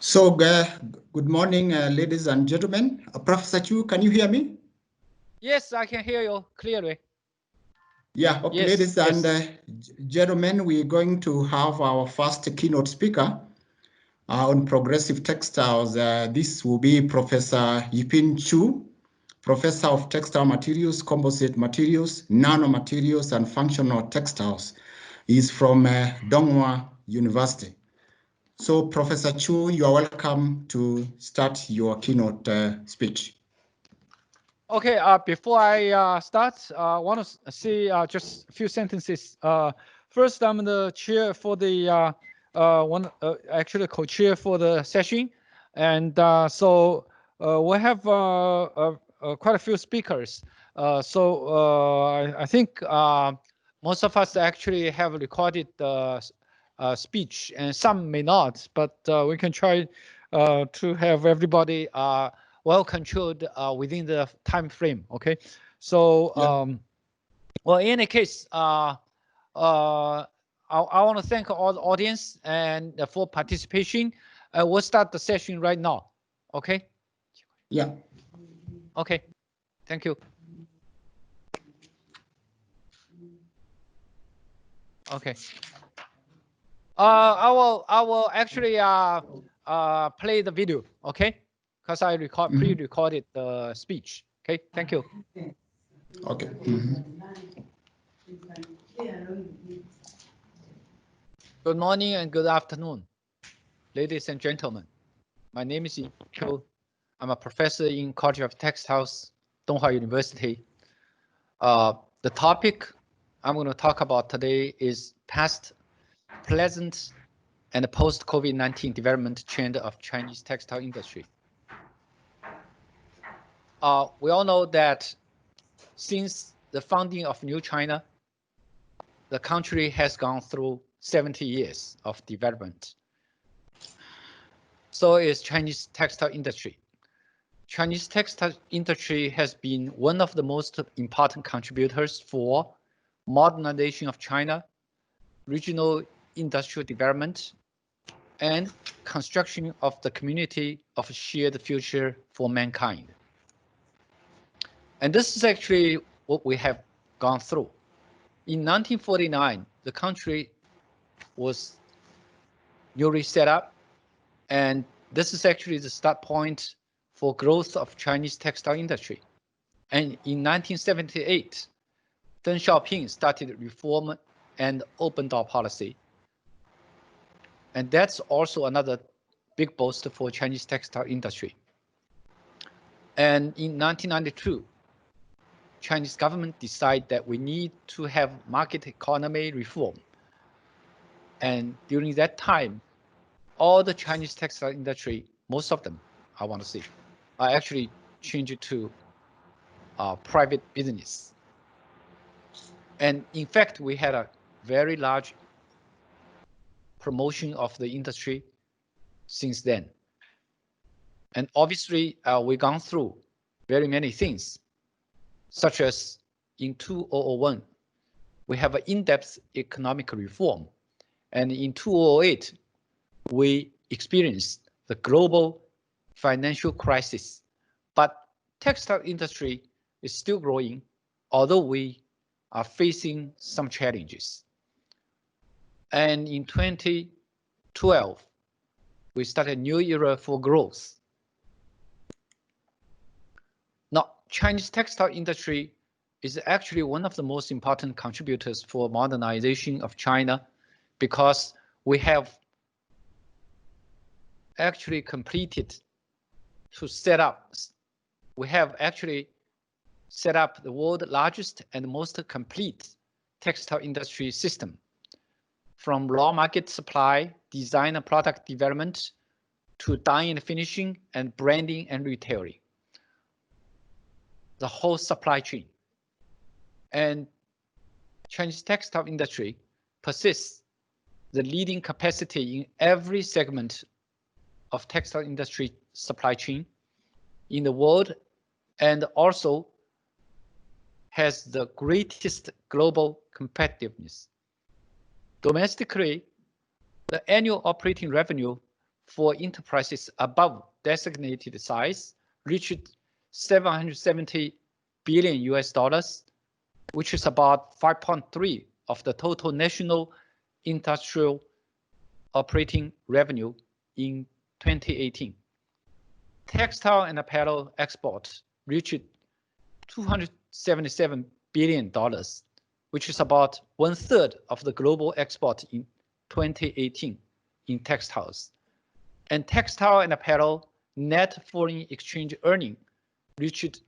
So, good morning, ladies and gentlemen. Professor Chu, can you hear me? Yes, I can hear you clearly. Yeah, okay, yes, ladies and gentlemen, we're going to have our first keynote speaker on progressive textiles. This will be Professor Yipin Chu, Professor of Textile Materials, Composite Materials, Nanomaterials, and Functional Textiles. He's from Donghua University. So, Professor Chu, you are welcome to start your keynote speech. Okay, before I start, I want to say just a few sentences. First, I'm the chair for the actually co-chair for the session, and so we have quite a few speakers. I think most of us actually have recorded the speech, and some may not, but we can try to have everybody well controlled within the time frame. Okay, so well, in any case, I want to thank all the audience and for participation. We'll start the session right now. Okay. Yeah. Okay. Thank you. Okay. I will actually play the video. Okay, because I pre-recorded the speech. Okay. Thank you. Okay. Good morning and good afternoon, ladies and gentlemen. My name is Qiu. I'm a professor in College of Textiles, Donghua University. The topic I'm going to talk about today is past, present, and post-COVID-19 development trend of Chinese textile industry. We all know that since the founding of New China, the country has gone through 70 years of development. So is Chinese textile industry. Chinese textile industry has been one of the most important contributors for modernization of China, regional industrial development, and construction of the community of shared future for mankind. And this is actually what we have gone through. In 1949, the country was newly set up, and this is actually the start point for growth of Chinese textile industry. And in 1978, Deng Xiaoping started reform and open door policy. And that's also another big boost for Chinese textile industry. And in 1992, Chinese government decided that we need to have market economy reform. And during that time, all the Chinese textile industry, most of them, I want to say, are actually changed to private business. And in fact, we had a very large promotion of the industry since then. And obviously, we've gone through very many things, such as in 2001, we have an in-depth economic reform. And in 2008, we experienced the global financial crisis. But textile industry is still growing, although we are facing some challenges. And in 2012, we started a new era for growth. Now, Chinese textile industry is actually one of the most important contributors for modernization of China, because we have actually completed to set up, we have actually set up the world's largest and most complete textile industry system, from raw market supply, design and product development, to dyeing and finishing, and branding and retailing. The whole supply chain. And Chinese textile industry possesses the leading capacity in every segment of textile industry supply chain in the world, and also has the greatest global competitiveness. Domestically, the annual operating revenue for enterprises above designated size reached 770 billion US dollars, which is about 5.3 of the total national industrial operating revenue in 2018. Textile and apparel exports reached $277 billion, which is about 1/3 of the global export in 2018 in textiles. And textile and apparel net foreign exchange earning reached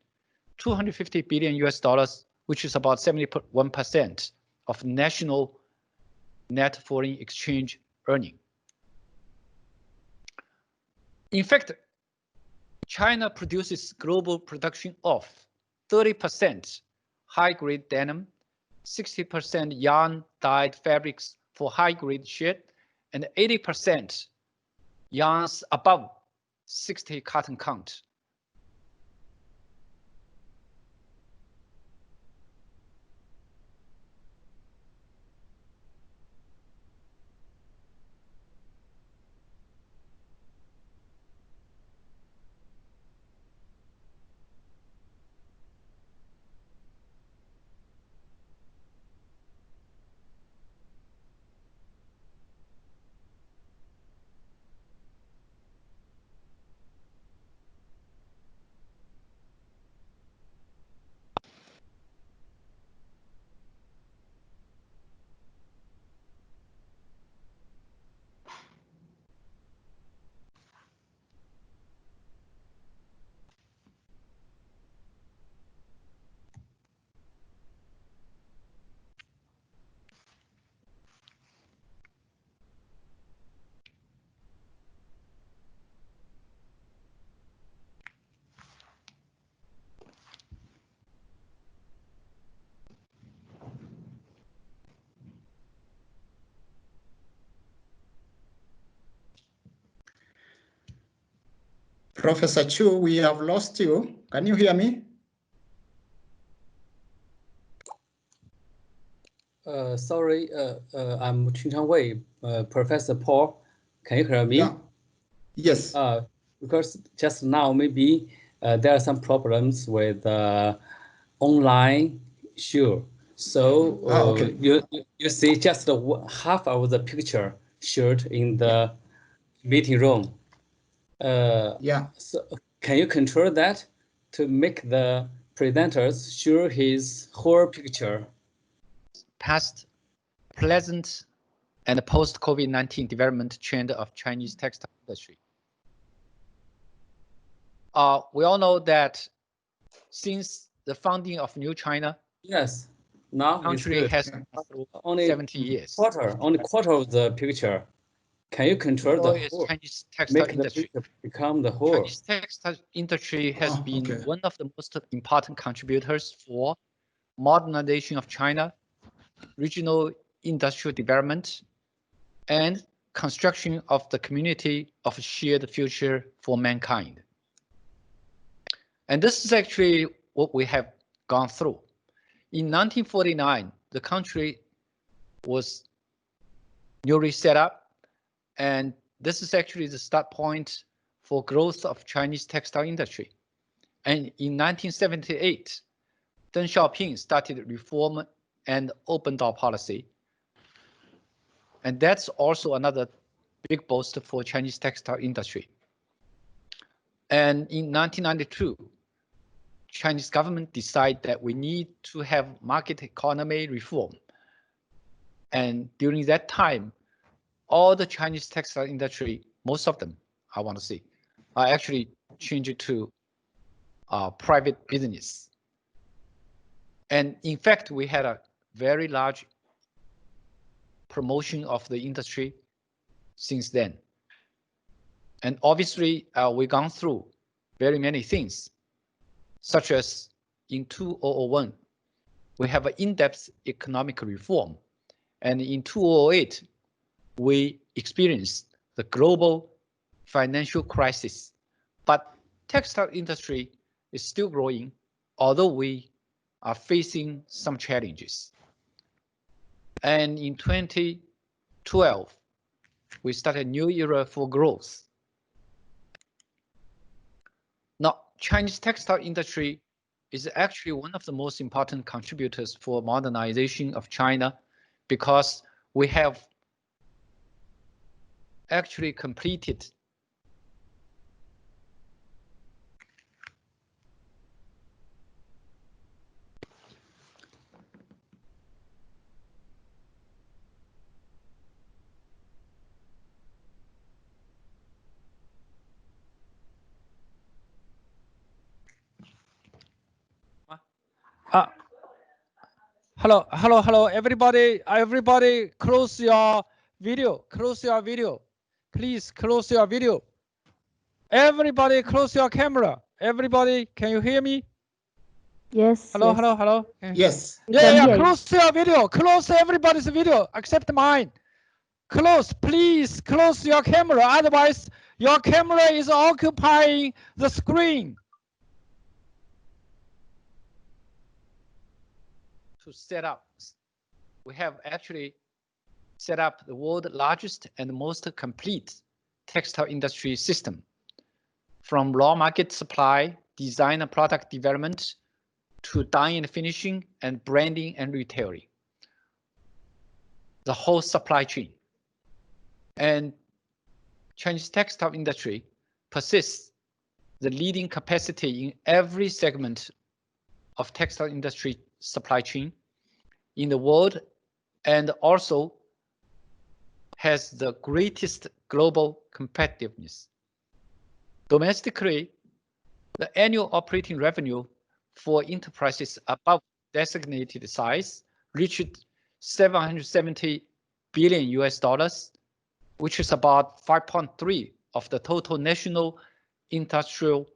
250 billion US dollars, which is about 71% of national net foreign exchange earning. In fact, China produces global production of 30% high-grade denim, 60% yarn-dyed fabrics for high-grade shed, and 80% yarns above 60 cotton count. Professor Chu, we have lost you. Can you hear me? Sorry, I'm Chunchang Wei. Professor Paul, can you hear me? Yeah. Yes. Because just now maybe there are some problems with online show. So Okay. you see just half of the picture showed in the meeting room. Yeah. So can you control that to make the presenters show his whole picture? Past, present, and post-COVID-19 development trend of Chinese textile industry. We all know that since the founding of New China, Yes, now the country has through only 70 years. Only quarter of the picture. Can you control the whole? Chinese textile Make industry. The become the whole. Chinese textile industry has been one of the most important contributors for modernization of China, regional industrial development, and construction of the community of shared future for mankind. And this is actually what we have gone through. In 1949, the country was newly set up, and this is actually the start point for growth of Chinese textile industry. And in 1978, Deng Xiaoping started reform and open door policy. And that's also another big boost for Chinese textile industry. And in 1992, Chinese government decided that we need to have market economy reform. And during that time, all the Chinese textile industry, most of them, I want to say, are actually changed to private business. And in fact, we had a very large promotion of the industry since then. And obviously, we've gone through very many things, such as in 2001, we have an in-depth economic reform. And in 2008, we experienced the global financial crisis. But textile industry is still growing, although we are facing some challenges. And in 2012, we started a new era for growth. Chinese textile industry is actually one of the most important contributors for modernization of China, because we have actually completed hello, everybody close your video, please close your video. Everybody close your camera. Everybody, can you hear me? Yes. Hello. Yes. Yeah, close your video, close everybody's video, except mine. Close, please close your camera, otherwise your camera is occupying the screen. To set up, we have actually set up the world's largest and most complete textile industry system, from raw market supply, design and product development, to dyeing and finishing, and branding and retailing. The whole supply chain. And Chinese textile industry possesses the leading capacity in every segment of textile industry supply chain in the world, and also has the greatest global competitiveness. Domestically, the annual operating revenue for enterprises above designated size reached 770 billion US dollars, which is about 5.3 of the total national industrial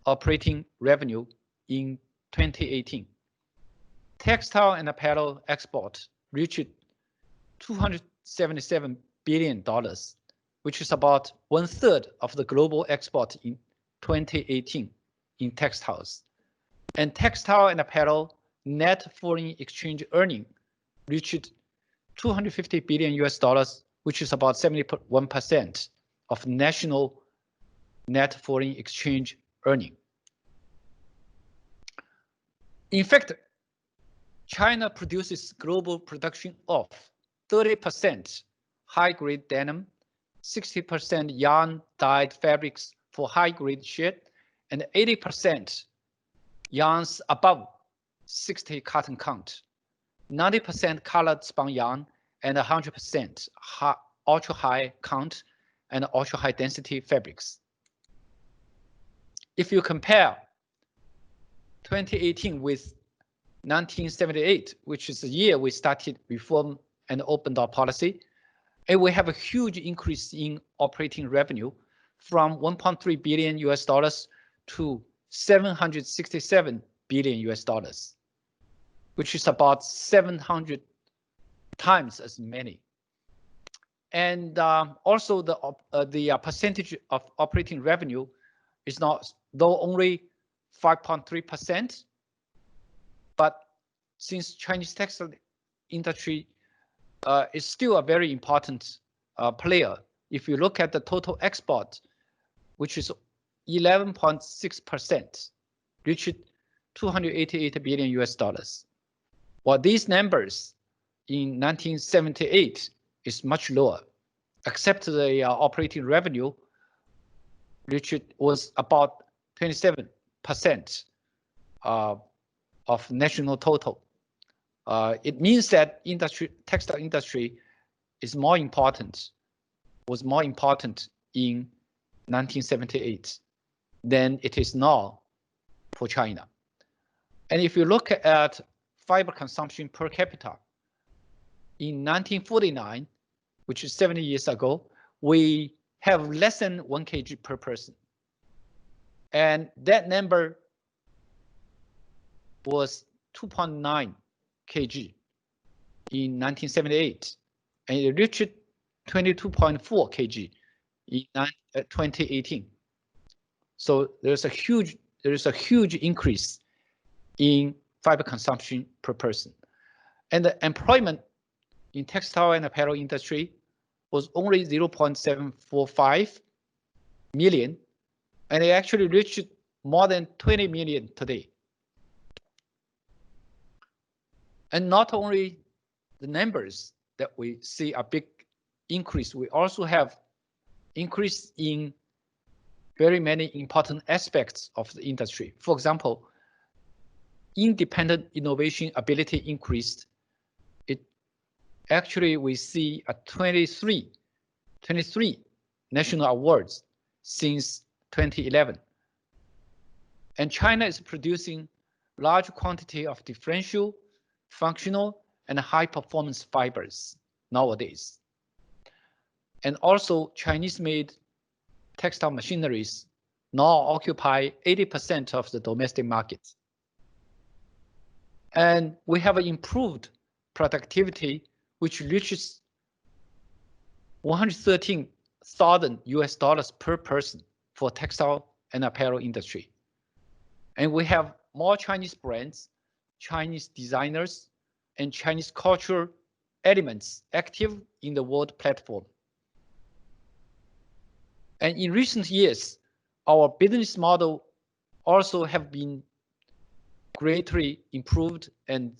operating revenue in 2018. Textile and apparel export reached $277 billion, which is about 1/3 of the global export in 2018 in textiles. And textile and apparel net foreign exchange earning reached 250 billion US dollars, which is about 71% of national net foreign exchange earning. In fact, China produces global production of 30% high-grade denim, 60% yarn dyed fabrics for high-grade shed, and 80% yarns above 60 cotton count, 90% colored spun yarn, and 100% ultra-high count and ultra-high density fabrics. If you compare 2018 with 1978, which is the year we started reform and open door policy, and we have a huge increase in operating revenue from 1.3 billion US dollars to 767 billion US dollars, which is about 700 times as many. And also the percentage of operating revenue is not, though only 5.3%, but since Chinese textile industry is still a very important player, if you look at the total export, which is 11.6%, reached 288 billion US dollars. While these numbers in 1978 is much lower, except the operating revenue, which was about 27% of national total. It means that textile industry is more important, was more important in 1978 than it is now for China. And if you look at fiber consumption per capita, in 1949, which is 70 years ago, we have less than 1 kg per person. And that number was 2.9 kg in 1978, and it reached 22.4 kg in 2018. So there's a huge increase in fiber consumption per person. And the employment in textile and apparel industry was only 0.745 million, and it actually reached more than 20 million today. And not only the numbers that we see a big increase, we also have increase in very many important aspects of the industry. For example, independent innovation ability increased. Actually, we see a 23 national awards since 2011. And China is producing large quantity of differential, functional, and high performance fibers nowadays. And also Chinese-made textile machineries now occupy 80% of the domestic market. And we have improved productivity, which reaches $113,000 per person for textile and apparel industry. And we have more Chinese brands, Chinese designers, and Chinese cultural elements active in the world platform. And in recent years, our business model also have been greatly improved, and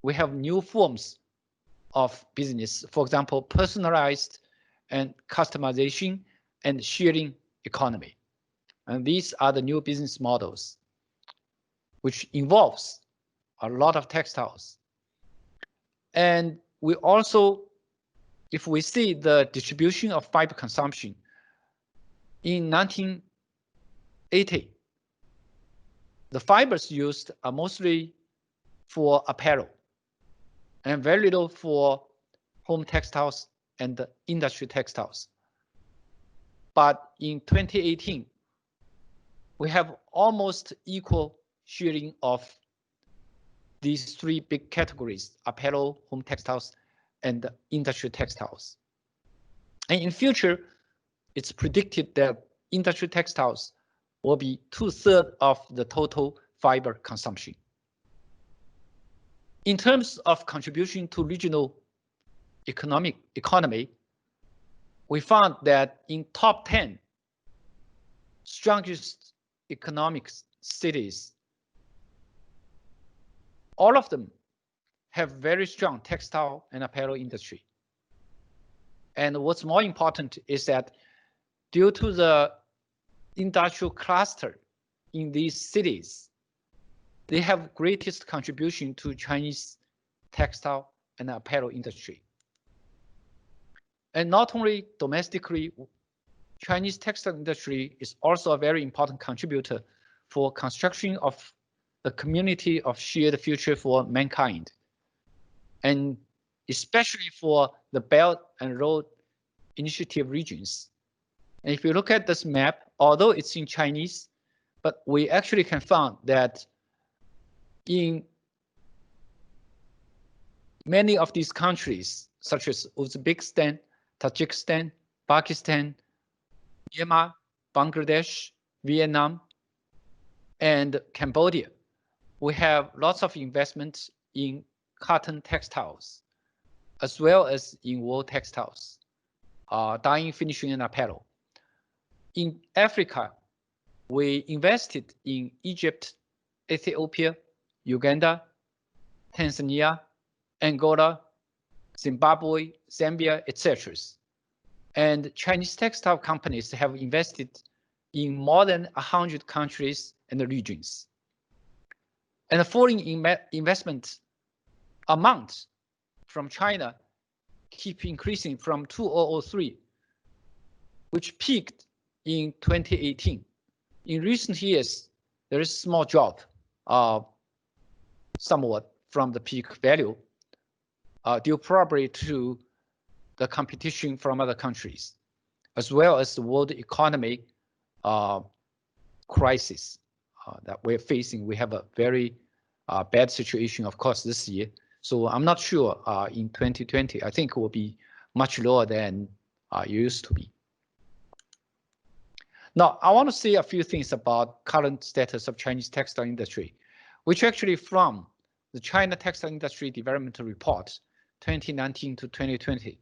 we have new forms of business. For example, personalized and customization and sharing economy. And these are the new business models, which involves a lot of textiles. And we also, if we see the distribution of fiber consumption, in 1980, the fibers used are mostly for apparel and very little for home textiles and industry textiles. But in 2018, we have almost equal sharing of these three big categories: apparel, home textiles, and industry textiles. And in future, it's predicted that industry textiles will be 2/3 of the total fiber consumption. In terms of contribution to regional economy, we found that in top 10 strongest economic cities, all of them have very strong textile and apparel industry. And what's more important is that due to the industrial cluster in these cities, they have greatest contribution to Chinese textile and apparel industry. And not only domestically, Chinese textile industry is also a very important contributor for construction of the community of shared future for mankind, and especially for the Belt and Road Initiative regions. And if you look at this map, although it's in Chinese, but we actually can find that in many of these countries, such as Uzbekistan, Tajikistan, Pakistan, Myanmar, Bangladesh, Vietnam, and Cambodia, we have lots of investments in cotton textiles, as well as in wool textiles, dyeing, finishing, and apparel. In Africa, we invested in Egypt, Ethiopia, Uganda, Tanzania, Angola, Zimbabwe, Zambia, etc. And Chinese textile companies have invested in more than 100 countries and regions. And the foreign investment amount from China keep increasing from 2003, which peaked in 2018. In recent years, there is a small drop, somewhat from the peak value, due probably to the competition from other countries, as well as the world economy crisis that we're facing. We have a very bad situation, of course, this year. So I'm not sure in 2020, I think it will be much lower than it used to be. Now, I want to say a few things about current status of Chinese textile industry, which actually from the China Textile Industry Development Report 2019 to 2020.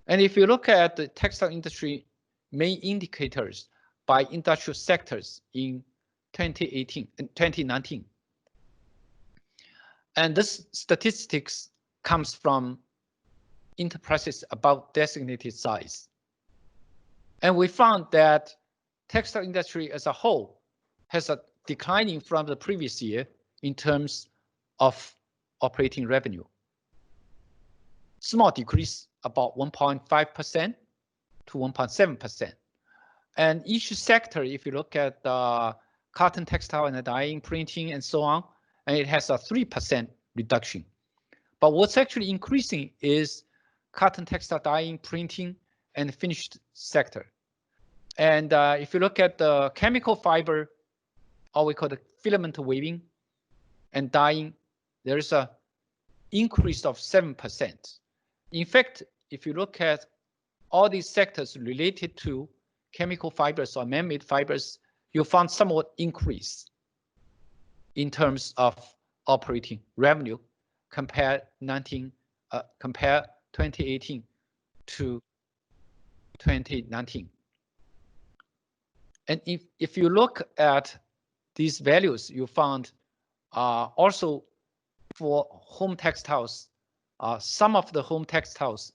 And if you look at the textile industry main indicators by industrial sectors in 2018 and 2019. And this statistics comes from enterprises above designated size. And we found that textile industry as a whole has a declining from the previous year in terms of operating revenue. Small decrease about 1.5% to 1.7%. And each sector, if you look at cotton, textile, and dyeing, printing, and so on, and it has a 3% reduction. But what's actually increasing is cotton, textile, dyeing, printing, and finished sector. And if you look at the chemical fiber, or we call the filament weaving and dyeing, there is a increase of 7%. In fact, if you look at all these sectors related to chemical fibers or man-made fibers, you found somewhat increase in terms of operating revenue compare 2018 to 2019. And if you look at these values, you found also for home textiles, some of the home textiles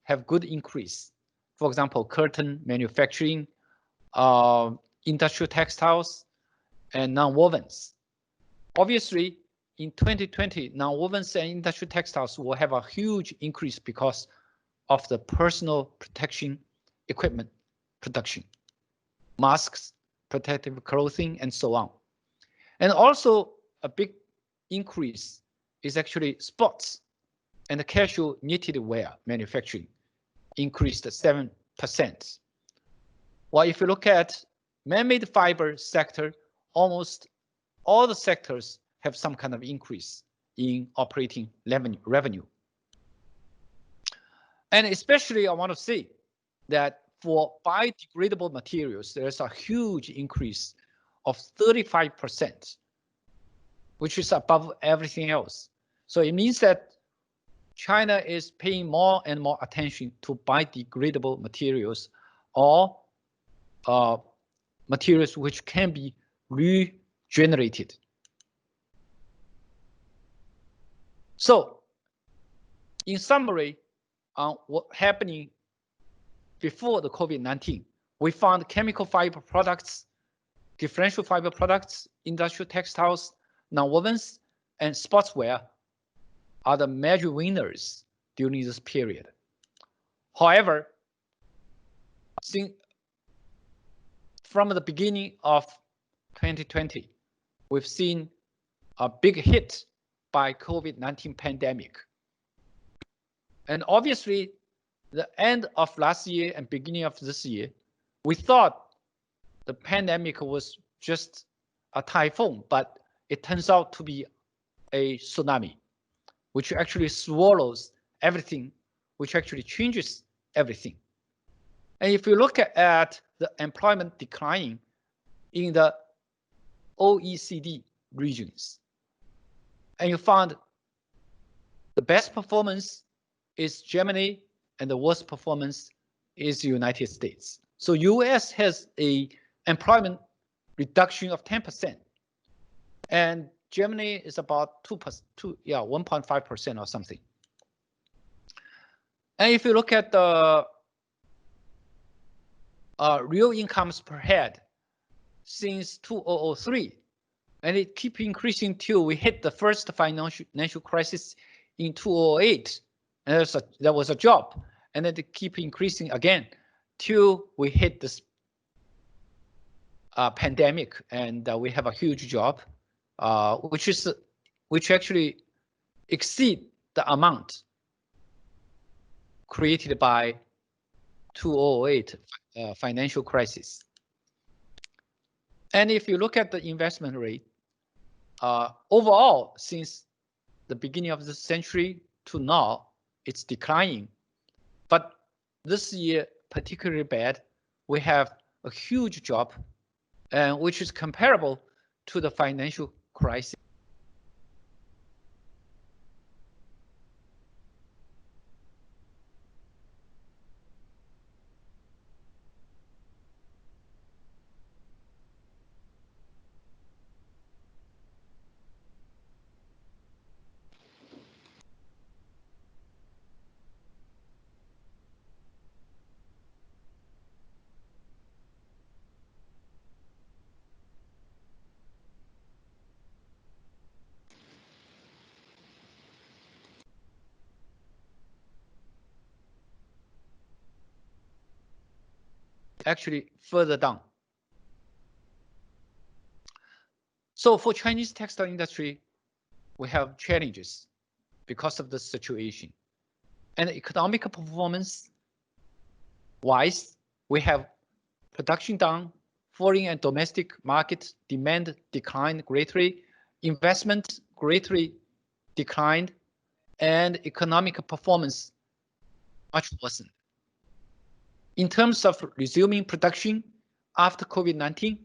have good increase. For example, curtain manufacturing, industrial textiles, and non-wovens. Obviously, in 2020, non-wovens and industrial textiles will have a huge increase because of the personal protection equipment production, masks, protective clothing, and so on. And also a big increase is actually sports and casual knitted wear manufacturing increased 7%. Well, if you look at man-made fiber sector, almost all the sectors have some kind of increase in operating revenue. And especially I want to say that for biodegradable materials, there's a huge increase of 35%, which is above everything else. So it means that China is paying more and more attention to biodegradable materials or materials which can be regenerated. So in summary, what happening before the COVID-19, we found chemical fiber products, differential fiber products, industrial textiles, non-wovens, and sportswear are the major winners during this period. However, from the beginning of 2020, we've seen a big hit by COVID-19 pandemic. And obviously, the end of last year and beginning of this year, we thought the pandemic was just a typhoon, but it turns out to be a tsunami, which actually swallows everything, which actually changes everything. And if you look at the employment decline in the OECD regions, and you found the best performance is Germany and the worst performance is the United States. So US has a employment reduction of 10%, and Germany is about 1.5% or something. And if you look at the real incomes per head since 2003, and it keep increasing till we hit the first financial crisis in 2008, and there was a drop, and then it keep increasing again till we hit this pandemic, and we have a huge drop, which actually exceed the amount created by 2008 financial crisis. And if you look at the investment rate, overall, since the beginning of the century to now, it's declining. But this year, particularly bad, we have a huge drop, which is comparable to the financial crisis. actually further down. So for Chinese textile industry, we have challenges because of the situation. And economic performance wise, we have production down, foreign and domestic market demand declined greatly, investment greatly declined, and economic performance much worsened. In terms of resuming production after COVID-19,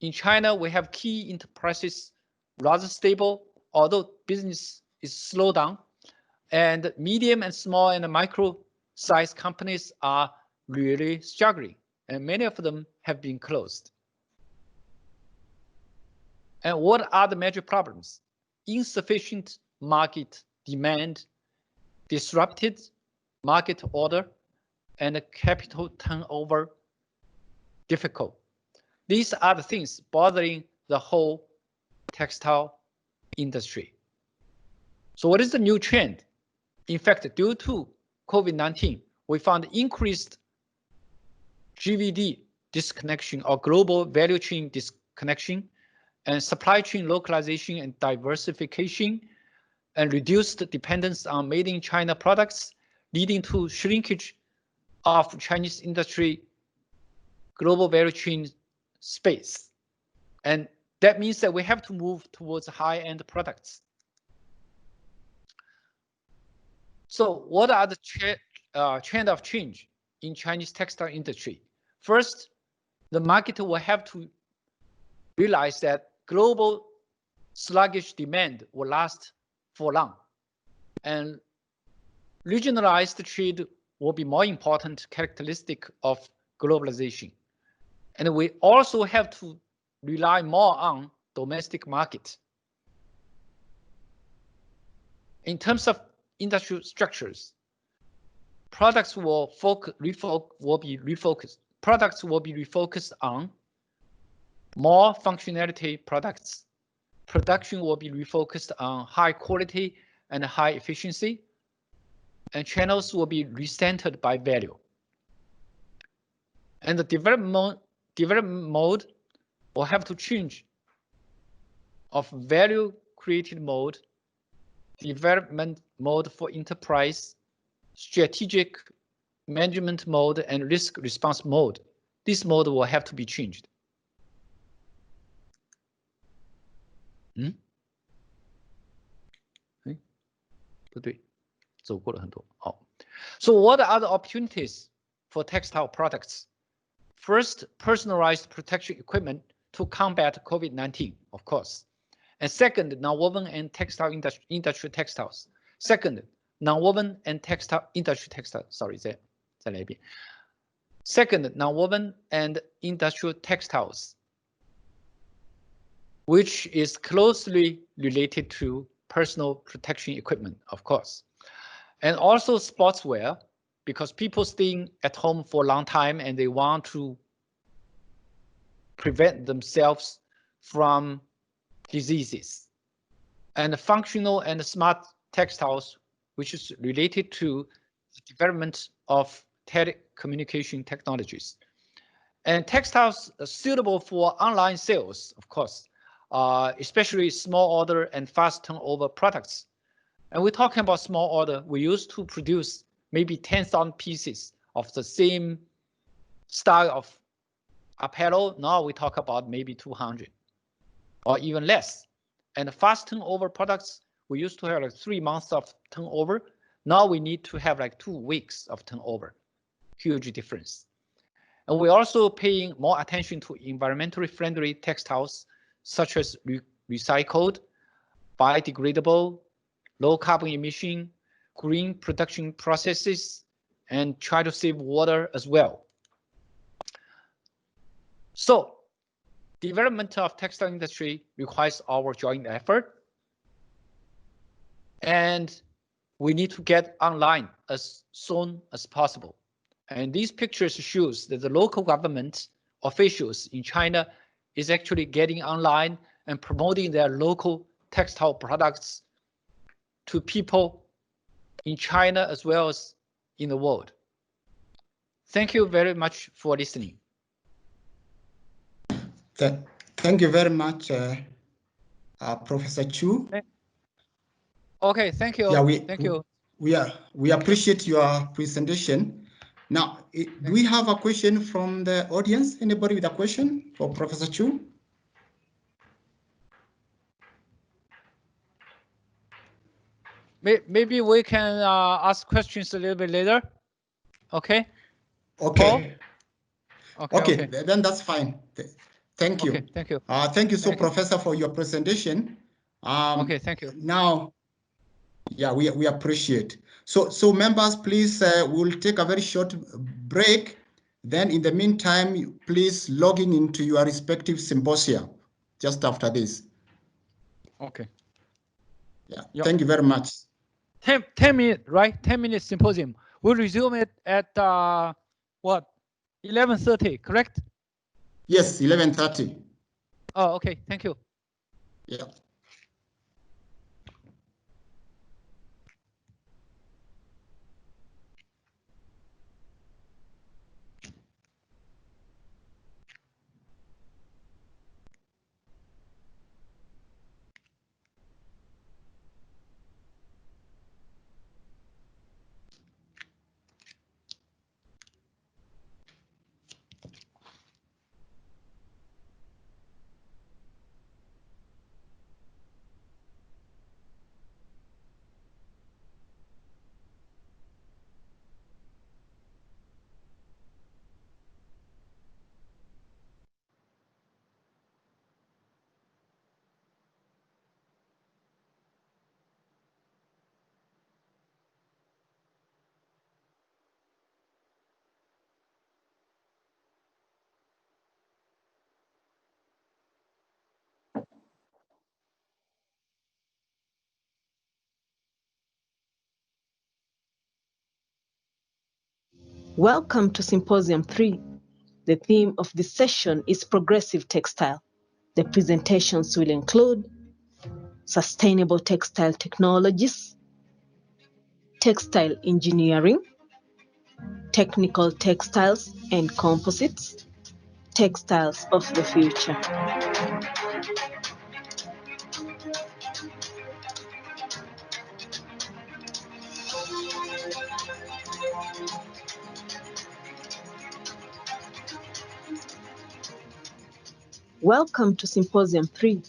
in China, we have key enterprises rather stable, although business is slowed down, and medium and small and micro-sized companies are really struggling, and many of them have been closed. And what are the major problems? Insufficient market demand, disrupted market order, and capital turnover difficult. These are the things bothering the whole textile industry. So what is the new trend? In fact, due to COVID-19, we found increased GVD disconnection or global value chain disconnection and supply chain localization and diversification and reduced dependence on made in China products, leading to shrinkage of Chinese industry global value chain space. And that means that we have to move towards high-end products. So what are the trend of change in Chinese textile industry? First, the market will have to realize that global sluggish demand will last for long, and regionalized trade will be more important characteristic of globalization. And we also have to rely more on domestic market. In terms of industrial structures, products will be refocused on more functionality products. Production will be refocused on high quality and high efficiency, and channels will be recentered by value. And the development mode will have to change of value created mode, development mode for enterprise, strategic management mode, and risk response mode. This mode will have to be changed. So what are the opportunities for textile products? First, personalized protection equipment to combat COVID-19, of course. And second, non-woven and textile industry textiles. Second, non-woven and textile industry textiles. Sorry, Second, non-woven and industrial textiles, which is closely related to personal protection equipment, of course. And also sportswear, because people staying at home for a long time and they want to prevent themselves from diseases. And functional and smart textiles, which is related to the development of telecommunication technologies. And textiles are suitable for online sales, of course, especially small order and fast turnover products. And we're talking about small order. We used to produce maybe 10,000 pieces of the same style of apparel. Now we talk about maybe 200 or even less. And fast turnover products, we used to have like 3 months of turnover. Now we need to have like 2 weeks of turnover. Huge difference. And we're also paying more attention to environmentally friendly textiles, such as recycled, biodegradable, low carbon emission, green production processes, and try to save water as well. So development of textile industry requires our joint effort. And we need to get online as soon as possible. And these pictures shows that the local government officials in China is actually getting online and promoting their local textile products to people in China as well as in the world. Thank you very much for listening. Thank you very much, Professor Chu. Okay, thank you. Yeah, thank you. We appreciate your presentation. Now, do we have a question from the audience? Anybody with a question for Professor Chu? Maybe we can ask questions a little bit later. Okay. Okay. Paul? Okay, then that's fine. Thank you. Okay, thank you. Thank you so, Professor, for your presentation. Okay, thank you. Now, yeah, we appreciate. So members, please, we'll take a very short break. Then in the meantime, please logging into your respective symposia just after this. Okay. Yeah, Yep. Thank you very much. 10 minutes, right? 10 minutes symposium. We'll resume it at what? 11:30, correct? Yes, 11:30. Oh, okay. Thank you. Yeah. Welcome to Symposium 3. The theme of this session is Progressive Textile. The presentations will include Sustainable Textile Technologies, Textile Engineering, Technical Textiles and Composites, Textiles of the Future. Welcome to Symposium 3.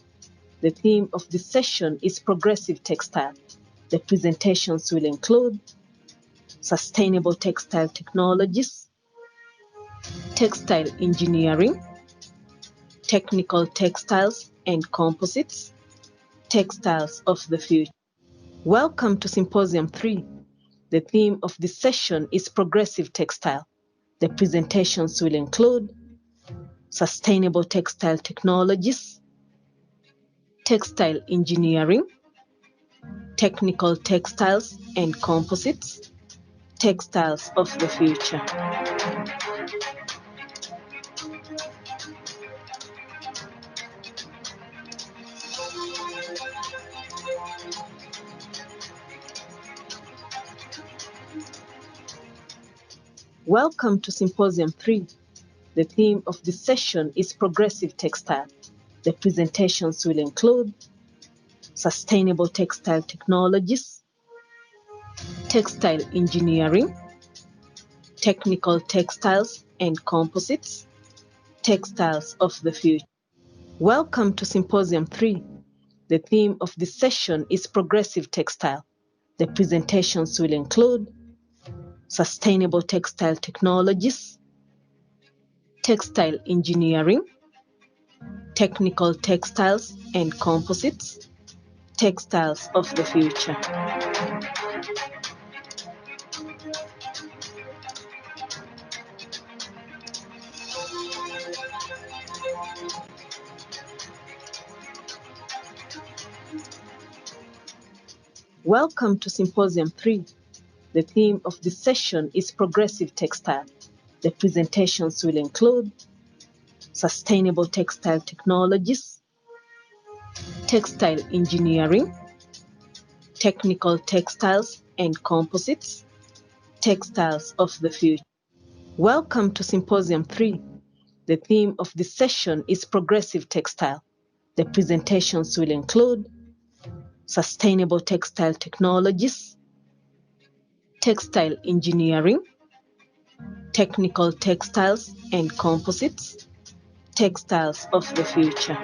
The theme of this session is Progressive Textile. The presentations will include Sustainable Textile Technologies, Textile Engineering, Technical Textiles and Composites, Textiles of the Future. Welcome to Symposium 3. The theme of this session is Progressive Textile. The presentations will include Sustainable Textile Technologies, Textile Engineering, Technical Textiles and Composites, Textiles of the Future. Welcome to Symposium 3. The theme of this session is Progressive Textile. The presentations will include Sustainable Textile Technologies, Textile Engineering, Technical Textiles and Composites, Textiles of the Future. Welcome to Symposium 3. The theme of this session is Progressive Textile. The presentations will include Sustainable Textile Technologies, Textile Engineering, Technical Textiles and Composites, Textiles of the Future. Welcome to Symposium 3. The theme of this session is Progressive Textile. The presentations will include Sustainable Textile Technologies, Textile Engineering, Technical Textiles and Composites, Textiles of the Future. Welcome to Symposium 3. The theme of this session is Progressive Textile. The presentations will include Sustainable Textile Technologies, Textile Engineering, Technical Textiles and Composites, Textiles of the Future.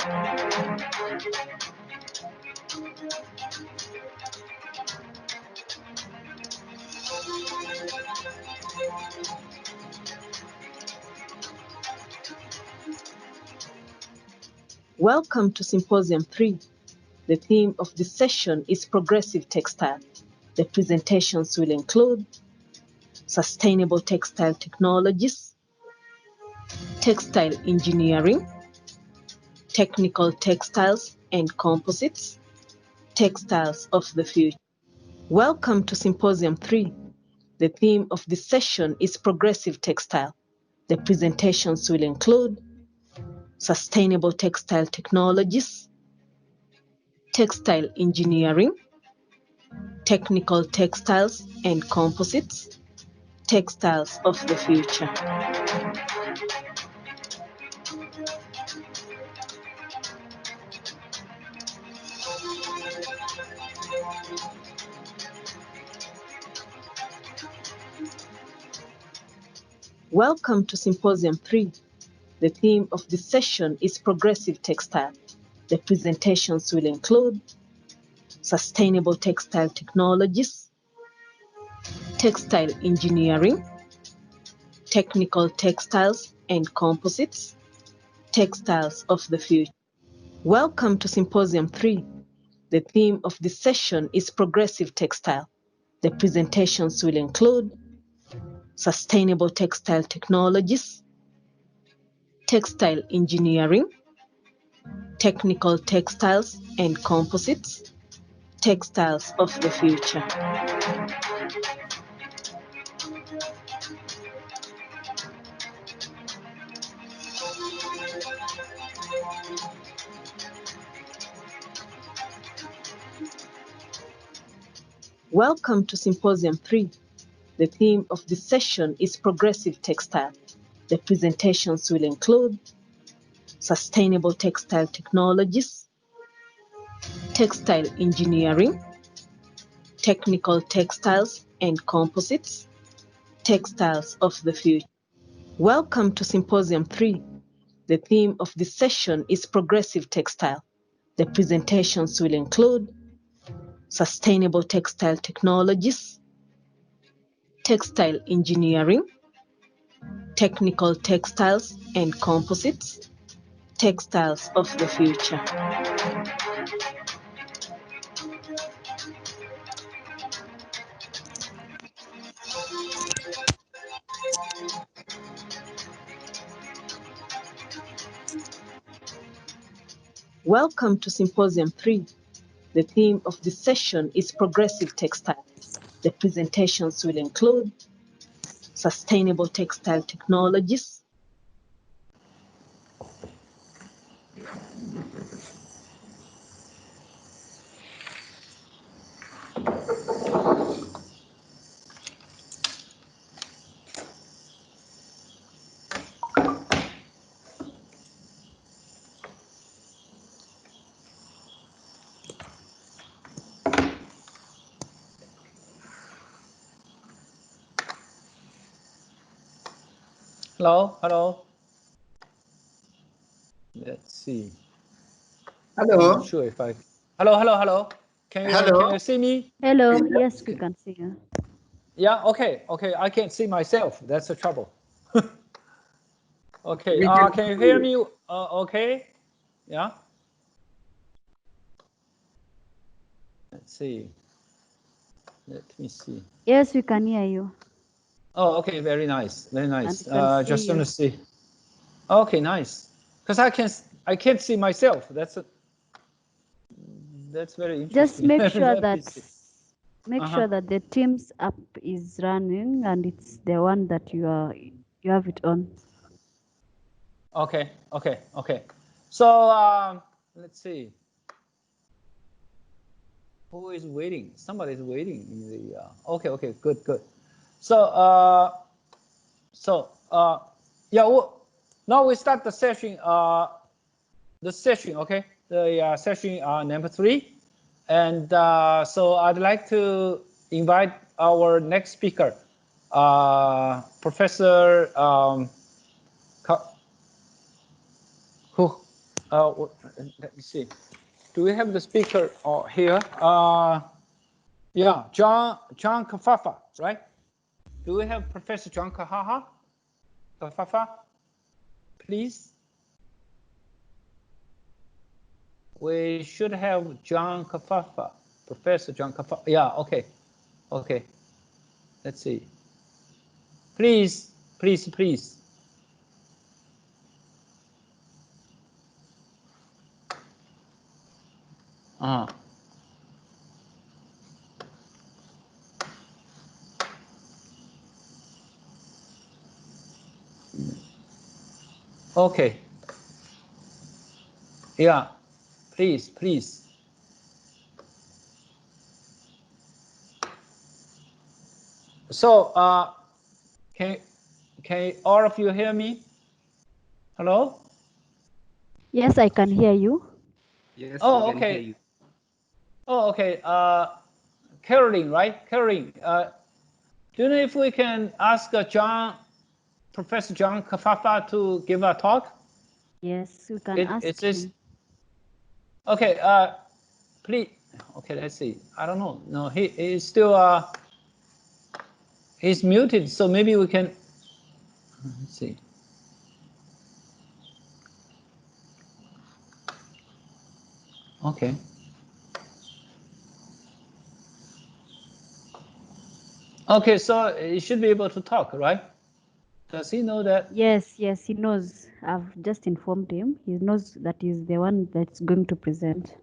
Welcome to Symposium 3. The theme of this session is Progressive Textile. The presentations will include Sustainable Textile Technologies, Textile Engineering, Technical Textiles and Composites, Textiles of the Future. Welcome to Symposium 3. The theme of this session is Progressive Textile. The presentations will include Sustainable Textile Technologies, Textile Engineering, Technical Textiles and Composites, Textiles of the Future. Welcome to Symposium 3. The theme of this session is Progressive Textile. The presentations will include Sustainable Textile Technologies, Textile Engineering, Technical Textiles and Composites, Textiles of the Future. Welcome to Symposium 3. The theme of this session is Progressive Textile. The presentations will include Sustainable Textile Technologies, Textile Engineering, Technical Textiles and Composites, Textiles of the Future. Welcome to Symposium 3. The theme of this session is Progressive Textile. The presentations will include Sustainable Textile Technologies, Textile Engineering, Technical Textiles and Composites, Textiles of the Future. Welcome to Symposium 3. The theme of this session is Progressive Textile. The presentations will include Sustainable Textile Technologies, Textile Engineering, Technical Textiles and Composites, Textiles of the Future. Welcome to Symposium 3. The theme of this session is Progressive Textile. The presentations will include Sustainable Textile Technologies, Hello, hello. Let's see. I'm Hello. not sure if I. Hello, hello, hello. Can you see me? Hello. Yes, we can see you. Yeah. Okay. Okay. I can't see myself. That's the trouble. Okay. Can you hear me? Okay. Yeah. Let's see. Let me see. Yes, we can hear you. Oh, okay. Very nice. Very nice. And we can Just see want you. to see. Okay, nice. Because I can't see myself. That's very interesting. Just make sure Let me that see. sure that the Teams app is running and it's the one that you have it on. Okay, okay, okay. So let's see. Who is waiting? Somebody is waiting in the. Okay, okay, good, good. So Yeah. Well, now we start the session. Okay. The session number 3, and so I'd like to invite our next speaker, Professor who. Let me see. Do we have the speaker here? Yeah, John Kafafa, right? Do we have Professor John Kafafa? Please. We should have John Kafafa, Professor John Kafafa. Yeah, okay. Okay. Let's see. Please. Okay. Yeah, please. So, can all of you hear me? Hello? Yes, I can hear you. Yes, Oh, we can okay. hear you. Oh, okay. Caroline, right? Caroline, do you know if we can ask Professor John Kafafa to give a talk? Yes, you can ask him. Okay, please. Okay, let's see. I don't know. No, he is still he's muted, so maybe we can. Let's see. Okay. Okay, so he should be able to talk, right? Does he know that? Yes, he knows. I've just informed him. He knows that he's the one that's going to present.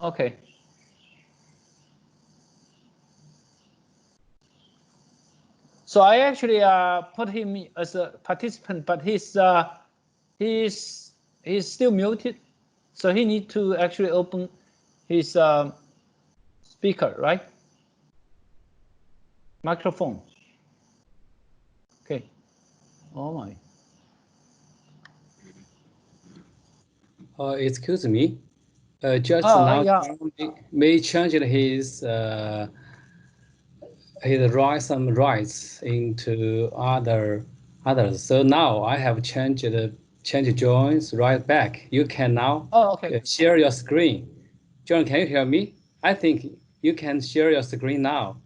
Okay. So I actually put him as a participant, but he's still muted, so he need to actually open his speaker, right? Microphone. Okay. Oh my. Excuse me. Just now, Yeah. may change his some rights into others. So now I have changed joins right back. You can now Okay. share your screen. John, can you hear me? I think you can share your screen now.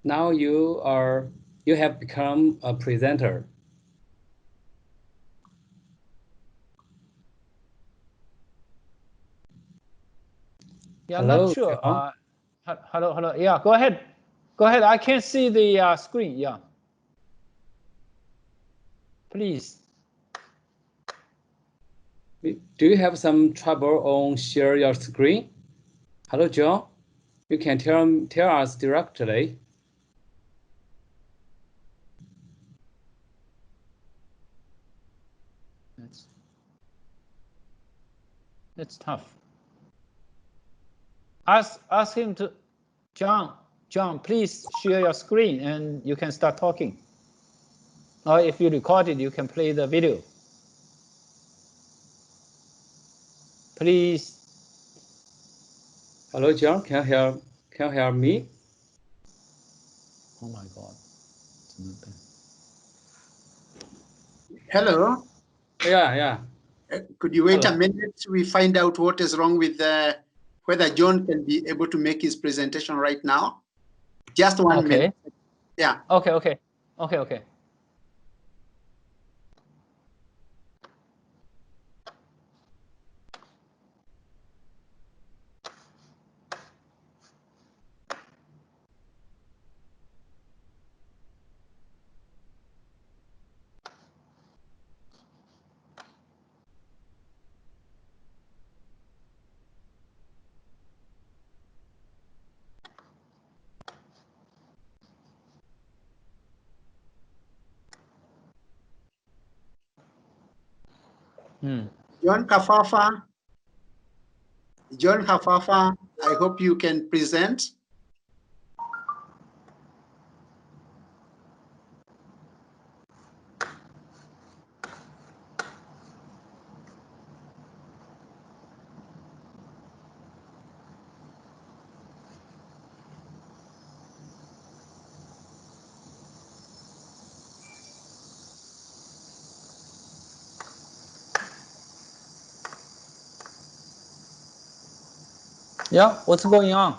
Now you have become a presenter. Yeah, hello, I'm not sure. John. Hello. Yeah, go ahead. I can't see the screen. Yeah. Please. Do you have some trouble on share your screen? Hello, John. You can tell us directly. That's tough. Ask him to, John, please share your screen and you can start talking. Or if you record it, you can play the video. Please. Hello, John. Can you hear me? Oh my God. Hello. Yeah. Could you wait Hello. a minute? We find out what is wrong with whether John can be able to make his presentation right now. Just 1 minute. Yeah. Okay. John Kafafa, I hope you can present. Yeah, what's going on?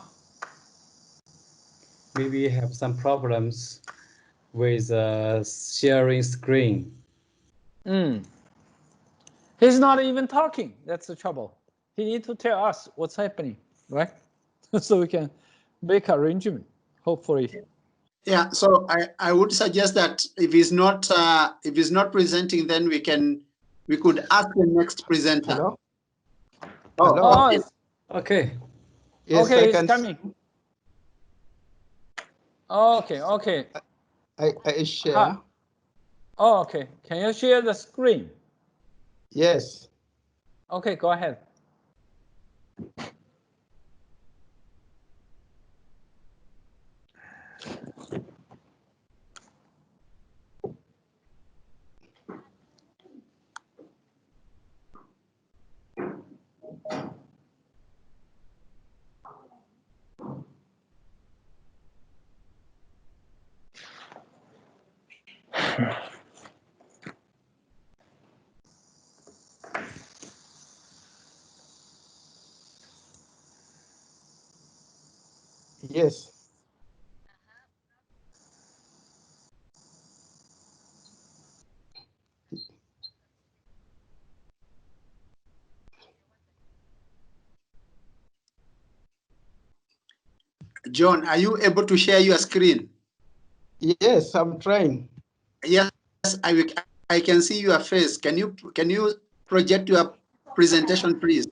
Maybe have some problems with sharing screen. He's not even talking. That's the trouble. He needs to tell us what's happening, right? So we can make arrangement, hopefully. Yeah, so I would suggest that if he's not presenting, then we could ask the next presenter. Hello? Oh, Hello? okay. Okay. Yes, Okay, I it's can. coming. Okay, okay. I share. Oh, okay. Can you share the screen? Yes. Okay, go ahead. Yes. John, are you able to share your screen? Yes, I'm trying. Yes, I can see your face. Can you project your presentation, please?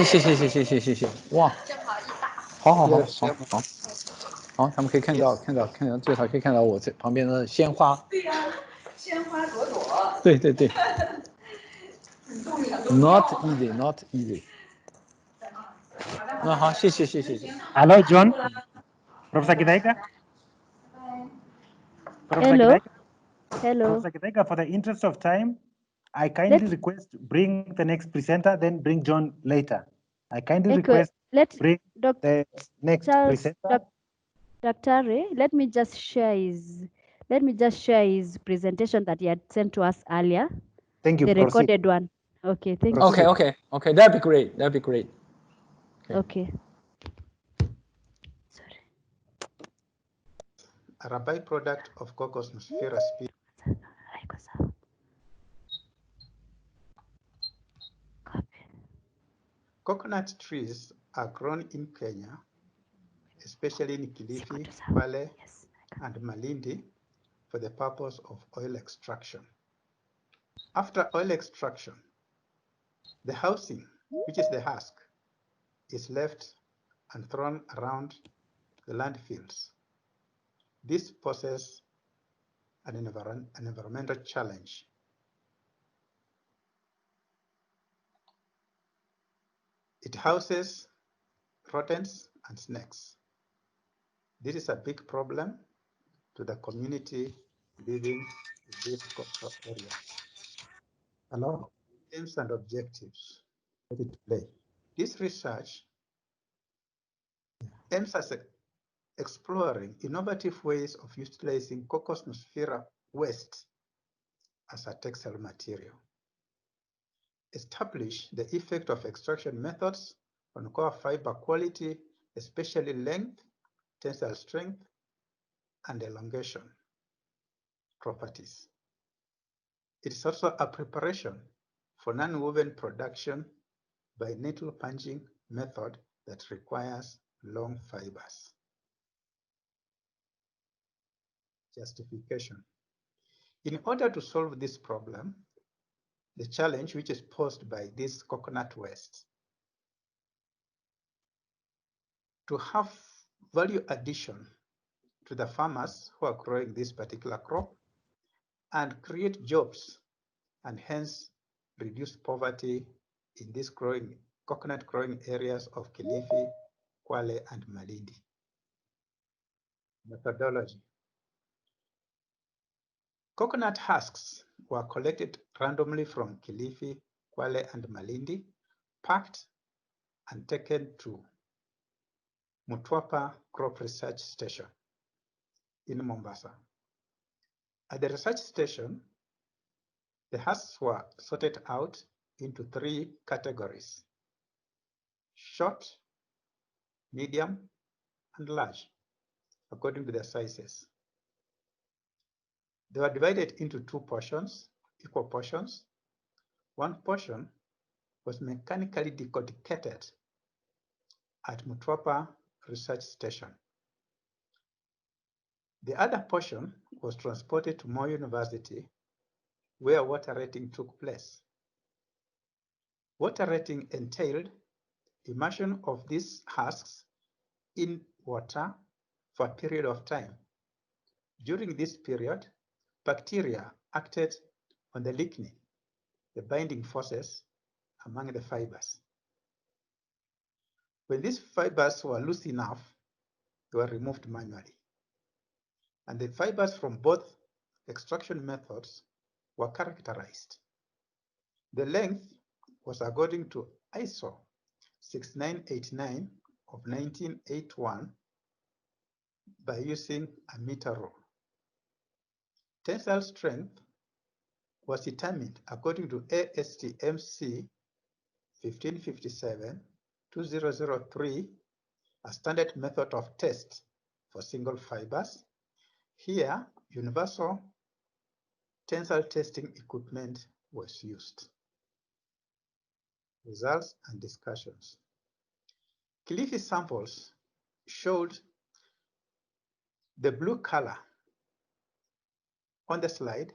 谢谢。哇，好， Yes. 好，他们可以看到，最少可以看到我这旁边的鲜花。对呀，鲜花朵朵。对。Not easy. 那好，谢谢。 Hello, John. Professor Gidaiga. Hello. Professor Gidaiga, for the interest of time, I kindly request bring the next presenter, then bring John later. I kindly request bring the next presenter. Dr. Ray, let me just share his presentation that he had sent to us earlier. Thank you. The Proceed. recorded one. Okay, thank you. Okay. That'd be great. Okay. Are a byproduct of Cocosnosphaera species. Coconut trees are grown in Kenya, especially in Kilifi, Kwale, and Malindi, for the purpose of oil extraction. After oil extraction, the housing, which is the husk, is left and thrown around the landfills. This poses an environmental challenge. It houses rodents and snakes. This is a big problem to the community living in this coastal area. Hello? Aims and objectives. Let it play. This research aims at exploring innovative ways of utilizing Cocosnosphaera waste as a textile material. Establish the effect of extraction methods on core fiber quality, especially length, tensile strength, and elongation properties. It is also a preparation for non-woven production by needle punching method that requires long fibers. Justification. In order to solve this problem, the challenge which is posed by this coconut waste, to have value addition to the farmers who are growing this particular crop and create jobs and hence reduce poverty in these coconut growing areas of Kilifi, Kwale, and Malindi. Methodology. Coconut husks were collected randomly from Kilifi, Kwale, and Malindi, packed and taken to Mutwapa Crop Research Station in Mombasa. At the research station, the husks were sorted out into 3 categories: short, medium, and large, according to their sizes. They were divided into two portions, equal portions. One portion was mechanically decodicated at Mutwapa Research Station. The other portion was transported to Moi University, where water rating took place. Water rating entailed immersion of these husks in water for a period of time. During this period, bacteria acted on the lignin, the binding forces among the fibers. When these fibers were loose enough, they were removed manually. And the fibers from both extraction methods were characterized. The length was according to ISO 6989 of 1981 by using a meter rule. Tensile strength was determined according to ASTM-C 1557-2003, a standard method of test for single fibers. Here, universal tensile testing equipment was used. Results and discussions. Kilifi samples showed the blue color on the slide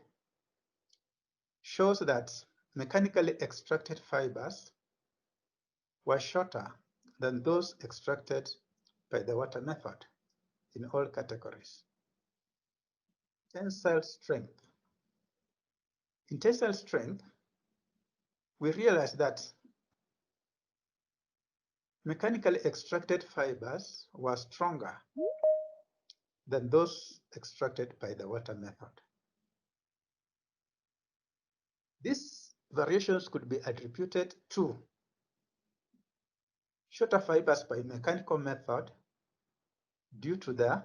shows that mechanically extracted fibers were shorter than those extracted by the water method in all categories. Tensile strength. In tensile strength, we realized that mechanically extracted fibers were stronger than those extracted by the water method. These variations could be attributed to shorter fibers by mechanical method due to the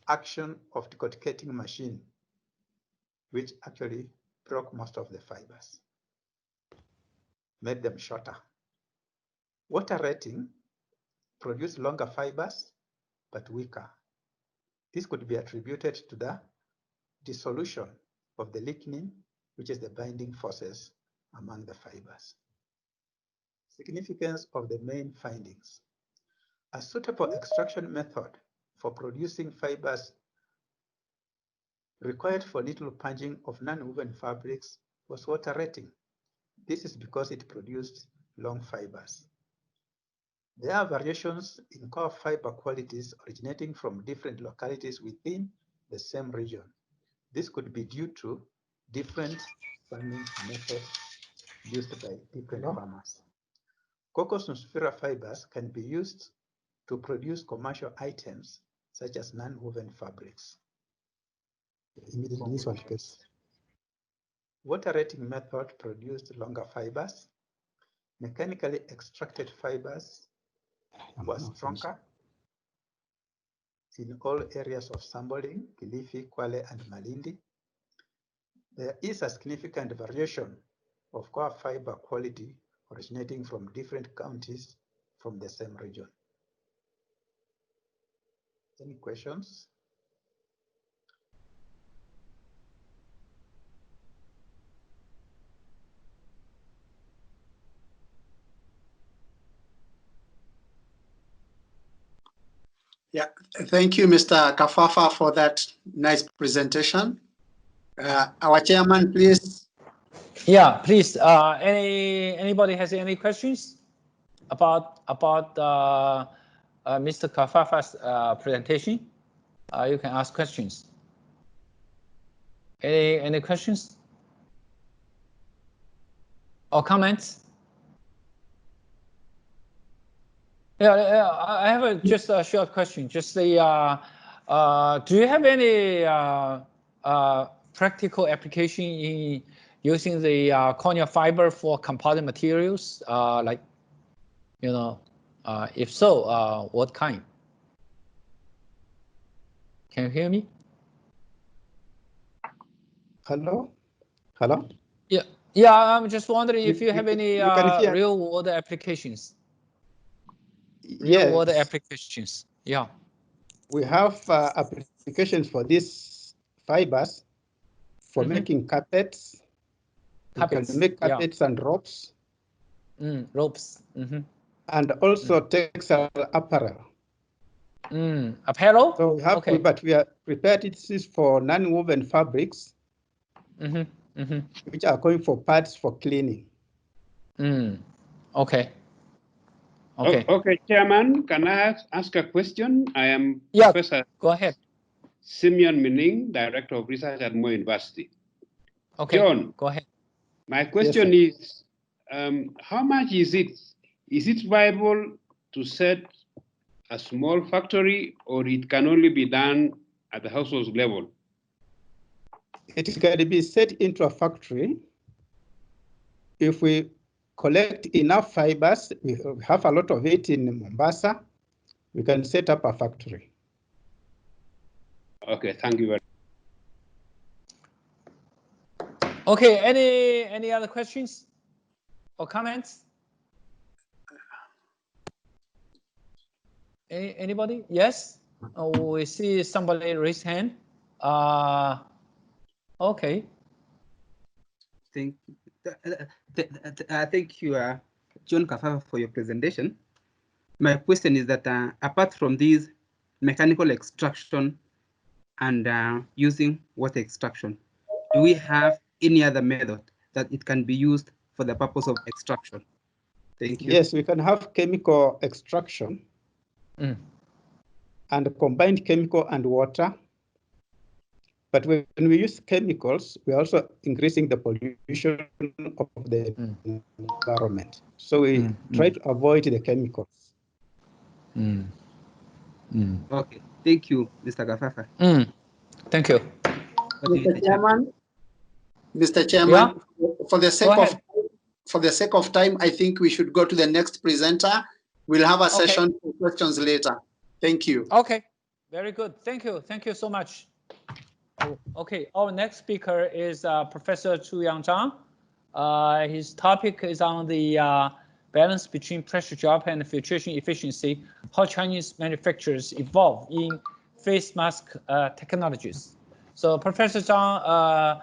action of decodicating machine, which actually broke most of the fibers, made them shorter. Water rating produced longer fibers, but weaker. This could be attributed to the dissolution of the lignin, which is the binding forces among the fibers. Significance of the main findings. A suitable extraction method for producing fibers required for little punging of non-woven fabrics was water rating. This is because it produced long fibers. There are variations in core fiber qualities originating from different localities within the same region. This could be due to different farming methods used by different farmers. Cocos nuspira fibers can be used to produce commercial items such as non-woven fabrics. Immediately this one gets. Water rating method produced longer fibers. Mechanically extracted fibers were stronger in all areas of Samboling, Kilifi, Kwale, and Malindi. There is a significant variation of core fiber quality originating from different counties from the same region. Any questions? Yeah, thank you, Mr. Kafafa, for that nice presentation. Our chairman, please. Yeah, please. Anybody has any questions about Mr. Kafafa's presentation? You can ask questions. Any questions or comments? Yeah, I have just a short question. Just the, do you have any practical application in using the cornea fiber for composite materials? Like, you know, if so, what kind? Can you hear me? Hello? Hello? Yeah, I'm just wondering if you have any real world applications. real world applications. Yeah. We have applications for these fibers for making carpets. You can make carpets and ropes. Ropes. And also textile apparel. Apparel? So we have, but we are prepared. This is for non-woven fabrics, which are going for parts for cleaning. Okay. Okay, Chairman, can I ask a question? I am Professor. Go ahead. Simeon Mining, Director of Research at Moi University. Okay. John, go ahead. My question is, how much is it? Is it viable to set a small factory, or it can only be done at the household level? It can be set into a factory. If we collect enough fibers, we have a lot of it in Mombasa, we can set up a factory. Okay, thank you very much. Okay, any other questions or comments? Anybody? Yes? Oh, we see somebody raise hand. Okay. Thank you, John Kafafa, for your presentation. My question is that apart from these mechanical extraction and using water extraction, do we have any other method that it can be used for the purpose of extraction? Thank you. Yes, we can have chemical extraction and combined chemical and water. But when we use chemicals, we're also increasing the pollution of the environment. So we try to avoid the chemicals. Okay, thank you, Mr. Gafafa. Thank you. Mr. Chairman, for the sake of time, I think we should go to the next presenter. We'll have a session for questions later. Thank you. Okay, very good. Thank you. Thank you so much. Okay, our next speaker is Professor Chu-Yang Zhang. His topic is on the balance between pressure drop and filtration efficiency, how Chinese manufacturers evolve in face mask technologies. So Professor Zhang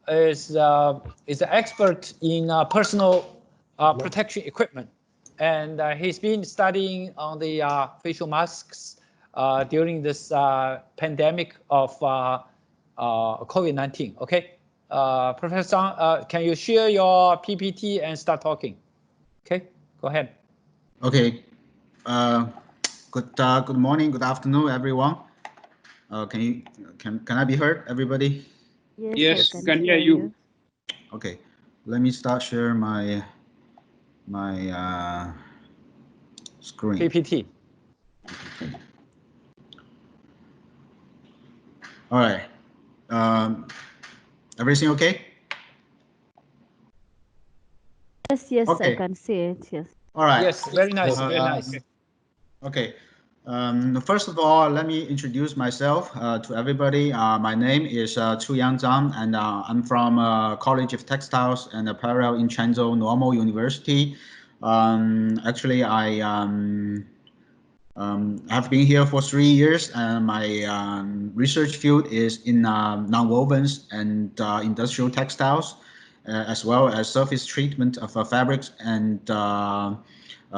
is an expert in personal protection equipment, and he's been studying on the facial masks during this pandemic of COVID-19. Okay, Professor Zhang, can you share your PPT and start talking? Okay, go ahead. Okay. Good morning, good afternoon, everyone. Can I be heard, everybody? Yes, we can hear you. Okay, let me start share my screen. PPT. All right. Everything okay? Yes, okay. I can see it. Yes. All right. Yes, very nice. Very nice. Okay. First of all, let me introduce myself to everybody. My name is Chu-Yang Zhang, and I'm from College of Textiles and Apparel in Chenzhou Normal University. Actually, I have been here for 3 years, and my research field is in nonwovens and industrial textiles, as well as surface treatment of fabrics and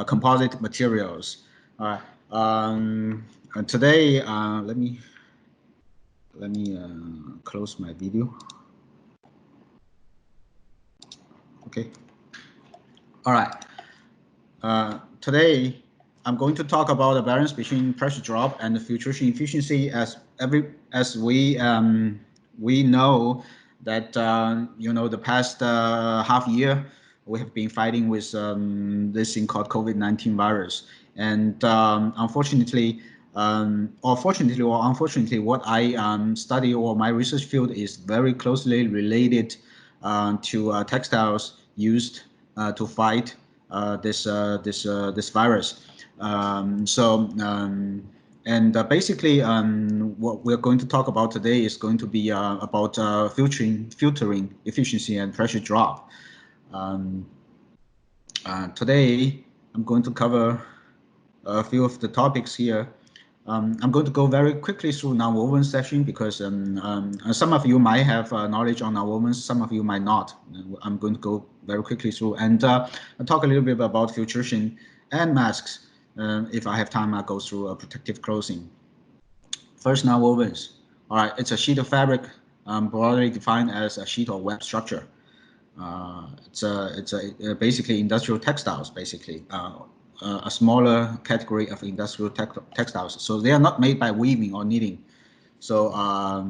composite materials. Today, let me close my video. Okay. All right. Today, I'm going to talk about the balance between pressure drop and the filtration efficiency. As we know that the past half year we have been fighting with this thing called COVID-19 virus, and unfortunately, what I study or my research field is very closely related to textiles used to fight this virus. Basically, what we're going to talk about today is going to be about filtering efficiency and pressure drop. Today, I'm going to cover a few of the topics here. I'm going to go very quickly through nonwoven section because some of you might have knowledge on nonwovens, some of you might not. I'm going to go very quickly through and I'll talk a little bit about filtration and masks. If I have time, I'll go through protective clothing. First, nonwovens. All right, it's a sheet of fabric broadly defined as a sheet or web structure. It's basically industrial textiles, basically. A smaller category of industrial textiles. So they are not made by weaving or knitting. So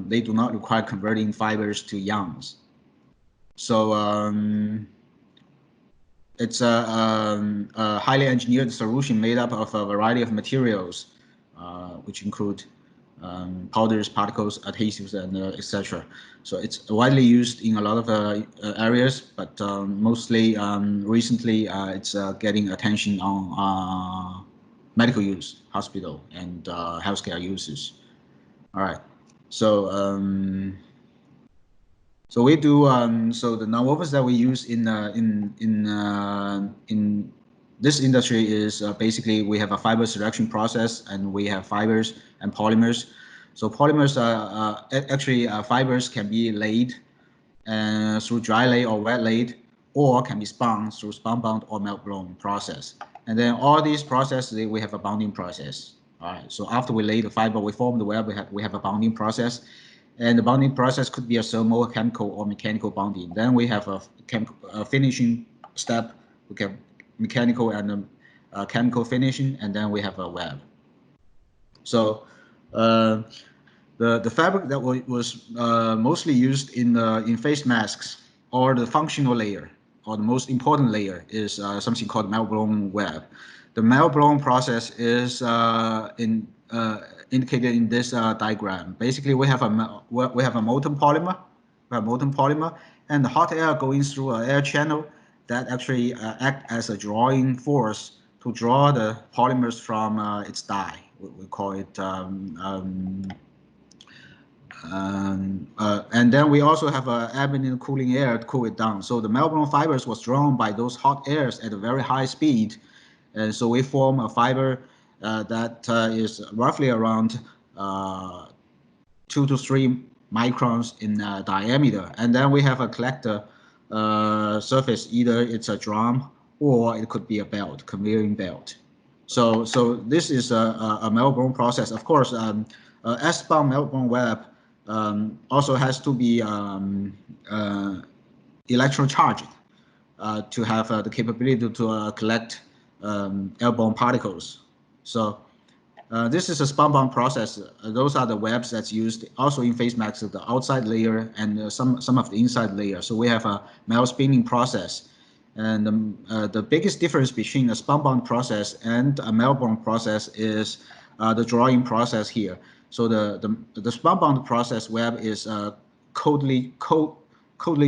they do not require converting fibers to yarns. So it's a highly engineered solution made up of a variety of materials, which include powders, particles, adhesives, and etc. So it's widely used in a lot of areas, but mostly recently it's getting attention on medical use, hospital, and healthcare uses. All right, so so we do so the nonwovens that we use in this industry is basically we have a fiber selection process and we have fibers and polymers. So polymers actually fibers can be laid through dry lay or wet laid, or can be spun through spun bound or melt blown process. And then all these processes we have a bonding process. All right. So after we lay the fiber, we form the web. We have a bonding process. And the bonding process could be a thermal, chemical, or mechanical bonding. Then we have a finishing step. We have mechanical and chemical finishing, and then we have a web. So the fabric that was mostly used in face masks, or the functional layer, or the most important layer, is something called melt-blown web. The melt-blown process is indicated in this diagram. Basically, we have a molten polymer, and the hot air going through an air channel that actually act as a drawing force to draw the polymers from its dye. We call it, and then we also have ambient cooling air to cool it down. So the melt-blown fibers was drawn by those hot airs at a very high speed, and so we form a fiber that is roughly around 2 to 3 microns in diameter. And then we have a collector surface. Either it's a drum or it could be a belt, conveying belt. So this is a melt-blown process. Of course, S-bound melt-blown web also has to be electrocharged to have the capability to collect airborne particles. So this is a spun-bound process. Those are the webs that's used also in face masks, the outside layer and some of the inside layer. So we have a melt spinning process. And the biggest difference between a spun-bound process and a melt-blown process is the drawing process here. So the spun-bound process web is coldly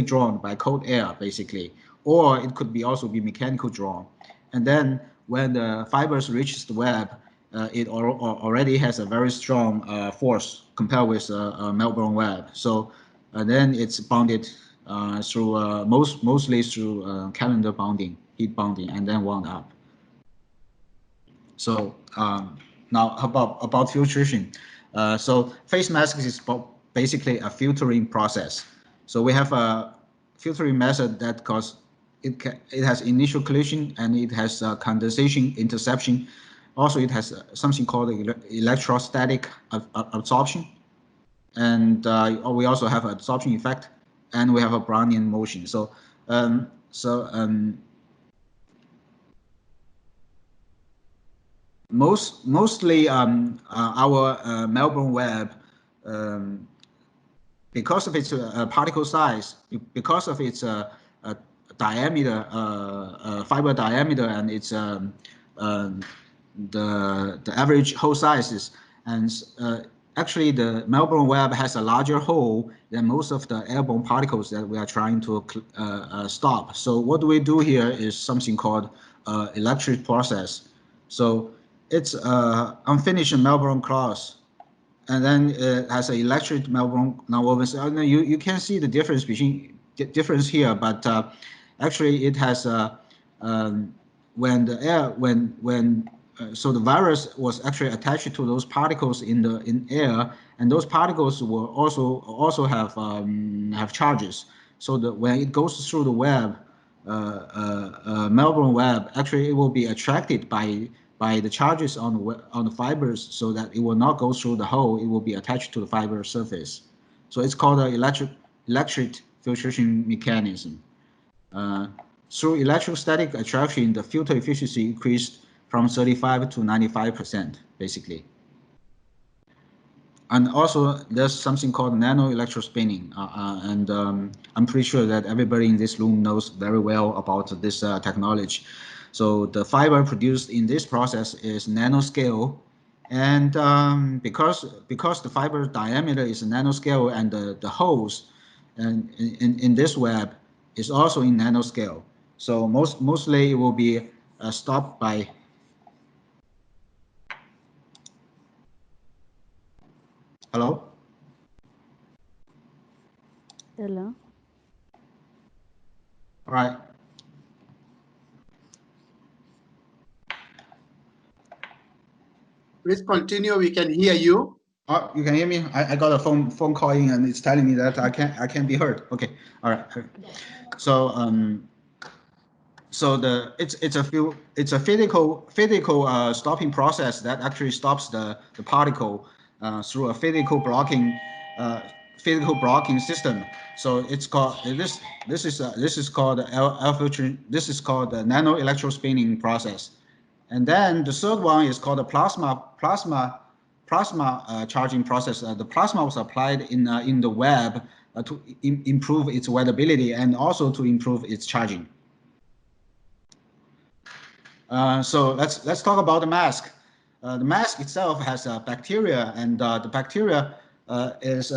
drawn by cold air, basically, or it could be also be mechanical drawn. And then when the fibers reach the web, it already has a very strong force compared with a melt-blown web. So then it's bonded through mostly through calendar bonding, heat bonding, and then wound up. So now about filtration. So face masks is basically a filtering process. So we have a filtering method that it has initial collision and it has condensation, interception. Also, it has something called electrostatic absorption, and we also have absorption effect, and we have a Brownian motion. So mostly our melt-blown web, because of its particle size, because of its diameter, fiber diameter, and its the average hole sizes, and actually the melt-blown web has a larger hole than most of the airborne particles that we are trying to stop. So what we do here is something called electric process. So it's unfinished melt-blown cloth, and then it has an electric melt-blown nonwoven. So you can see the difference here, but actually it has when so the virus was actually attached to those particles in air, and those particles will also have charges. So that when it goes through the web, Melbourne web, actually it will be attracted by the charges on the fibers, so that it will not go through the hole. It will be attached to the fiber surface. So it's called an electric filtration mechanism. Through electrostatic attraction, the filter efficiency increased from 35 to 95%, basically. And also, there's something called nano electrospinning, and I'm pretty sure that everybody in this room knows very well about this technology. So the fiber produced in this process is nanoscale, and because the fiber diameter is nanoscale, and the holes and in this web is also in nanoscale. So mostly it will be stopped by. Hello? Hello. All right. Please continue. We can hear you. Oh, you can hear me? I got a phone call in, and it's telling me that I can't be heard. Okay. All right. So so it's a physical stopping process that actually stops the particle through a physical blocking system. So it's called this is called this is called the nano electrospinning process. And then the third one is called the plasma charging process. The plasma was applied in the web to improve its wettability and also to improve its charging. So let's talk about the mask. The mask itself has bacteria, and the bacteria is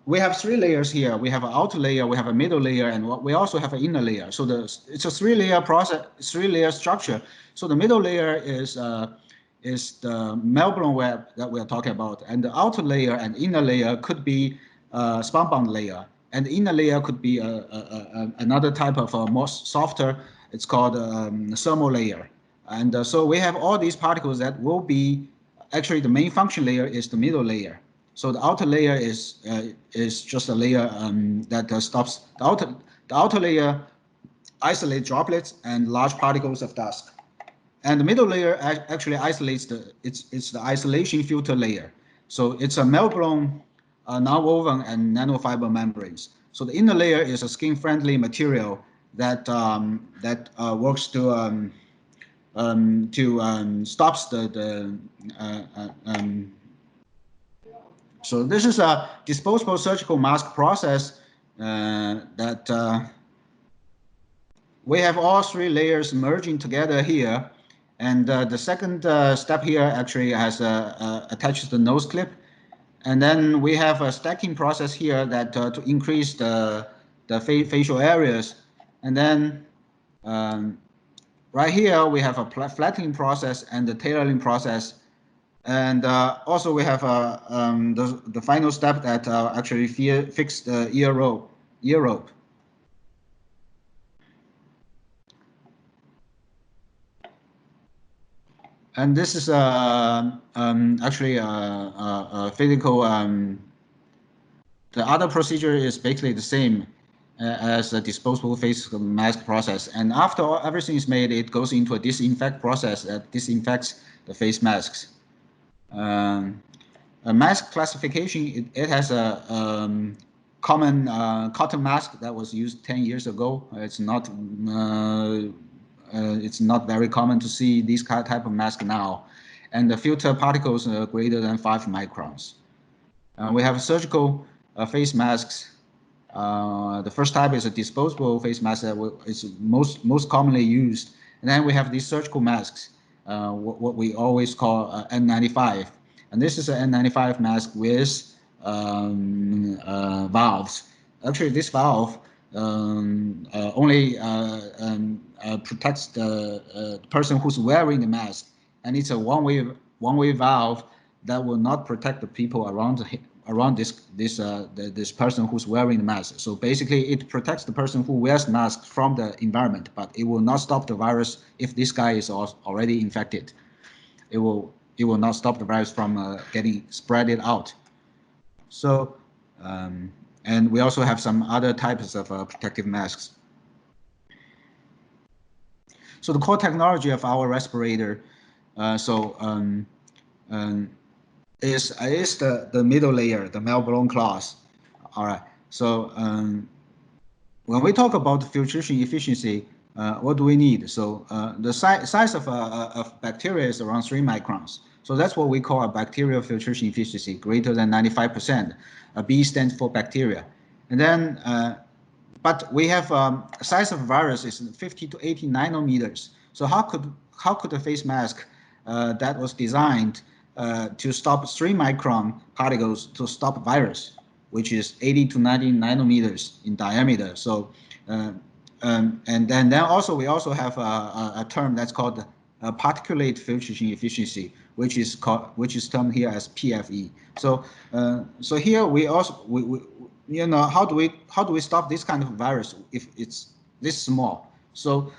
we have 3 layers here. We have an outer layer, we have a middle layer, and we also have an inner layer. So it's a 3-layer process, 3-layer structure. So the middle layer is the Melbourne web that we are talking about, and the outer layer and inner layer could be spunbond layer, and the inner layer could be another type of more softer. It's called thermal layer. And so we have all these particles that will be, actually the main function layer is the middle layer. So the outer layer is just a layer that stops, the outer layer isolates droplets and large particles of dust. And the middle layer actually isolates it's the isolation filter layer. So it's a Melbourne non-woven and nanofiber membranes. So the inner layer is a skin-friendly material that works to stops so this is a disposable surgical mask process that we have all 3 layers merging together here, and the second step here actually has attached the nose clip, and then we have a stacking process here that to increase the facial areas, and then right here we have a flattening process and the tailoring process. And also we have the final step that actually fix the ear rope. And this is actually a physical. The other procedure is basically the same as a disposable face mask process. And after everything is made, it goes into a disinfect process that disinfects the face masks. A mask classification, it has a common cotton mask that was used 10 years ago. It's not very common to see this type of mask now. And the filter particles are greater than 5 microns. We have surgical face masks. The first type is a disposable face mask that is most commonly used. And then we have these surgical masks, what we always call N95. And this is an N95 mask with valves. Actually, this valve only protects the person who's wearing the mask, and it's a one-way valve that will not protect the people around this person who's wearing the mask. So basically, it protects the person who wears the mask from the environment, but it will not stop the virus if this guy is already infected. it will not stop the virus from getting spread it out. So, and we also have some other types of protective masks. So the core technology of our respirator, is the middle layer, the melt-blown cloth. All right. So when we talk about filtration efficiency, what do we need? So the size of bacteria is around 3 microns. So that's what we call a bacterial filtration efficiency, greater than 95%. B stands for bacteria. And then, but we have size of virus is 50 to 80 nanometers. So how could a face mask that was designed to stop 3 micron particles to stop virus, which is 80 to 90 nanometers in diameter? So, and then also we also have a term that's called particulate filtration efficiency, which is termed here as PFE. So, so here we also you know, how do we stop this kind of virus if it's this small? So,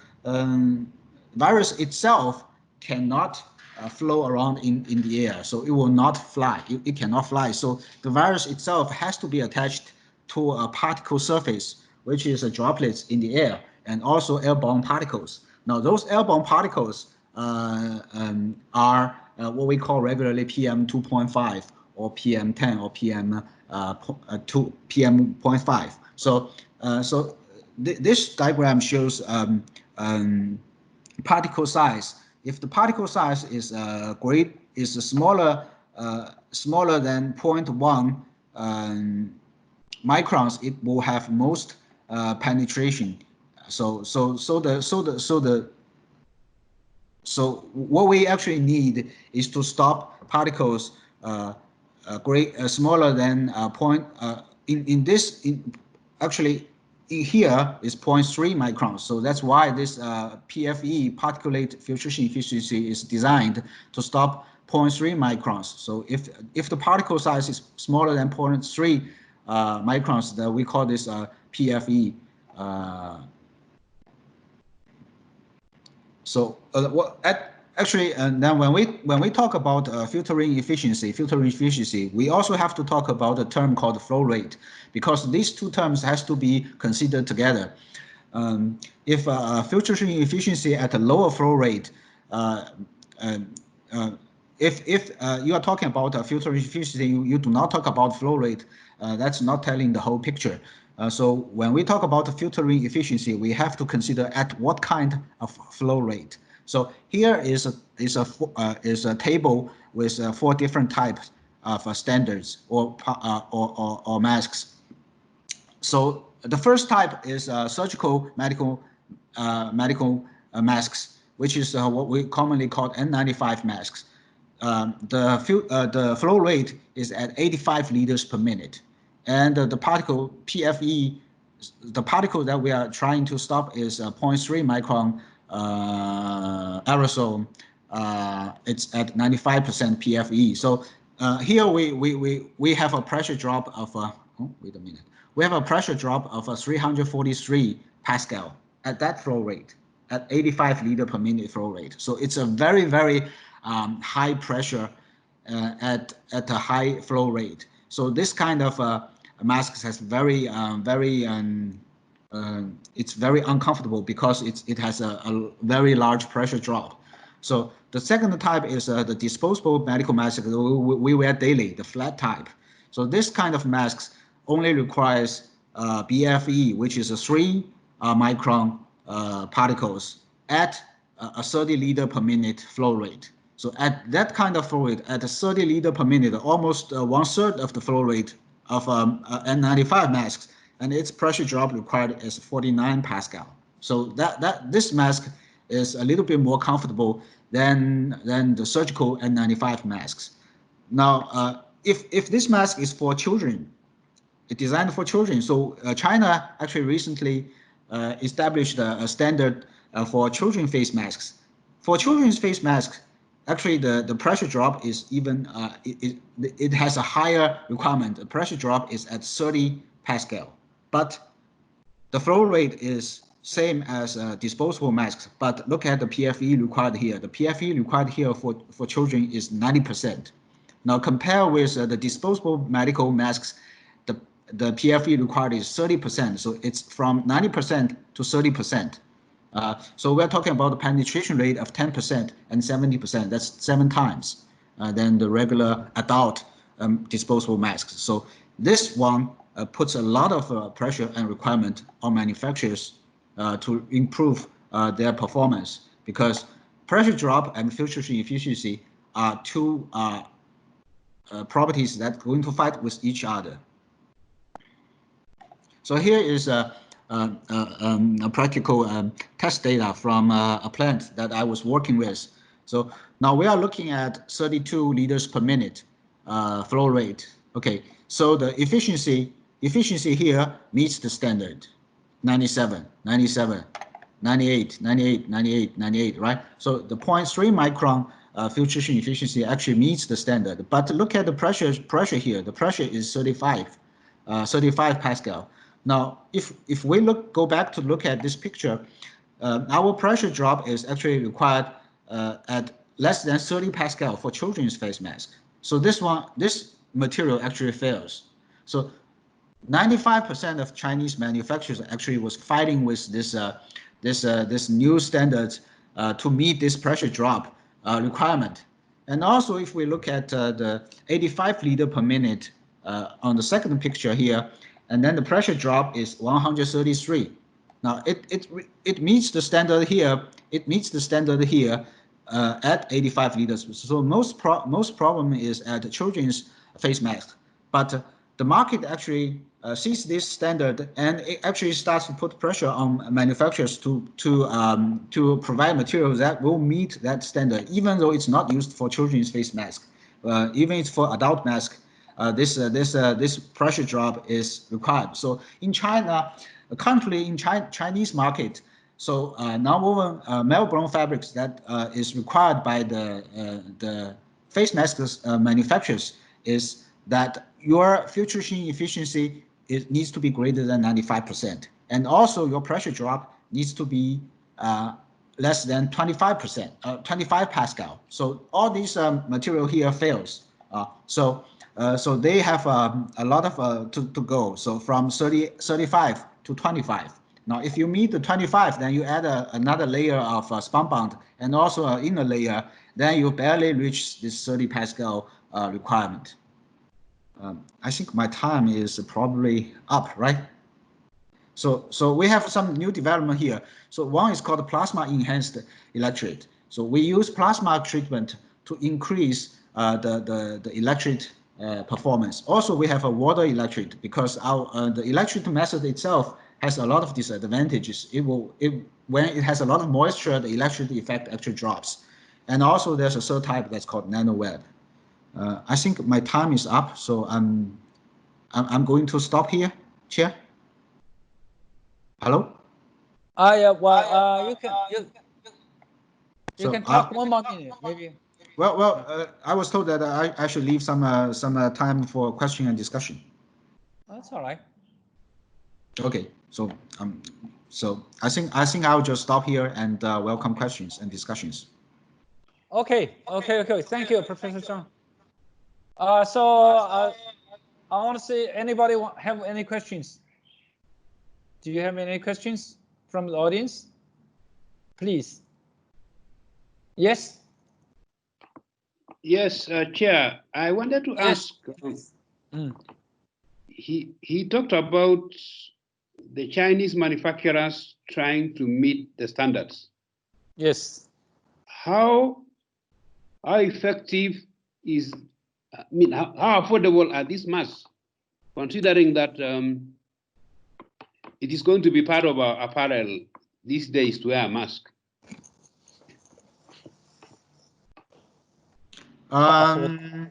virus itself cannot flow around in the air, so it will not fly. It cannot fly. So the virus itself has to be attached to a particle surface, which is droplets in the air, and also airborne particles. Now those airborne particles are what we call regularly PM 2.5 or PM 10 or PM 0.5. So this diagram shows particle size. If the particle size is smaller than 0.1 microns, it will have most penetration. So what we actually need is to stop particles smaller than actually in here is 0.3 microns. So that's why this PFE, particulate filtration efficiency, is designed to stop 0.3 microns. So if the particle size is smaller than 0.3 microns, then we call this PFE. And then when we talk about filtering efficiency, we also have to talk about a term called flow rate, because these two terms has to be considered together. If filtration efficiency at a lower flow rate, if you are talking about filtering efficiency, you do not talk about flow rate. That's not telling the whole picture. So when we talk about filtering efficiency, we have to consider at what kind of flow rate. So here is a table with 4 different types of standards or masks. So the first type is surgical medical masks, which is what we commonly call N95 masks. The flow rate is at 85 liters per minute, and the particle PFE, the particle that we are trying to stop is 0.3 micron aerosol. It's at 95% PFE. So here we have a pressure drop of wait a minute. We have a pressure drop of 343 Pascal at that flow rate, at 85 liter per minute flow rate. So it's a very, very high pressure at a high flow rate. So this kind of masks has it's very uncomfortable because it has a very large pressure drop. So the second type is the disposable medical mask we wear daily, the flat type. So this kind of masks only requires BFE, which is a 3 micron particles at a 30 liter per minute flow rate. So at that kind of flow rate, at a 30 liter per minute, almost 1/3 of the flow rate of N95 masks, and its pressure drop required is 49 Pascal. So this mask is a little bit more comfortable than the surgical N95 masks. Now, if this mask is for children, it's designed for children. So China actually recently established a standard for children face masks. For children's face masks, actually the pressure drop is even, it has a higher requirement. The pressure drop is at 30 Pascal, but the flow rate is same as disposable masks, but look at the PFE required here. The PFE required here for children is 90%. Now compare with the disposable medical masks, the PFE required is 30%. So it's from 90% to 30%. So we're talking about a penetration rate of 10% and 70%. That's 7 times than the regular adult disposable masks. So this one puts a lot of pressure and requirement on manufacturers to improve their performance, because pressure drop and filtration efficiency are two properties that are going to fight with each other. So here is a practical test data from a plant that I was working with. So now we are looking at 32 liters per minute flow rate. Okay, so the efficiency here meets the standard, 97, 97, 98, 98, 98, 98, right? So the 0.3 micron filtration efficiency actually meets the standard. But look at the pressure here. The pressure is 35 Pascal. Now, if we go back to look at this picture, our pressure drop is actually required at less than 30 Pascal for children's face mask. So this material actually fails. So 95% of Chinese manufacturers actually was fighting with this new standard to meet this pressure drop requirement. And also, if we look at the 85 liter per minute on the second picture here, and then the pressure drop is 133. Now it meets the standard here. It meets the standard here at 85 liters. So most problem is at children's face mask, but the market actually sees this standard, and it actually starts to put pressure on manufacturers to provide materials that will meet that standard, even though it's not used for children's face mask. Even it's for adult mask, this pressure drop is required. So in China, currently in Chinese market, so nonwoven male-blown fabrics that is required by the face masks manufacturers is that your filtration efficiency needs to be greater than 95%, and also your pressure drop needs to be less than 25%, 25 Pascal. So all these material here fails. So they have a lot of to go. So from 35 to 25. Now, if you meet the 25, then you add another layer of spun bond and also an inner layer, then you barely reach this 30 Pascal requirement. I think my time is probably up, right? So we have some new development here. So one is called plasma enhanced electrode. So we use plasma treatment to increase the electrode performance. Also, we have a water electrode because the electrode method itself has a lot of disadvantages. When it has a lot of moisture, the electric effect actually drops. And also there's a third type that's called nanoweb. I think my time is up, so I'm going to stop here, Chair. Hello? Yeah, well, you can talk 1 more minute, maybe. Well, I was told that I should leave some time for question and discussion. That's all right. Okay, so I think I'll just stop here and welcome questions and discussions. Okay. Thank you, Professor Zhang. I want to see anybody have any questions? Do you have any questions from the audience? Please. Yes. Yes, Chair. I wanted to ask. He talked about the Chinese manufacturers trying to meet the standards. Yes. How effective is? I mean, how affordable are these masks, considering that it is going to be part of our apparel these days to wear a mask? How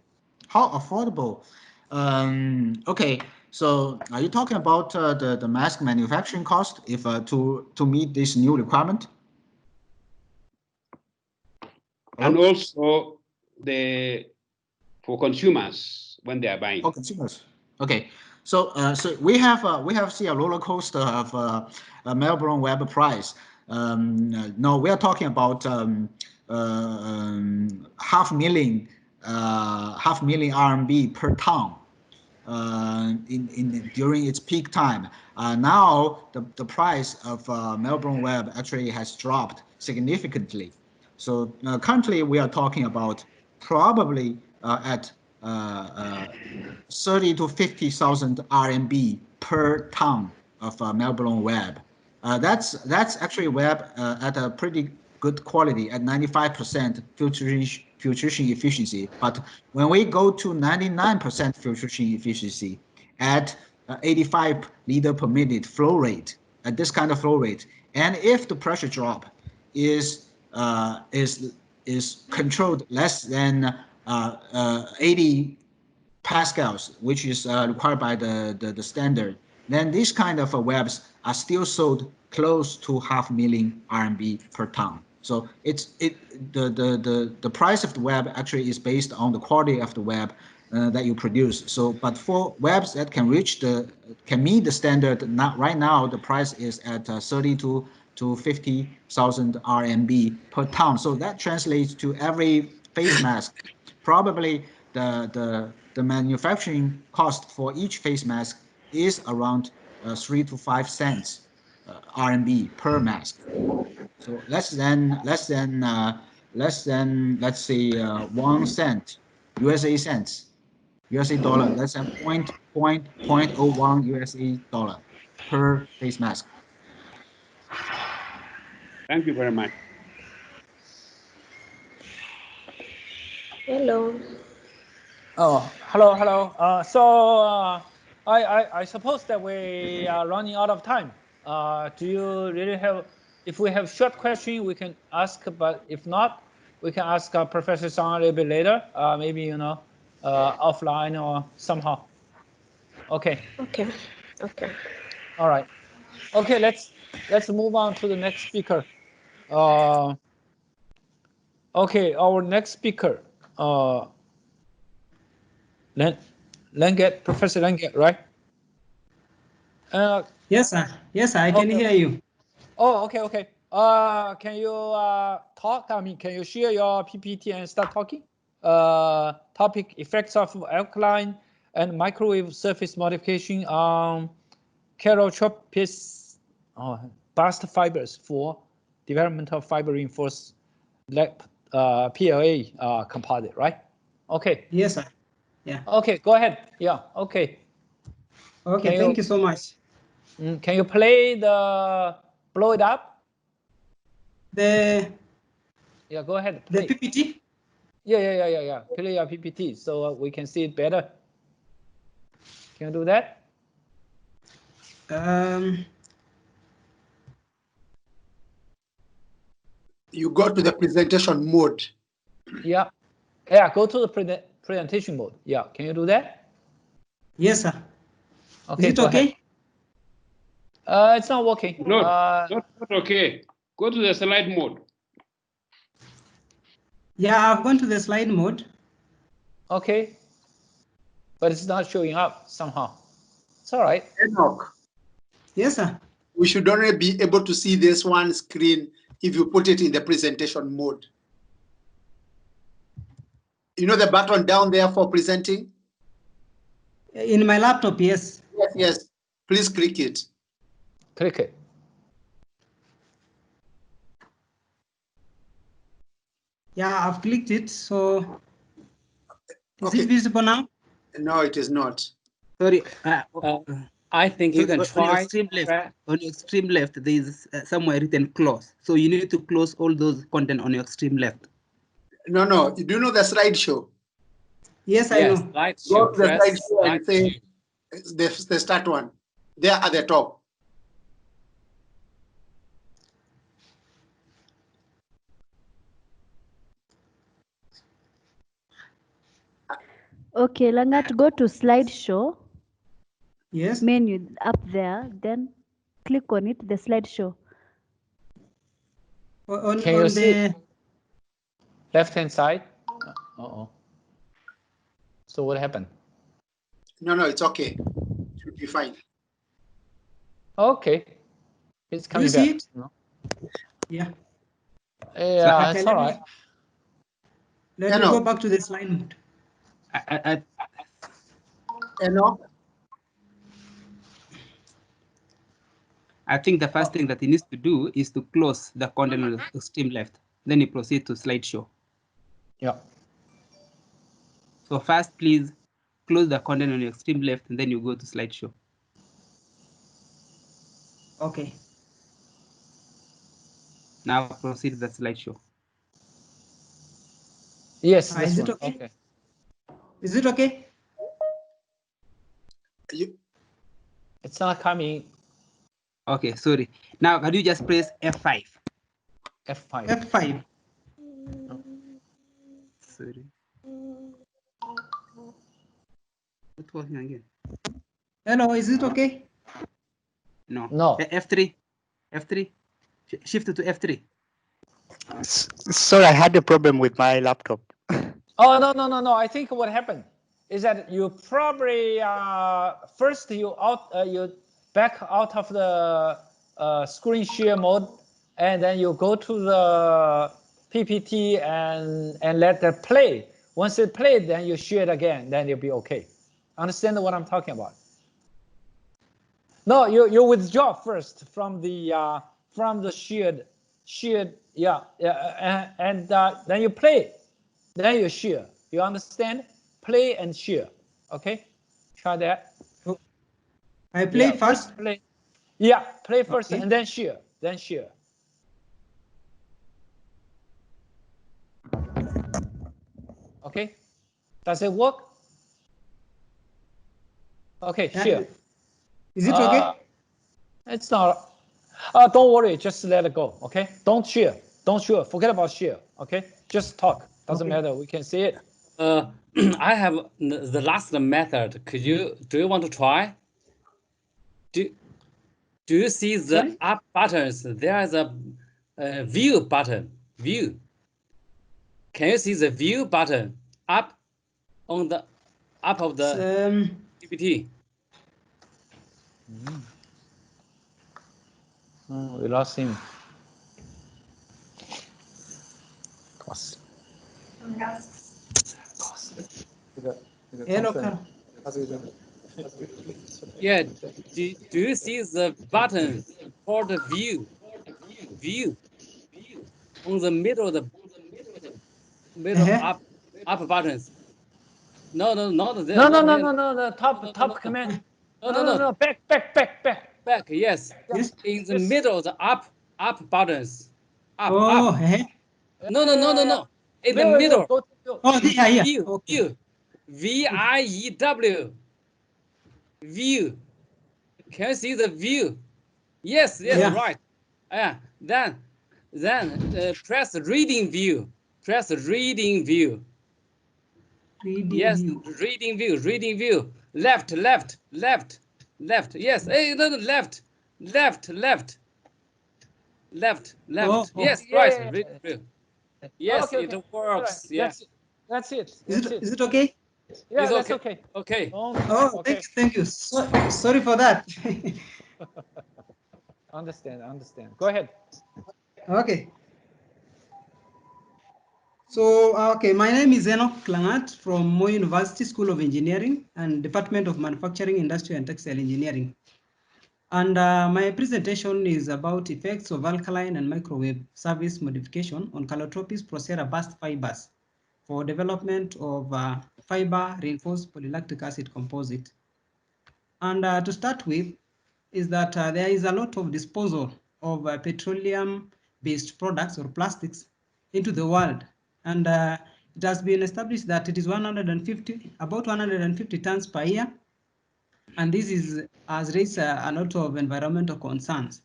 affordable? Okay, so are you talking about the mask manufacturing cost if to meet this new requirement? And also for consumers when they are buying. For consumers. Okay, So we have seen a roller coaster of Melbourne web price. No, we are talking about half million RMB per ton during its peak time. Now the price of Melbourne web actually has dropped significantly. So currently we are talking about probably at 30 to 50,000 RMB per ton of Melbourne web. That's actually web at a pretty good quality at 95% filtration efficiency. But when we go to 99% filtration efficiency at 85 liter per minute flow rate, at this kind of flow rate, and if the pressure drop is controlled less than 80 pascals, which is required by the standard, then these kind of webs are still sold close to 500,000 RMB per ton. So the price of the web actually is based on the quality of the web that you produce. So, but for webs that can meet the standard, right now the price is at 30 to 50,000 RMB per ton. So that translates to every face mask. Probably the manufacturing cost for each face mask is around 3 to 5 cents RMB per mask. So less than let's say 1 cent USA dollar, less than 0.01 USA dollar per face mask. Thank you very much. Hello. Oh, hello. I suppose that we are running out of time. Do you really have? If we have short question, we can ask. But if not, we can ask Professor Zhang a little bit later. Maybe offline or somehow. Okay. Okay. All right. Okay. Let's move on to the next speaker. Okay, our next speaker. Langet, Professor Langet, right? Yes, sir. Yes, I can hear you. Oh, okay. Can you talk? I mean, can you share your PPT and start talking? Topic: effects of alkaline and microwave surface modification on keratopis bast fibers for development of fiber reinforced PLA composite, right? Okay. Yes, sir. Yeah. Okay, go ahead. Yeah. Okay. Okay. Thank you so much. Can you play the blow it up? Yeah, go ahead. Play. The PPT? Yeah. Play your PPT so we can see it better. Can you do that? You go to the presentation mode. Yeah, go to the presentation mode. Yeah, can you do that? Yes, sir. Okay, is it okay? It's not working. No, not okay. Go to the slide mode. Yeah, I've gone to the slide mode. Okay, but it's not showing up somehow. It's all right. Enoch. Yes, sir. We should only be able to see this one screen if you put it in the presentation mode. You know the button down there for presenting? In my laptop, yes. Yes. Please click it. Click it. Yeah, I've clicked it. So is it visible now? No, it is not. Sorry. I think you can try. On your extreme left, there is somewhere written close. So you need to close all those content on your extreme left. No. You do know the slideshow? Yes, I know. Go to the slideshow and say the start one. There at the top. Okay, Langat, go to slideshow. Yes. Menu up there, then click on it, the slideshow. On you see the left-hand side? So what happened? No, it's okay. should be fine. Okay. It's coming Do you see back. it? No? Yeah. Yeah, Okay, it's all right. Let me go back to the slide mode. I think the first thing that he needs to do is to close the content on the extreme left. Then you proceed to slideshow. Yeah. So first, please close the content on your extreme left, and then you go to slideshow. Okay. Now proceed to the slideshow. Yes, is it okay? Okay. Is it okay? It's not coming. Okay, sorry. Now, can you just press F5? F5. F5. Sorry. What was it again? Hello, is it okay? No. No. F3. F3. Shift to F3. Sorry, I had a problem with my laptop. Oh, no. I think what happened is that you probably first you back out of the screen share mode, and then you go to the PPT and let it play. Once it played, then you share it again, then you'll be okay. Understand what I'm talking about? No, you withdraw first from the shared, and then you play, then you share. You understand? Play and share. Okay, try that. I play first. Play. Yeah, play first Okay. and then share. Then share. Okay, does it work? Okay, share. Is it okay? It's not. Don't worry, just let it go. Okay, don't share. Don't share. Forget about share. Okay, just talk. Doesn't matter. We can see it. I have the last method. Do you want to try? Do you see the up buttons? There is a view button. View. Can you see the view button up on the up of the PPT? We lost him. Hello, Carl. Yeah. Do you see the button for the view? View on the middle of the up buttons. No, not there. No. The top command. No. Back. Yes. In the middle of the up buttons. Up. No. In the middle. Oh, yeah. View. VIEW. View. Can you see the view? Yes, right. Then press reading view. Press reading view. Reading view. Left. Yes. Hey, no, left. Oh, yes, right. Reading view. Yes, Okay. it works. Right. Yes. That's it. Is it okay? Yeah, that's okay. Okay. Oh, thank you. Sorry for that. Understand. Go ahead. Okay. So, my name is Enoch Klangat from Moi University School of Engineering and Department of Manufacturing, Industry and Textile Engineering. And my presentation is about effects of alkaline and microwave service modification on Calotropis procera bast fibers for development of fiber reinforced polylactic acid composite. And to start with is that there is a lot of disposal of petroleum-based products or plastics into the world. And it has been established that it is about 150 tons per year. And this has raised a lot of environmental concerns.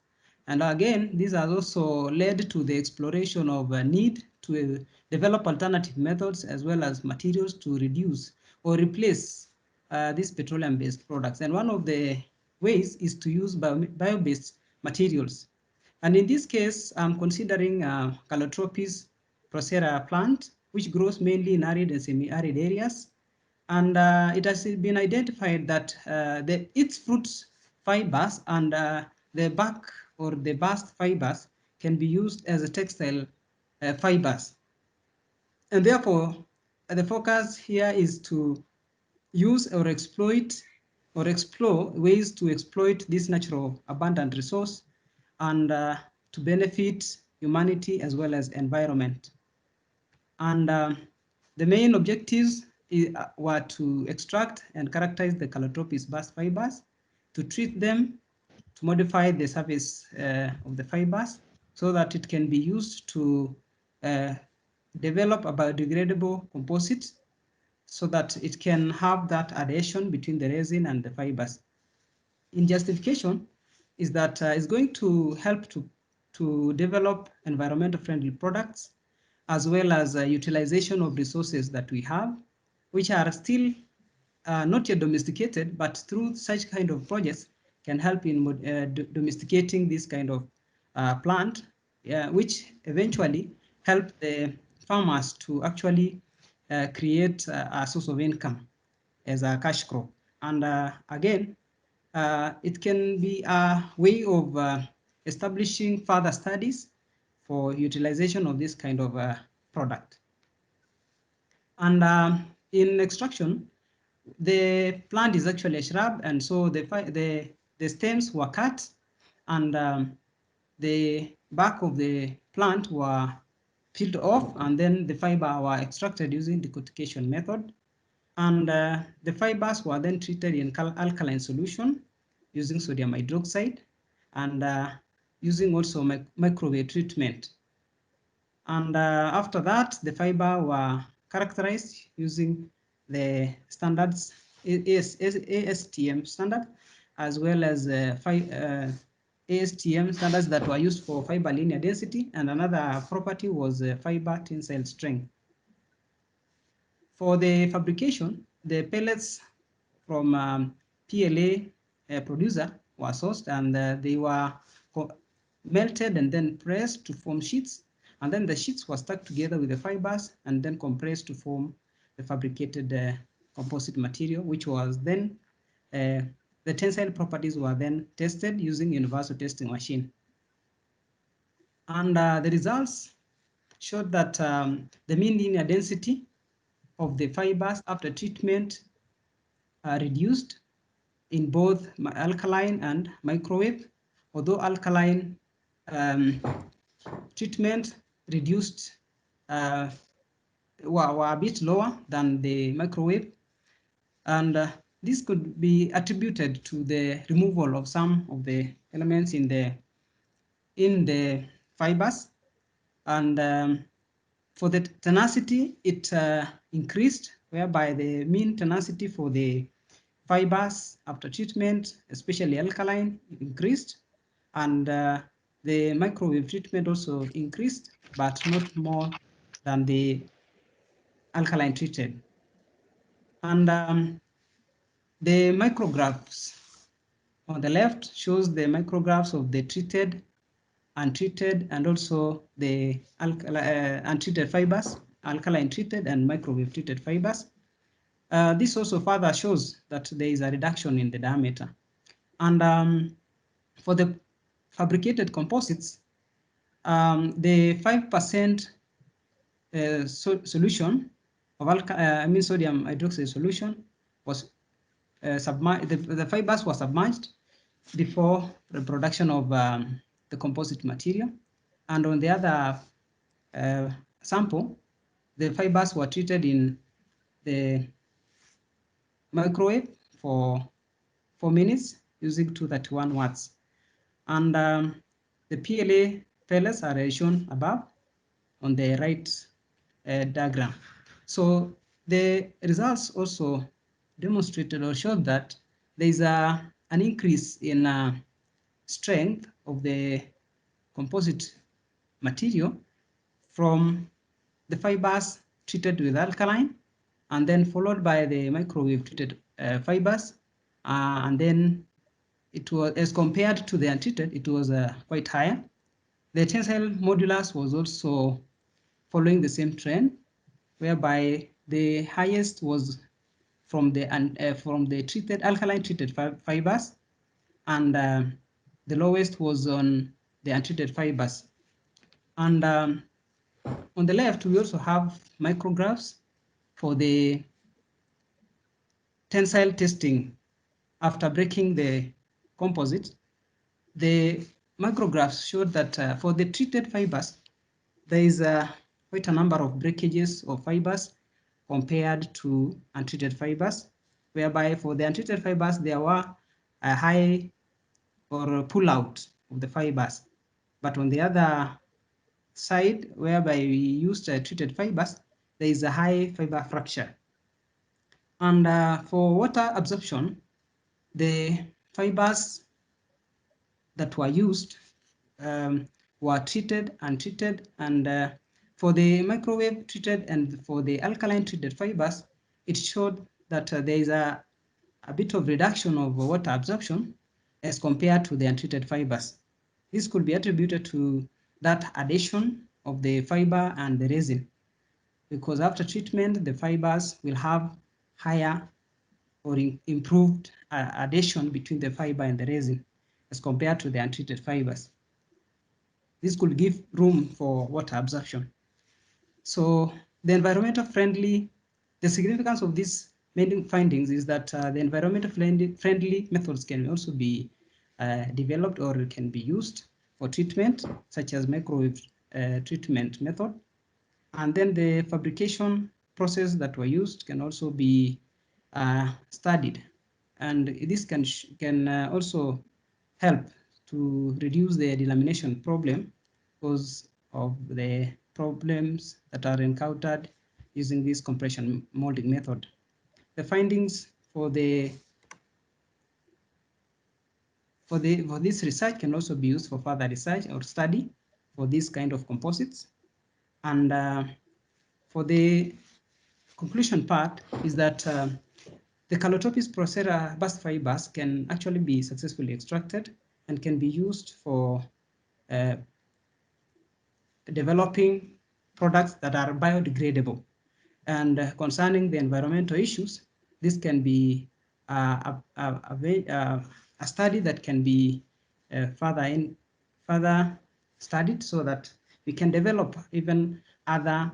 And again, this has also led to the exploration of a need to develop alternative methods as well as materials to reduce or replace these petroleum-based products. And one of the ways is to use bio-based materials. And in this case, I'm considering Calotropis procera plant, which grows mainly in arid and semi-arid areas. And it has been identified that its fruit fibers and the back or the bast fibers can be used as a textile fibers. And therefore, the focus here is to use or exploit or explore ways to exploit this natural abundant resource and to benefit humanity as well as environment. And the main objectives were to extract and characterize the calotropis bast fibers, to treat them, to modify the surface of the fibers so that it can be used to develop a biodegradable composite so that it can have that adhesion between the resin and the fibers. In justification is that it's going to help to develop environmental friendly products as well as utilization of resources that we have, which are still not yet domesticated, but through such kind of projects can help in domesticating this kind of plant, which eventually help the farmers to actually create a source of income as a cash crop. And again, it can be a way of establishing further studies for utilization of this kind of product. And in extraction, the plant is actually a shrub, and so the stems were cut, and the back of the plant were peeled off, and then the fiber were extracted using decortication method. And the fibers were then treated in alkaline solution using sodium hydroxide and using also microwave treatment. And after that, the fiber were characterized using the standards, ASTM standard, as well as ASTM standards that were used for fiber linear density, and another property was fiber tensile strength. For the fabrication, the pellets from PLA producer were sourced, and they were melted and then pressed to form sheets, and then the sheets were stuck together with the fibers and then compressed to form the fabricated composite material, which was then the tensile properties were then tested using universal testing machine. And the results showed that the mean linear density of the fibers after treatment reduced in both alkaline and microwave, although alkaline treatment reduced were a bit lower than the microwave, and this could be attributed to the removal of some of the elements in the fibers. And for the tenacity, it increased, whereby the mean tenacity for the fibers after treatment, especially alkaline, increased, and the microwave treatment also increased, but not more than the alkaline treated. And the micrographs on the left shows the micrographs of the treated, untreated, and also the untreated fibers, alkaline treated and microwave treated fibers. This also further shows that there is a reduction in the diameter. And for the fabricated composites, the 5% solution of sodium hydroxide solution was submerged. The fibers were submerged before the production of the composite material, and on the other sample, the fibers were treated in the microwave for 4 minutes using 231 watts. And the PLA pellets are shown above on the right diagram. So the results also demonstrated or showed that there is an increase in strength of the composite material from the fibers treated with alkaline, and then followed by the microwave treated fibers, and then it was, as compared to the untreated, it was quite higher. The tensile modulus was also following the same trend, whereby the highest was from the treated alkaline treated fibers, and the lowest was on the untreated fibers. And on the left, we also have micrographs for the tensile testing after breaking the composite. The micrographs showed that for the treated fibers, there is quite a number of breakages of fibers compared to untreated fibers, whereby for the untreated fibers, there were a high or pull out of the fibers. But on the other side, whereby we used treated fibers, there is a high fiber fracture. And for water absorption, the fibers that were used were treated, untreated, and for the microwave treated and for the alkaline treated fibers, it showed that there is a bit of reduction of water absorption as compared to the untreated fibers. This could be attributed to that adhesion of the fiber and the resin, because after treatment, the fibers will have higher or improved adhesion between the fiber and the resin as compared to the untreated fibers. This could give room for water absorption. So the significance of these findings is that the environmental friendly methods can also be developed or can be used for treatment, such as microwave treatment method. And then the fabrication process that were used can also be studied. And this can also help to reduce the delamination problem because of the problems that are encountered using this compression molding method. The findings for this research can also be used for further research or study for this kind of composites. And for the conclusion part is that the Calotropis procera bast fibers can actually be successfully extracted and can be used for developing products that are biodegradable. And concerning the environmental issues, this can be a study that can be further studied so that we can develop even other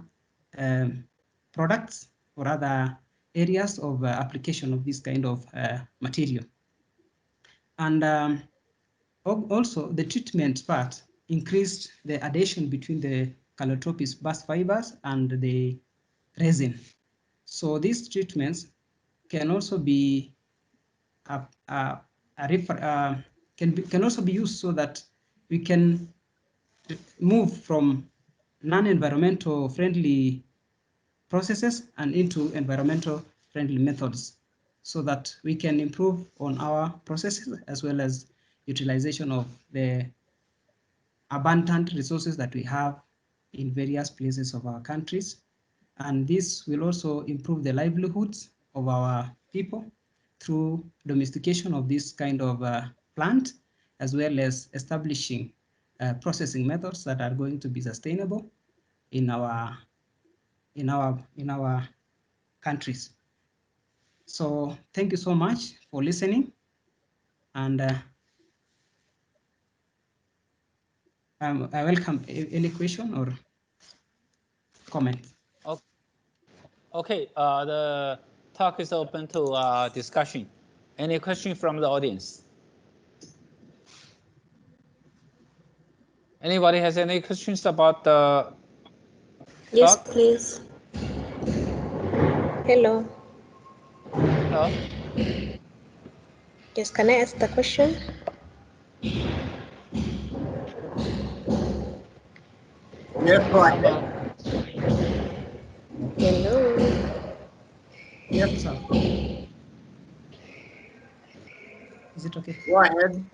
products or other areas of application of this kind of material. And also the treatment part increased the adhesion between the Calotropis bast fibers and the resin. So these treatments can also be can also be used so that we can move from non-environmental friendly processes and into environmental friendly methods, so that we can improve on our processes as well as utilization of the abundant resources that we have in various places of our countries. And this will also improve the livelihoods of our people through domestication of this kind of plant, as well as establishing processing methods that are going to be sustainable in our countries. So thank you so much for listening, and I welcome any question or comment. Okay, the talk is open to discussion. Any question from the audience? Anybody has any questions about the Yes, talk? please. Hello. Hello. Yes, can I ask the question? Yes, go ahead. Hello. Yes, sir. Is it okay? Go ahead.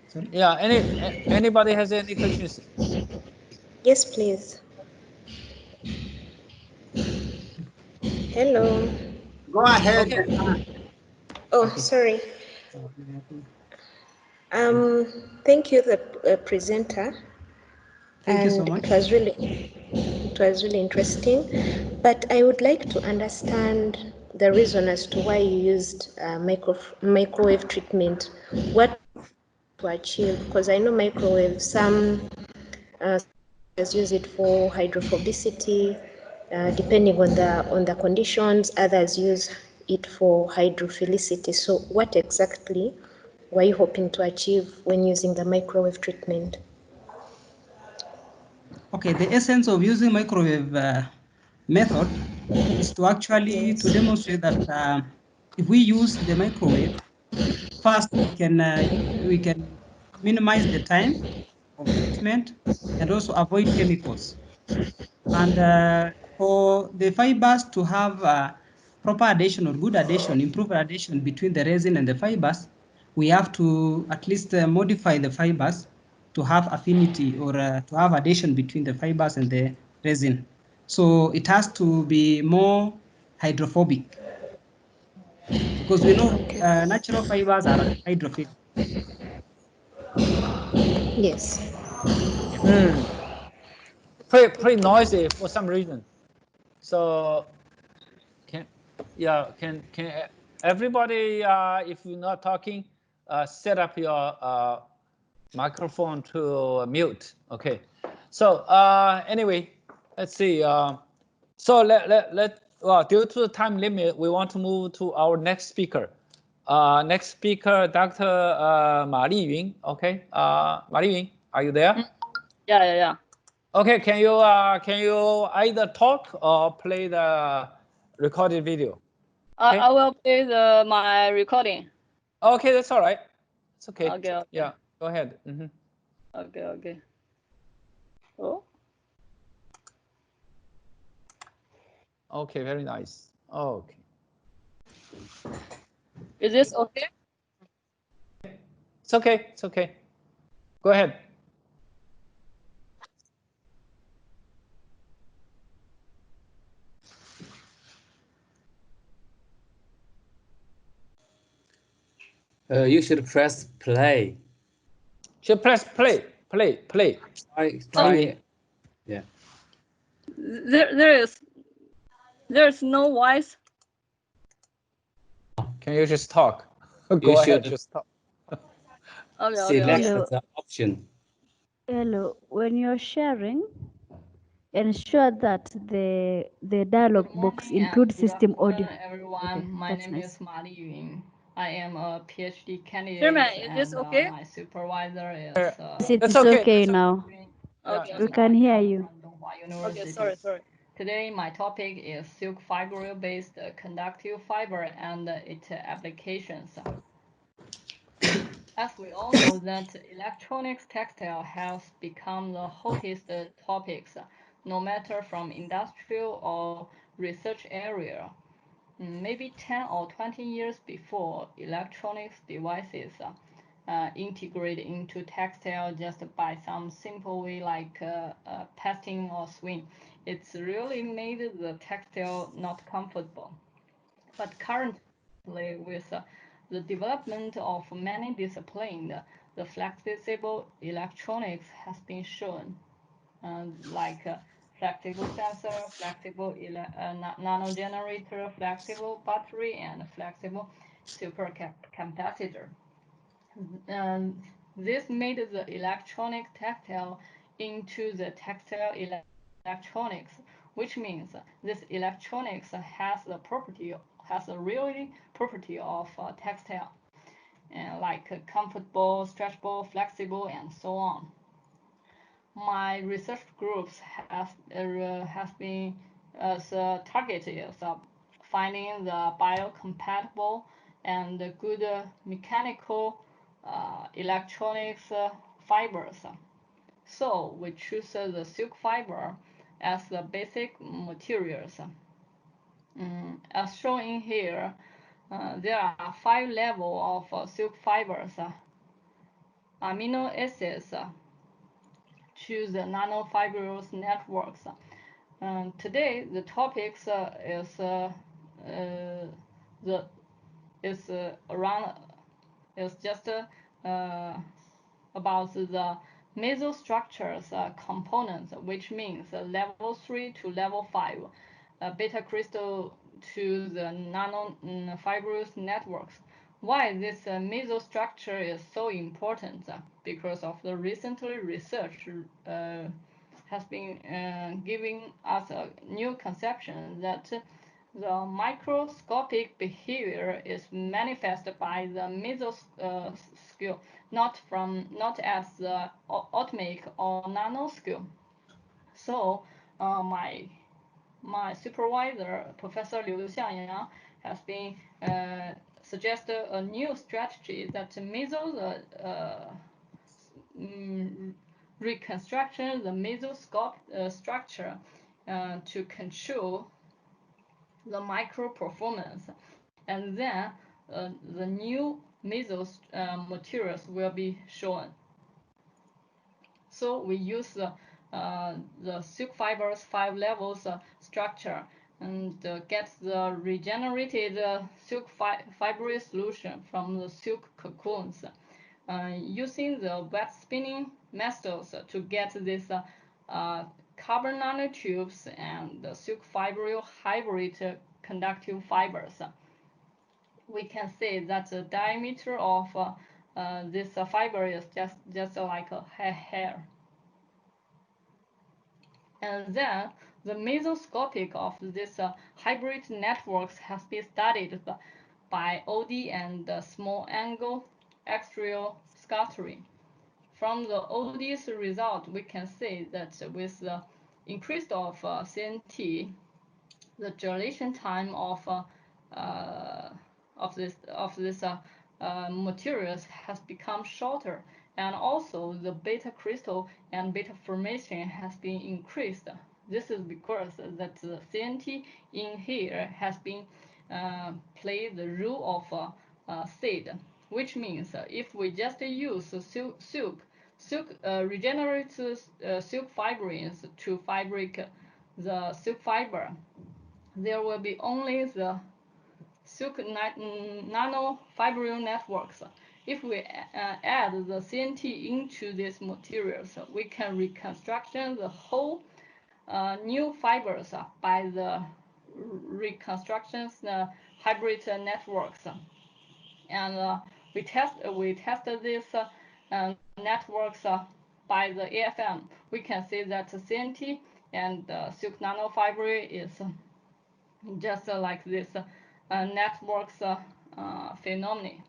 Sorry? Yeah, anybody has any questions? Yes, please. Hello. Go ahead. Okay. Oh, sorry. Thank you, the presenter. Thank you so much. It was really interesting. But I would like to understand the reason as to why you used microwave treatment. What to achieve? Because I know microwave, some use it for hydrophobicity, depending on the conditions. Others use it for hydrophilicity. So what exactly were you hoping to achieve when using the microwave treatment? Okay, the essence of using microwave method is to actually to demonstrate that if we use the microwave, first we can minimize the time of treatment and also avoid chemicals. And for the fibers to have proper adhesion or good adhesion, improved adhesion between the resin and the fibers, we have to at least modify the fibers to have affinity or to have adhesion between the fibers and the resin. So it has to be more hydrophobic because we know natural fibers are hydrophilic. Yes. Pretty noisy for some reason. So can everybody, if you're not talking, set up your microphone to mute. Okay. So anyway, let's see. So well, due to the time limit, we want to move to our next speaker. Next speaker, Dr. Ma Liyun. Okay. Ma Liyun, are you there? Yeah. Okay. Can you either talk or play the recorded video? Okay. I will play my recording. Okay, that's all right. It's okay. Okay. Yeah, go ahead. Okay. Oh. Okay, very nice. Okay. Is this okay? It's okay. It's okay. Go ahead. You should press play. Should press play. Try. Yeah. There's no voice. Can you just talk? Go ahead, just talk. Select the option. Hello, when you're sharing, ensure that the dialog box includes system audio. Everyone, Okay, my name nice. is Ma Liyun. I am a PhD candidate. Chairman, is this and, okay? my supervisor is. It's okay now. Okay. We can hear you. Okay, sorry. Today, my topic is silk fiber-based conductive fiber and its applications. As we all know that electronics textile has become the hottest topics, no matter from industrial or research area. Maybe 10 or 20 years before, electronics devices integrate into textile just by some simple way like pasting or swing. It's really made the textile not comfortable. But currently, with the development of many disciplines, the flexible electronics has been shown, like flexible sensor, flexible nano generator, flexible battery, and flexible supercapacitor. This made the electronic textile into the textile electronics, which means this electronics has the really property of textile, like comfortable, stretchable, flexible, and so on. My research groups has been target is finding the biocompatible and good mechanical electronics fibers. So we choose the silk fiber as the basic materials. As shown in here, there are 5 levels of silk fibers. Amino acids to the nanofibrous networks. Today, the topics is just about the mesostructures components, which means level 3 to level 5. Beta crystal to the nanofibrous networks. Why this mesostructure is so important? Because of the recently research has been giving us a new conception that the microscopic behavior is manifested by the mesoscale, not at the atomic or nanoscale. So my supervisor, Professor Liu Xiangyang, has been suggested a new strategy that reconstruction the mesoscope structure to control the micro performance, and then the new mesos materials will be shown. So we use the silk fibers 5 levels structure and get the regenerated silk fibrous solution from the silk cocoons. Using the wet spinning methods to get this carbon nanotubes and the silk fibril hybrid conductive fibers. We can see that the diameter of this fiber is just like a hair. And then the mesoscopic of this hybrid networks has been studied by OD and small angle axial scattering. From the OD's result, we can see that with the increase of CNT, the duration time of this materials has become shorter, and also the beta crystal and beta formation has been increased. This is because that the CNT in here has been played the role of seed, which means if we just use silk regenerates silk fibrins to fabric the silk fiber, there will be only the silk nanofibril networks. If we add the CNT into these materials, we can reconstruct the whole new fibers by the reconstructions hybrid networks. And we tested these networks by the AFM. We can see that CNT and silk nanofibril is just like this networks phenomenon.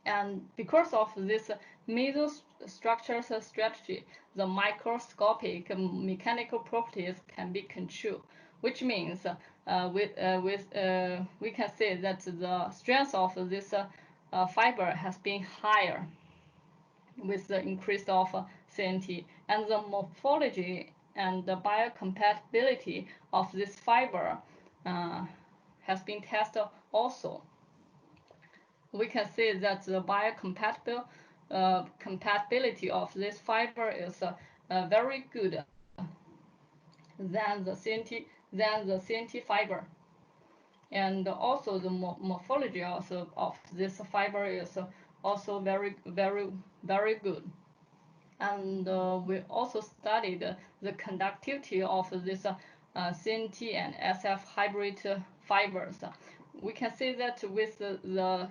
And because of this mesostructure strategy, the microscopic mechanical properties can be controlled, which means we can say that the strength of this fiber has been higher with the increase of CNT, and the morphology and the biocompatibility of this fiber has been tested also. We can see that the compatibility of this fiber is very good than the CNT fiber, and also the morphology also of this fiber is also very good. And we also studied the conductivity of this CNT and SF hybrid fibers. We can see that with the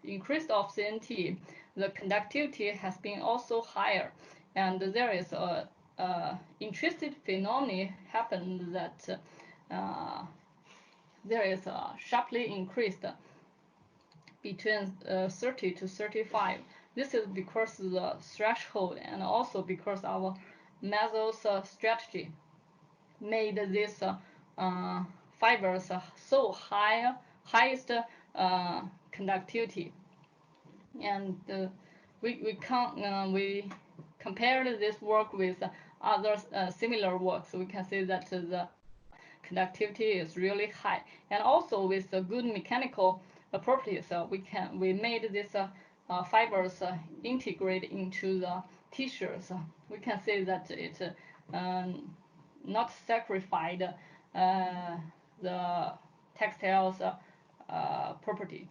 increase of CNT, the conductivity has been also higher, and there is a interesting phenomenon happened that there is a sharply increased between 30 to 35. This is because the threshold, and also because our mesos strategy made these fibers so highest conductivity. And we compared this work with other similar works. We can see that the conductivity is really high, and also with the good mechanical properties, we made these fibers integrate into the tissues. We can see that it not sacrificed the textiles property.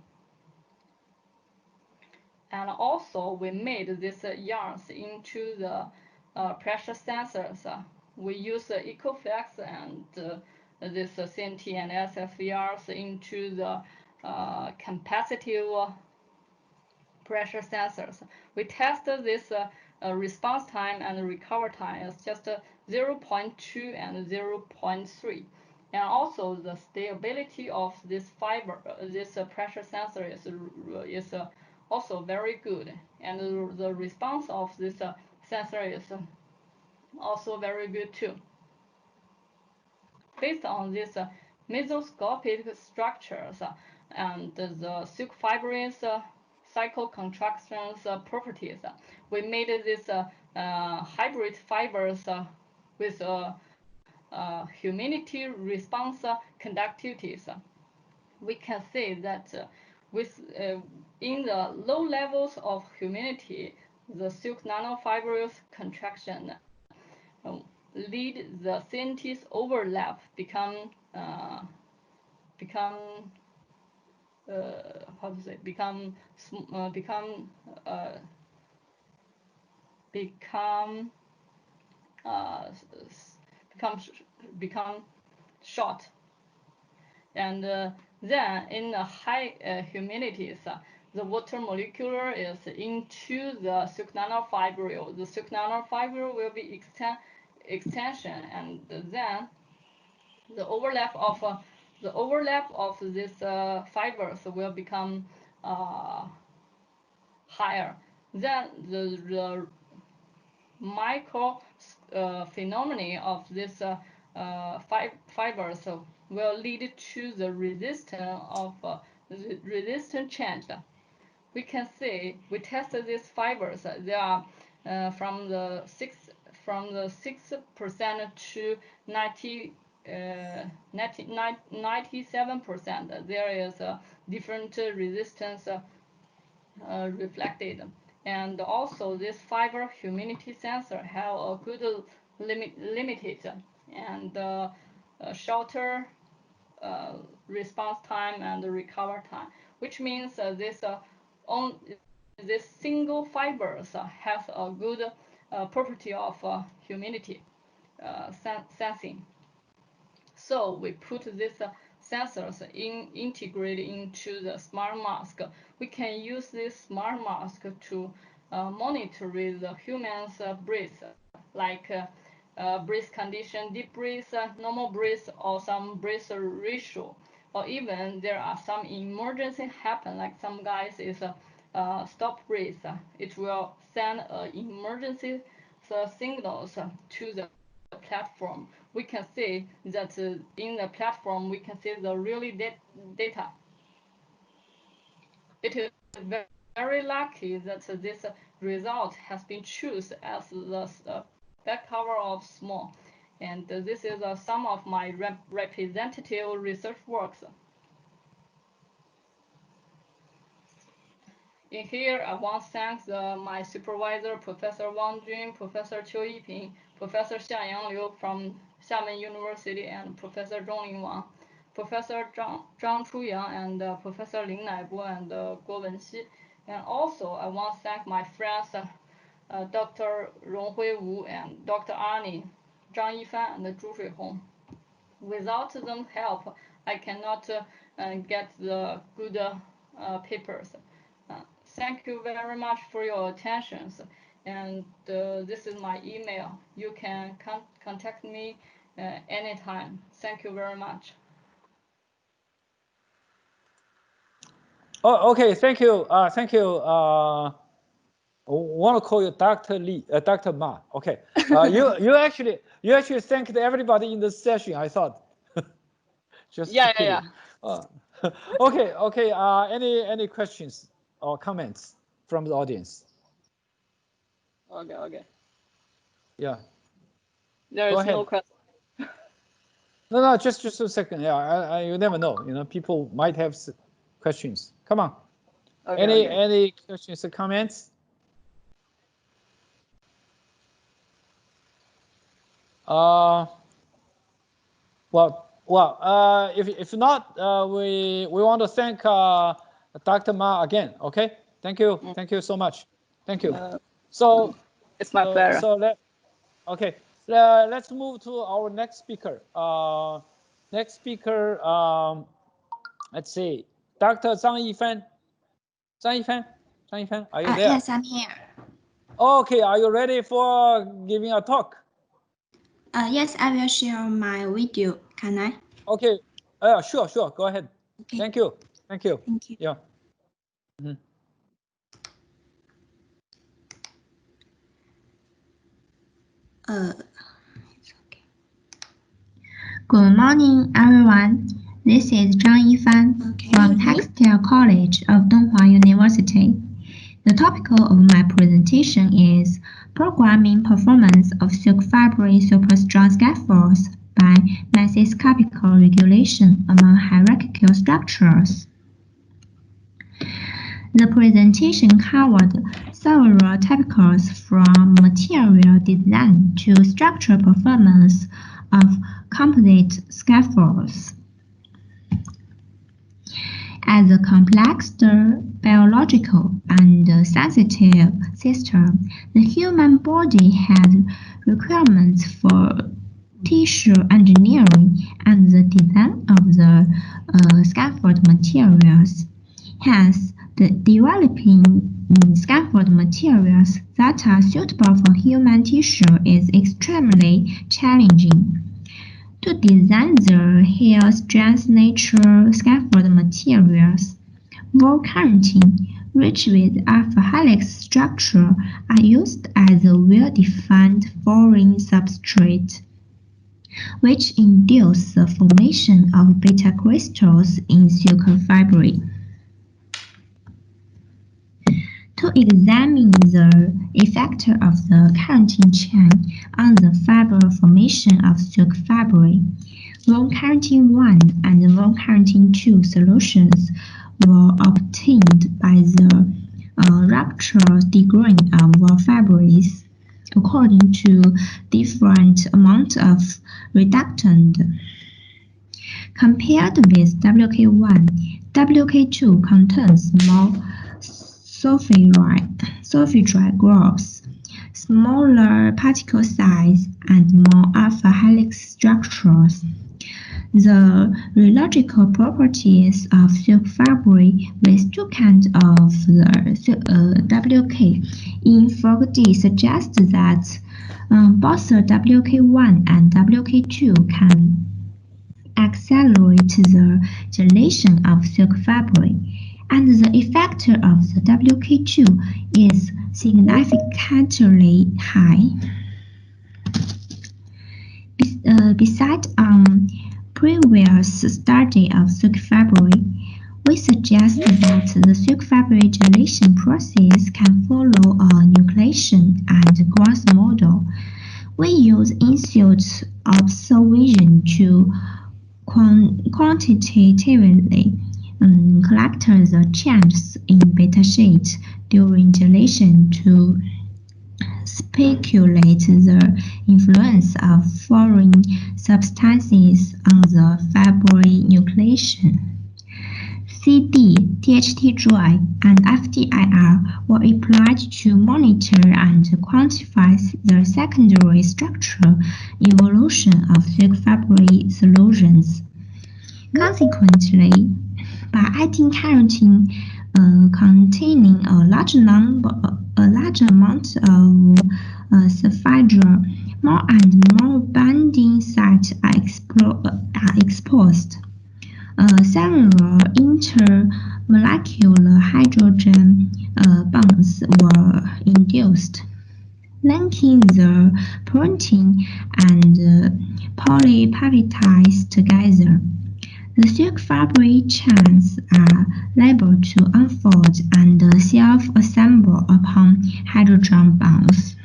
And also we made these yarns into the pressure sensors. We use EcoFlex and this CNT and SFERs into the capacitive pressure sensors. We tested this response time and recover time is just 0.2 and 0.3. And also the stability of this fiber, this pressure sensor is also very good. And the response of this sensor is also very good too. Based on these mesoscopic structures and the silk fibrous cycle contractions properties, we made this hybrid fibers with humidity response conductivities. We can say that in the low levels of humidity, the silk nanofibrous contraction lead the CNT's overlap become short, and then in the high humidities, the water molecule is into the silk nanofibril. The silk nanofibril will be extension, and then the overlap of these fibers will become higher. Then the micro phenomena of these fibers will lead to the resistance change. We can see we tested these fibers. They are from the 6% to 97%. There is a different resistance reflected. And also this fiber humidity sensor have a good limited and shorter response time and recover time, which means this single fibers has a good property of humidity sensing. So we put these sensors integrated into the smart mask. We can use this smart mask to monitor the human's breath, like breath condition, deep breath, normal breath, or some breath ratio. Or even there are some emergency happen, like some guys is stop breath. It will send emergency signals to the platform. We can see that in the platform we can see the really data. It is very lucky that this result has been chosen as the back cover of SMAL, and this is some of my representative research works. In here, I want to thank my supervisor, Professor Wang Jun, Professor Qiu Yiping, Professor Xianyang Liu from Xiamen University, and Professor Zhongling Wang, Professor Zhang Chuyang, and Professor Lin Naibo and Guo Wenxi. And also, I want to thank my friends, Dr. Ronghui Wu and Dr. Arnie, Zhang Yifan, and Zhu Shuihong. Without them help, I cannot get the good papers. Thank you very much for your attention, and this is my email. You can contact me anytime. Thank you very much. Oh, okay. Thank you. Thank you. I want to call you Dr. Lee, Dr. Ma. Okay. You actually thanked everybody in the session, I thought. Just yeah. Okay. Any questions or comments from the audience? Okay. Yeah. There is no question. No, just a second. Yeah, you never know. People might have questions. Come on. Okay, any questions or comments? If not, we want to thank Dr. Ma again. Okay, thank you so much. Thank you. So it's my pleasure. Let's move to our next speaker. Next speaker, let's see, Dr. Zhang Yifan. Zhang Yifan, are you there? Yes, I'm here. Okay, are you ready for giving a talk? Yes, I will share my video. Can I? Okay. Sure. Go ahead. Okay. Thank you. Thank you. Yeah. Mm-hmm. It's okay. Good morning, everyone. This is Zhang Yifan from Textile College of Donghua University. The topic of my presentation is Programming Performance of Silk Fiber Superstrong Scaffolds by Mesoscopical Regulation among Hierarchical Structures. The presentation covered several topics from material design to structural performance of composite scaffolds. As a complex biological and sensitive system, the human body has requirements for tissue engineering and the design of the scaffold materials. Hence, the developing scaffold materials that are suitable for human tissue is extremely challenging. To design the hair strength natural scaffold materials, wall carotene, rich with alpha helix structure, are used as a well-defined foreign substrate, which induce the formation of beta crystals in silk fiber. To examine the effect of the carotene chain on the fiber formation of silk fiber, long carotene 1 and long carotene 2 solutions were obtained by the rupture degrowing of wool fibers according to different amounts of reductant. Compared with WK1, WK2 contains more sulfide groups, smaller particle size, and more alpha helix structures. The rheological properties of silk fiber with two kinds of the WK in 4D suggest that both the WK1 and WK2 can accelerate the gelation of silk fiber, and the effect of the WK2 is significantly high. Besides previous study of silk fiber, we suggest that the silk fiber gelation process can follow a nucleation and growth model. We use in-situ observation to quantitatively collect the changes in beta sheet during gelation to speculate the influence of foreign substances on the fiber nucleation. CD, THT dry, and FTIR were applied to monitor and quantify the secondary structural evolution of silk fiber solutions. Consequently, by adding carotene containing a large amount of sulfide, more and more binding sites are exposed. Several intermolecular hydrogen bonds were induced, linking the protein and polypeptides together. The silk fiber chains are liable to unfold and self-assemble upon hydrogen bonds.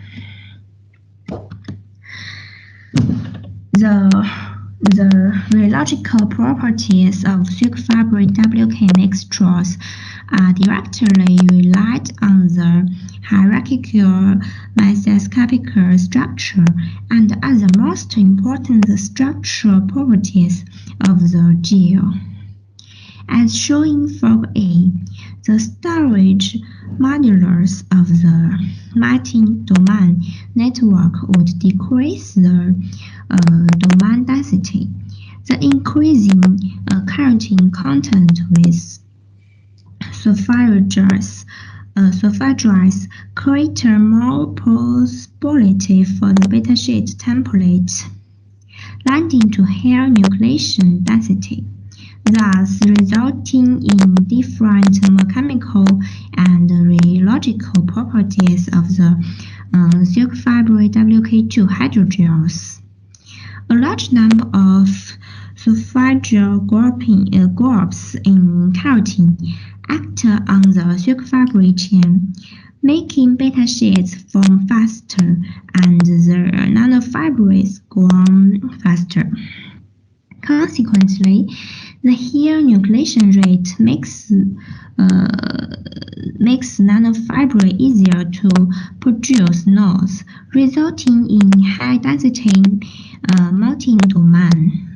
The rheological properties of silk fiber WK mixtures are directly relied on the hierarchical mesoscopical structure and are the most important structural properties of the gel. As shown in Fig A, the storage modulus of the melting domain network would decrease the domain density. The increasing carotene content with sulfhydrides create more possibility for the beta sheet template, leading to higher nucleation density, thus resulting in different mechanical and rheological properties of the silk fiber WK2 hydrogels. A large number of sulfhydryl groups in keratin act on the silk fiber chain, making beta sheets form faster and the nanofibers grow faster. Consequently, the higher nucleation rate makes nanofiber easier to produce nodes, resulting in high-density melting domain.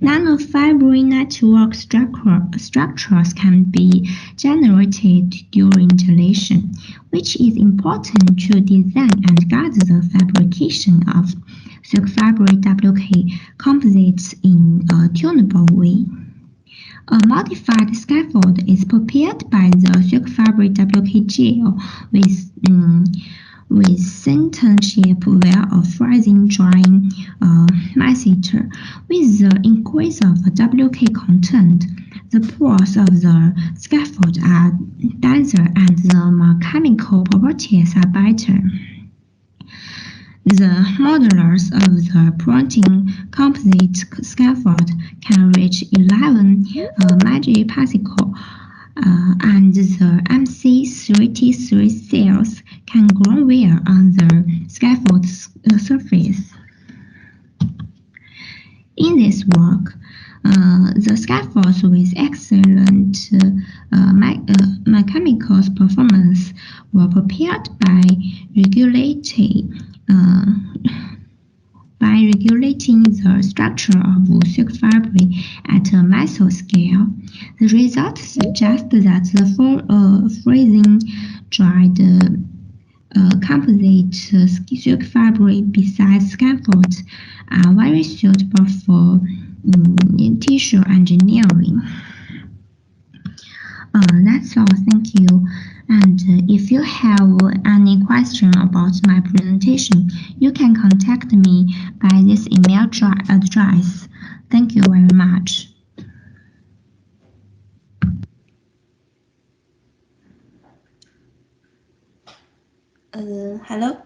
Nanofiber network structures can be generated during gelation, which is important to design and guide the fabrication of silk fiber WK composites in a tunable way. A modified scaffold is prepared by the silk fiber WK gel with centership via a freezing drying method. With the increase of WK content, the pores of the scaffold are denser and the mechanical properties are better. The modulus of the protein composite scaffold can reach 11 megapascal, and the MC33 cells can grow well on the scaffold surface. In this work, the scaffolds with excellent mechanical performance were prepared by regulating the structure of silk fiber at a mesoscale. The results suggest that the freezing dried composite silk fiber besides scaffolds are very suitable for tissue engineering. That's all, thank you. And if you have any question about my presentation, you can contact me by this email address. Thank you very much. Hello?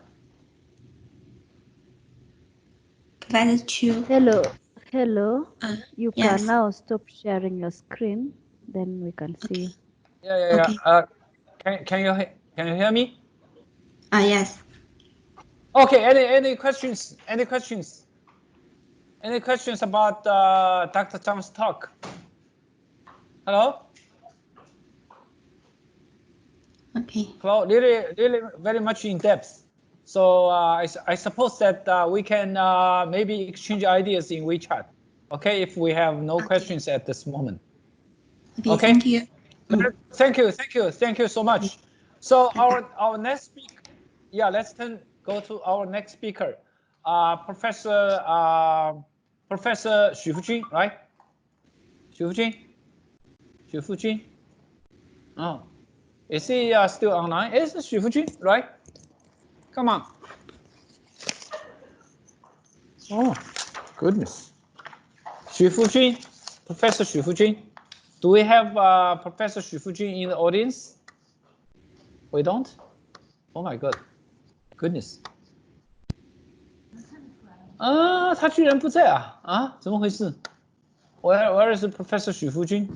Professor Chu. Hello. You yes. can now stop sharing your screen, then we can see you. Yeah. Can you hear me? Yes. Okay. Any questions? Any questions? Any questions about Dr. Zhang's talk? Hello? Okay. Hello. Really very much in depth. So I suppose that we can maybe exchange ideas in WeChat. Okay, if we have no questions at this moment. Okay. Thank you. Thank you so much. So our next speaker, yeah, let's go to our next speaker, Professor Xu Fujun, right? Xu Fujun. Oh, is he still online? Is Xu Fujun, right? Come on. Oh, goodness. Xu Fujun, Professor Xu Fujun. Do we have Professor Xu Fujun in the audience? We don't? Oh my God, goodness. 他居然不在啊！怎么回事 ？Where is Professor Xu Fujun?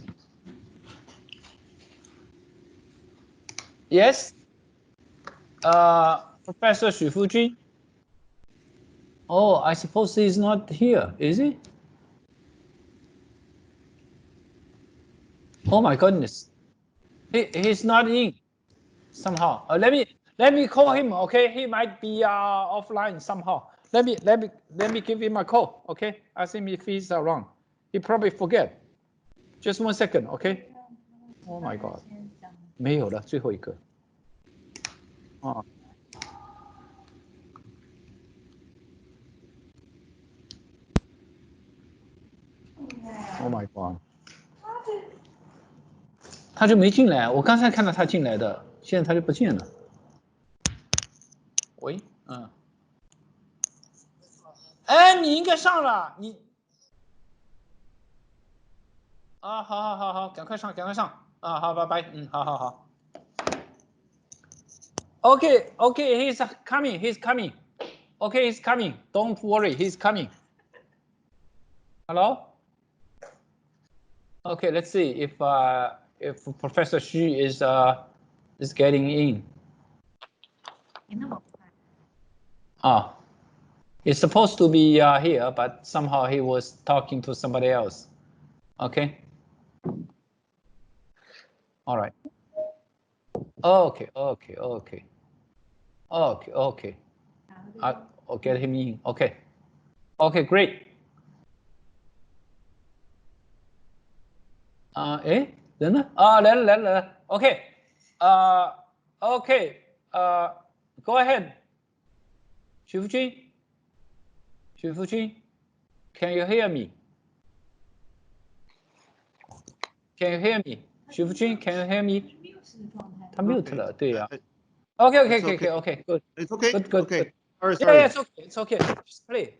Yes. Professor Xu Fujun. Oh, I suppose he's not here, is he? Oh my goodness. He's not in somehow. Let me call him, okay? He might be offline somehow. Let me give him a call, okay? Ask him if he's around. He probably forget. Just 1 second, okay? Oh my God. 没有了，最后一个。哦。Oh my god！ 他就没进来，我刚才看到他进来的，现在他就不见了。喂，哎，你应该上了，你啊，好，赶快上啊，好，拜拜，好。Okay, he's coming. Okay, he's coming. Don't worry, he's coming. Hello? Okay, let's see if Professor Xu is getting in. He's supposed to be here, but somehow he was talking to somebody else. Okay. All right. Okay. I'll get him in. Okay, great. 人呢？来了。Okay. Go ahead. 许福军 ，Can you hear me? Can you hear me? 许福军 ，Can you hear me? 他 mute 了，对呀。Okay, good. It's okay. Good. Sorry. Yeah, it's okay. Just play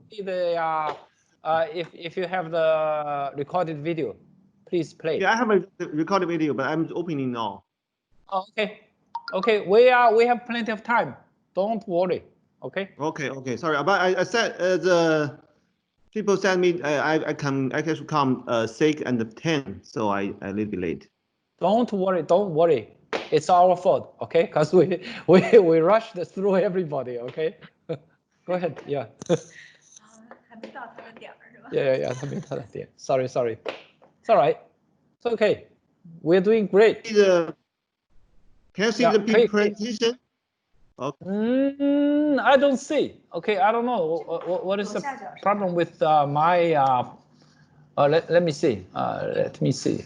the if you have the recorded video, please play. Yeah, I have a recorded video, but I'm opening now. Oh, okay. We have plenty of time. Don't worry. Okay. Sorry, but I said the people sent me I can come 6 and 10, so I a little bit late. Don't worry. It's our fault, okay? Because we rushed through everybody, okay? Go ahead, yeah. 还没到他的点是吧 Yeah, 他没他的点。Sorry. It's all right. It's okay. We're doing great. Can you see the presentation? Okay. I don't see. Okay, I don't know what is the problem with my. Let me see. Let me see.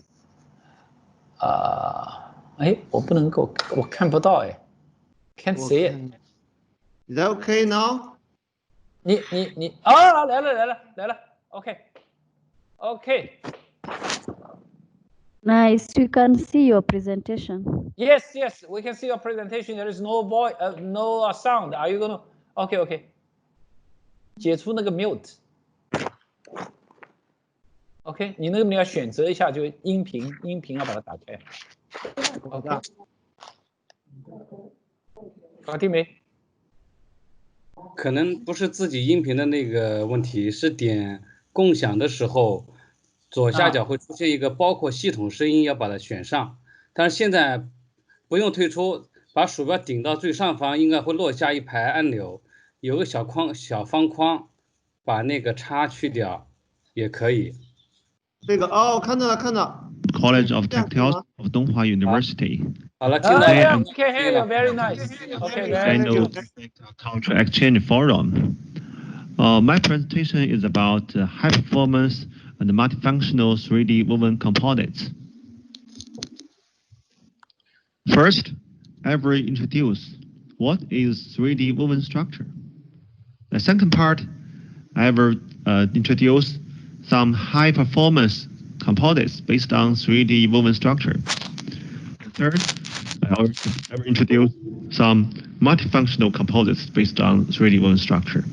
我不能够，我看不到哎 ，can't see it. Is that okay now? 你来了 Okay. Nice. We can see your presentation. Yes, we can see your presentation. There is no voice, no sound. Are you gonna? Okay. 解除那个 mute. OK， 你那个要选择一下，就音频要把它打开。OK， 搞定没？可能不是自己音频的那个问题，是点共享的时候，左下角会出现一个包括系统声音，要把它选上。但是现在不用退出，把鼠标顶到最上方，应该会落下一排按钮，有个小方框，把那个叉去掉也可以。这个看到了。College of Textile of Donghua University. 好了，听到了。We can hear you. Very nice. Okay, very good. Cultural Exchange Forum. My presentation is about high performance and multifunctional 3D woven composites. First, I will introduce what is 3D woven structure. The second part, I will introduce some high performance composites based on 3D woven structure. Third, I will introduce some multifunctional composites based on 3D woven structure.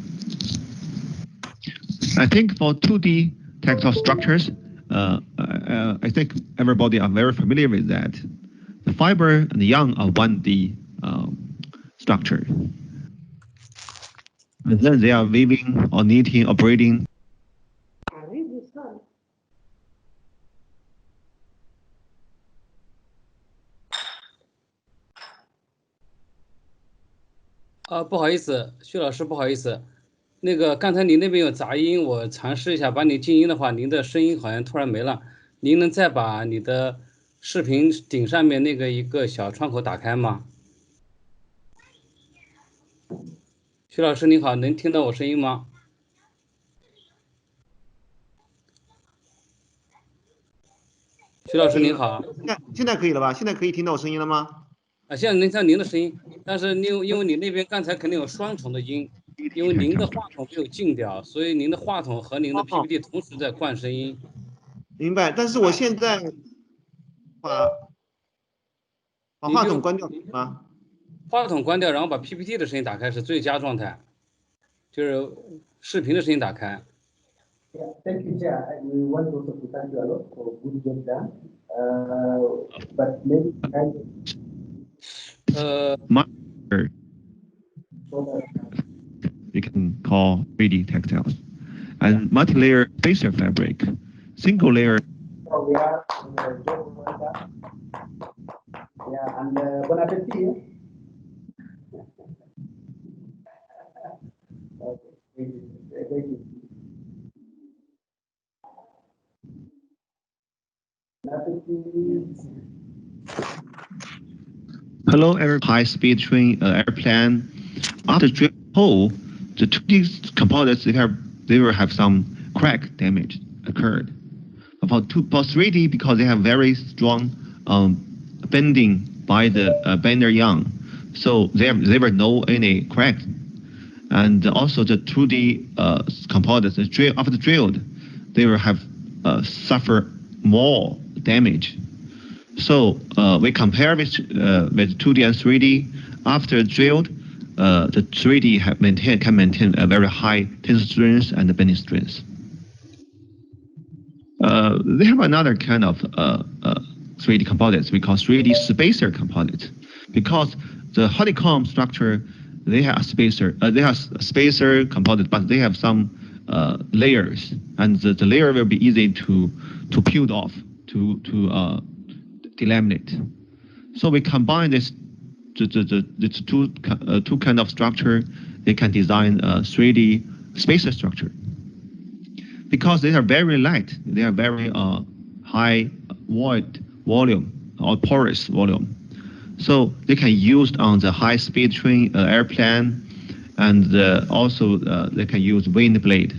I think for 2D textile structures, I think everybody are very familiar with that. The fiber and the yarn are 1D structure. And then they are weaving or knitting or braiding. 不好意思，徐老师，不好意思，那个刚才您那边有杂音，我尝试一下把你静音的话，您的声音好像突然没了。您能再把你的视频顶上面那个一个小窗口打开吗？徐老师您好，能听到我声音吗？徐老师您好。现在可以了吧？现在可以听到我声音了吗？现在能听到您的声音，但是因为你那边刚才肯定有双重的音，因为您的话筒没有禁掉，所以您的话筒和您的 PPT 同时在换声音。明白。但是我现在把话筒关掉吗？话筒关掉，然后把 PPT 的声音打开是最佳状态，就是视频的声音打开。Yeah, thank you, Chair. We want also to thank you a lot for good job done. But maybe you can call 3D textiles and multi-layer spacer fabric, single layer. So we are yeah, and bon appetit. Okay, thank you. Hello, high-speed train airplane. After drill hole, the 2D components they will have some crack damage occurred. For 3D, because they have very strong bending by the bender yarn, so there were no any cracks. And also the 2D components after drilled, they will have suffer more damage. So we compare with 2D and 3D. After drilled, the 3D can maintain a very high tensile strength and bending strength. They have another kind of 3D composites we call 3D spacer composites, because the honeycomb structure they have a spacer composite, but they have some layers, and the layer will be easy to peel off to delaminate. So we combine this two kind of structure. They can design a 3D spacer structure. Because they are very light, they are very high void volume or porous volume. So they can use on the high-speed train airplane, and also they can use wind blade.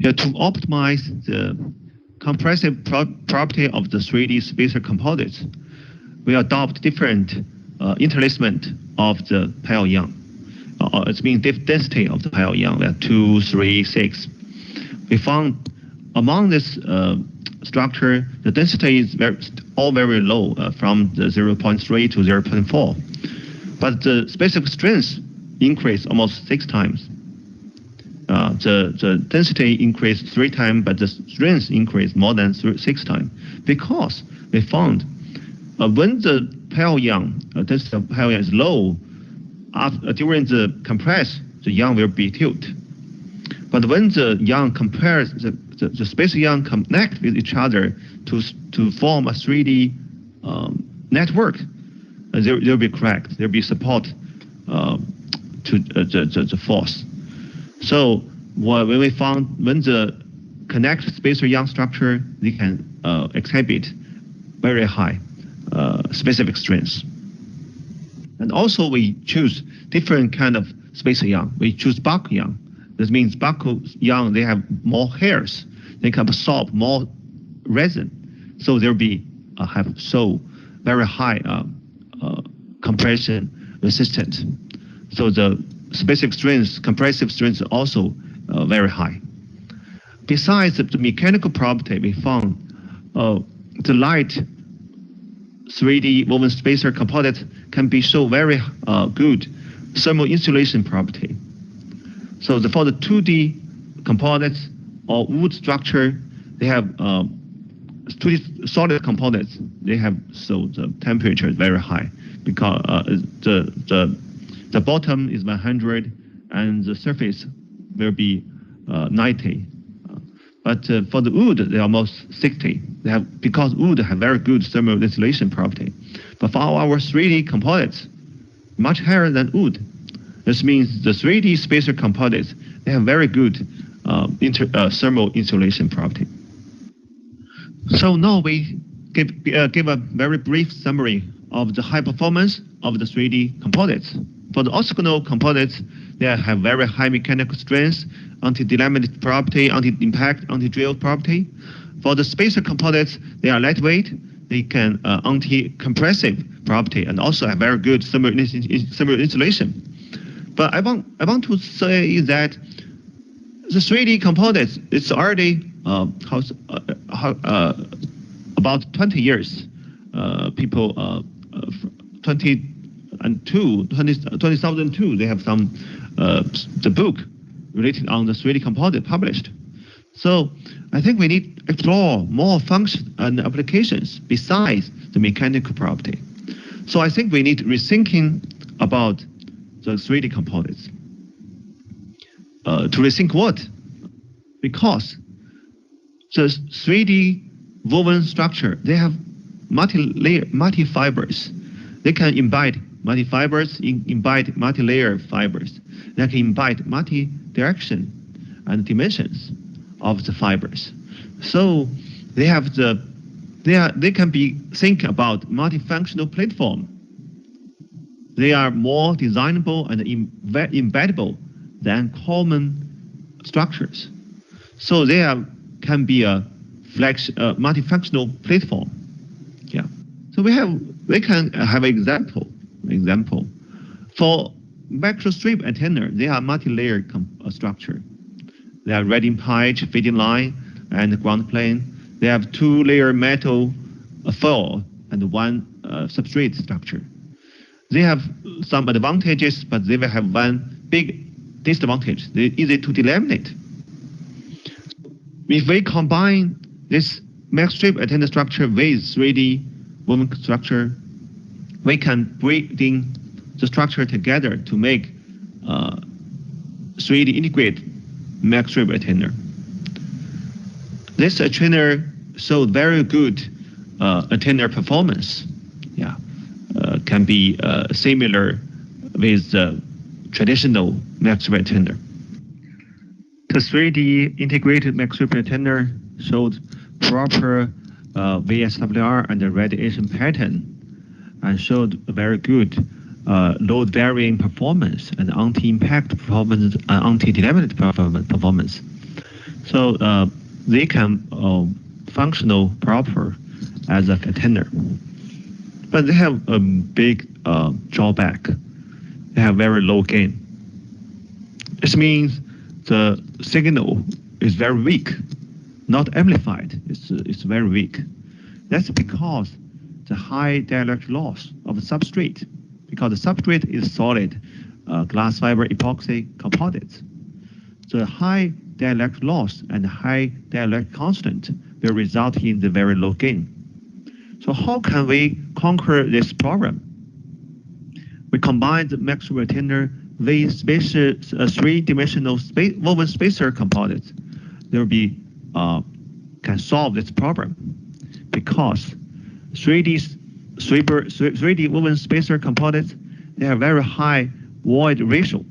To optimize the compressive property of the 3D spacer composites, we adopt different interlacement of the pile yarn. It means density of the pile yarn, we have 2, 3, 6. We found among this structure, the density is very low, from the 0.3 to 0.4. But the specific strength increased almost 6 times. The density increased 3 times, but the strength increased more than 6 times. Because we found when the pile yarn, density of pile yarn is low, during the compress, the yarn will be tilted. But when the yarn compares, the spacer yarn connect with each other to form a 3D network, there will be cracked. There will be support to the force. So when we found when the connect spacer yarn structure, they can exhibit very high specific strength. And also we choose different kind of spacer yarn. We choose bulk yarn. This means bulk yarn, they have more hairs. They can absorb more resin. So they'll be have very high compression resistant. So the specific strength, compressive strength also very high. Besides the mechanical property, we found the light 3D woven spacer composite can be show very good thermal insulation property. So for the 2D composites or wood structure, they have 2D solid composites. They have the temperature is very high because the bottom is 100 and the surface will be 90. But for the wood, they are almost 60. They have because wood have very good thermal insulation property. But for our 3D composites, much higher than wood. This means the 3D spacer composites, they have very good thermal insulation property. So now we give a very brief summary of the high performance of the 3D composites. For the orthogonal composites, they have very high mechanical strength, anti-delaminate property, anti-impact, anti-drill property. For the spacer composites, they are lightweight, they can anti-compressive property, and also have very good thermal insulation. But I want to say that the 3D composites, it's already about 20 years, people 2002, they have some the book related on the 3D composite published. So I think we need to explore more functions and applications besides the mechanical property. So I think we need rethinking about the 3D composites. To rethink what? Because the 3D woven structure, they have multi-fibers. They can embed multi-fibers, embed multi-layer fibers. They can embed multi-direction and dimensions of the fibers. So they have they can be think about multifunctional platform. They are more designable and embeddable than common structures. So they can be a multifunctional platform. Yeah. So we can have an example. For microstrip antenna, they are multi-layered structure. They are reading pitch, feeding line, and ground plane. They have 2-layer metal foil and 1 substrate structure. They have some advantages, but they will have one big disadvantage. They're easy to delaminate. If we combine this microstrip antenna structure with 3D woven structure, we can bring the structure together to make 3D integrated microstrip antenna. This antenna showed very good antenna performance. Yeah, can be similar with traditional microstrip antenna. The 3D integrated microstrip antenna showed proper VSWR and radiation pattern, and showed very good load varying performance and anti-impact performance and anti-delaminate performance. So they can functional proper as a antenna. But they have a big drawback. They have very low gain. This means the signal is very weak, not amplified. It's very weak. That's because the high dielectric loss of the substrate, because the substrate is solid glass fiber epoxy composites. The high dielectric loss and high dielectric constant will result in the very low gain. So how can we conquer this problem? We combine the microstrip antenna with 3-dimensional woven spacer composites. There will be can solve this problem because 3D woven spacer composites, they have very high void ratio,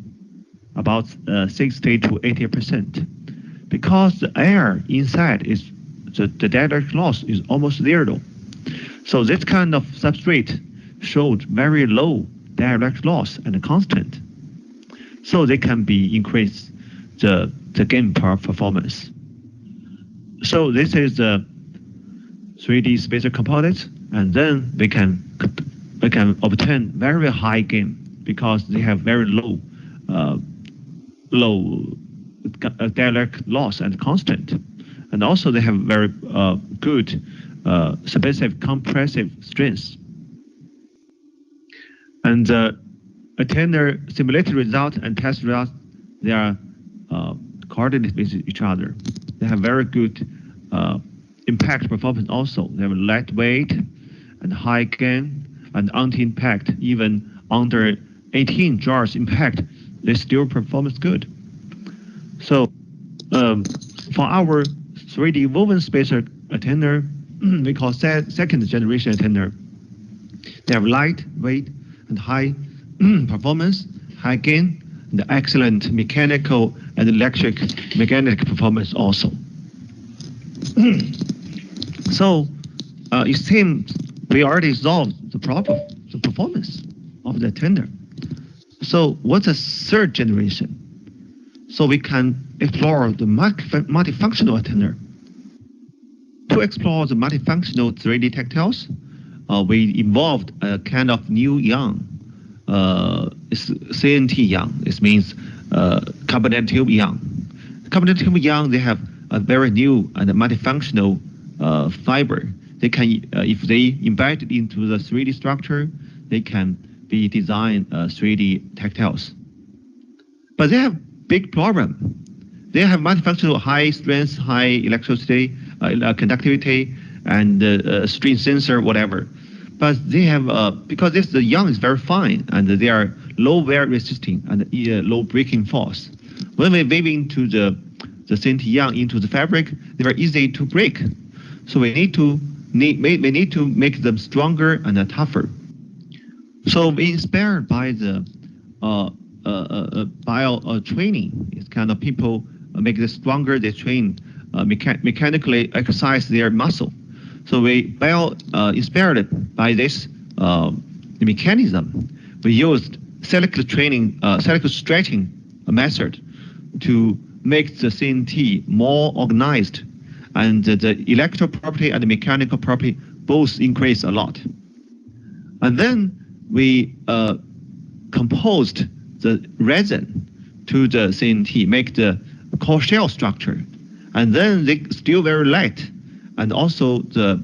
about 60 to 80%. Because the air inside is the dielectric loss is almost zero. So this kind of substrate showed very low dielectric loss and constant. So they can be increase the gain performance. So this is the 3D spacer composites, and then we can obtain very high gain because they have very low dielectric loss and constant, and also they have very good specific compressive strength. And antenna simulated results and test results, they are coordinated with each other. They have very good impact performance also. They have lightweight and high gain and anti-impact. Even under 18 joules impact, they still perform good. So for our 3D woven spacer antenna, we call second generation antenna. They have lightweight and high performance, high gain, and excellent mechanical and magnetic performance also. So it seems we already solved the problem, the performance of the antenna. So what's the 3rd generation? So we can explore the multifunctional antenna. To explore the multifunctional 3D tactiles, we involved a kind of new yarn. It's CNT yarn. It means carbonated tube yarn. Carbonated tube yarn, they have a very new and multifunctional fiber. They can, if they embed it into the 3D structure, they can be designed 3D textiles. But they have big problem. They have multifunctional high strength, high electricity, conductivity, and strain sensor, whatever. But they have, because the yarn is very fine and they are low wear resisting and low breaking force. When we weave into the CNT yarn into the fabric, they are easy to break. So we need to make them stronger and tougher. So we inspired by the bio training. It's kind of people make it stronger. They train mechanically exercise their muscle. So we inspired by this mechanism. We used selective training, selective stretching method to make the CNT more organized, and the electrical property and the mechanical property both increase a lot. And then we composed the resin to the CNT, make the core shell structure, and then they still very light, and also the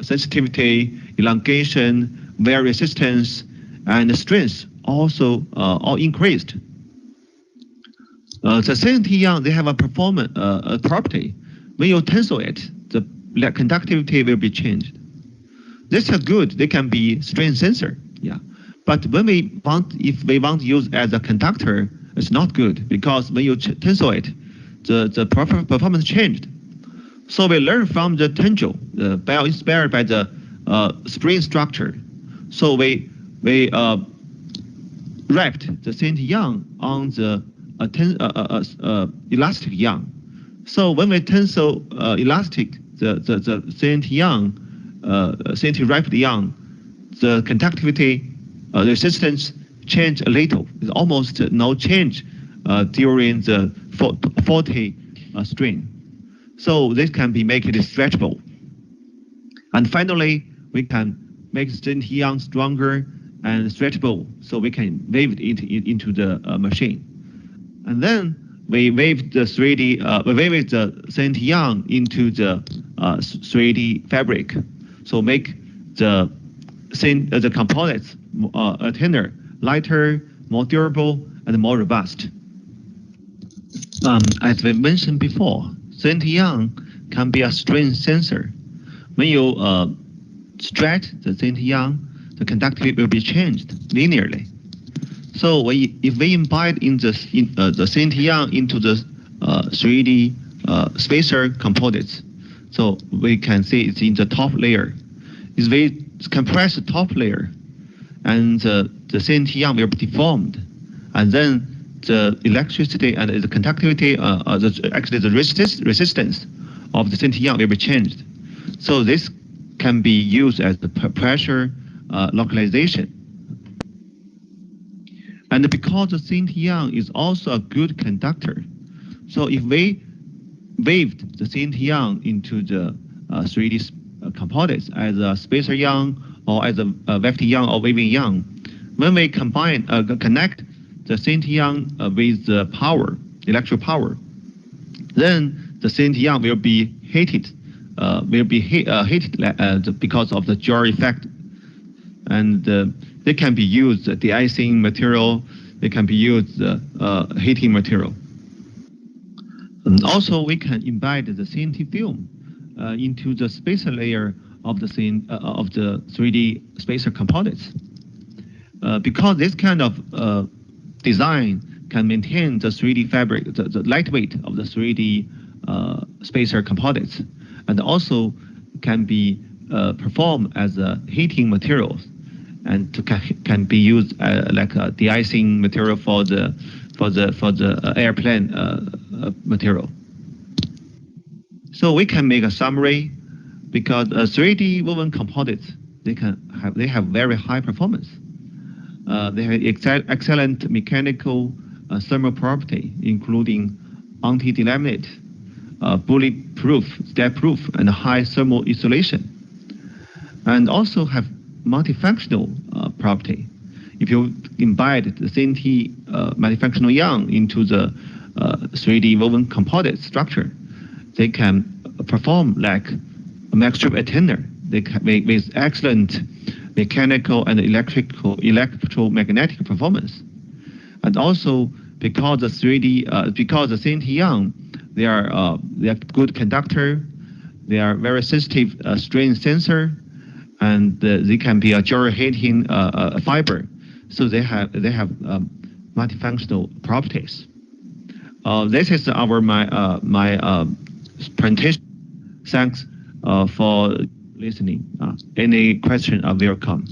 sensitivity, elongation, wear resistance, and the strength also all increased. The CNT yarn, they have a performance property. When you tensile it, the conductivity will be changed. This is good. They can be strain sensor, yeah. But when if we want to use as a conductor, it's not good, because when you tensile it, the performance changed. So we learned from the tensile, inspired by the spring structure. So we wrapped the CNT yarn on the elastic yarn. So when we tensile elastic, the CNT yarn, CNT wrapped yarn, the conductivity, resistance change a little. It's almost no change during the 40 strain. So this can be make it stretchable. And finally, we can make the CNT yarn stronger and stretchable, so we can weave it into the machine. And then we weave the 3D, we weave the CNT yarn into the 3D fabric, so make the composites thinner, lighter, more durable, and more robust. As we mentioned before, CNT yarn can be a strain sensor. When you stretch the CNT yarn, the conductivity will be changed linearly. So if we embed in the CNT yarn into the 3D spacer composites, so we can see it's in the top layer. If we compress the top layer, and the CNT yarn will be deformed, and then the electricity and the conductivity, actually the resistance of the CNT yarn will be changed. So this can be used as the pressure localization. And because the CNT yarn is also a good conductor, so if we weaved the CNT yarn into the 3D composites as a spacer yarn or as a wefted yarn or weaving yarn, when we connect the CNT yarn with the power, electrical power, then the CNT yarn will be heated, because of the jar effect, and they can be used de-icing material. They can be used heating material. And also, we can embed the CNT film into the spacer layer of the 3D spacer composites, because this kind of design can maintain the 3D fabric, the lightweight of the 3D spacer composites, and also can be performed as a heating materials, and can be used like a de-icing material for the airplane material. So we can make a summary, because 3D woven composites, they have very high performance. They have excellent mechanical thermal property, including anti-delaminate, bulletproof, step-proof, and high thermal insulation, and also have multifunctional property. If you embed the CNT multifunctional yarn into the 3D woven composite structure, they can perform like a magstrip antenna. They can make with excellent mechanical and electromagnetic performance. And also because the 3D, because the CNT young, they are good conductor. They are very sensitive strain sensor, and they can be a gyrating fiber. So they have multifunctional properties. This is my presentation. Thanks for listening. Any question are welcome.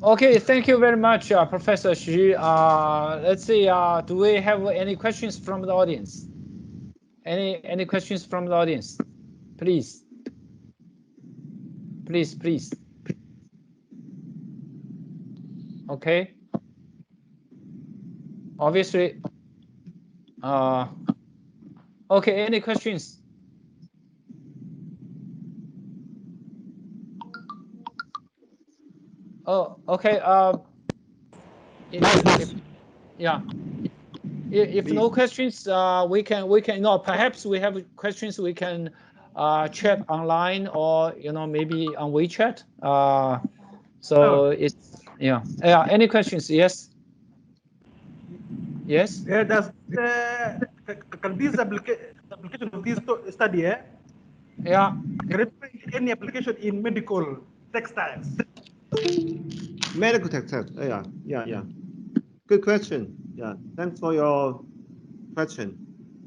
Okay, thank you very much, Professor Xu. Let's see, do we have any questions from the audience? Any questions from the audience? Please. Please. Okay. Obviously. Okay, any questions? Oh, okay. If no questions, we can perhaps we have questions we can chat online, or maybe on WeChat. So it's any questions? Yes. Yeah, does can this application of this study can it bring any application in medical textiles? Medical textiles. Yeah. Good question. Yeah, thanks for your question.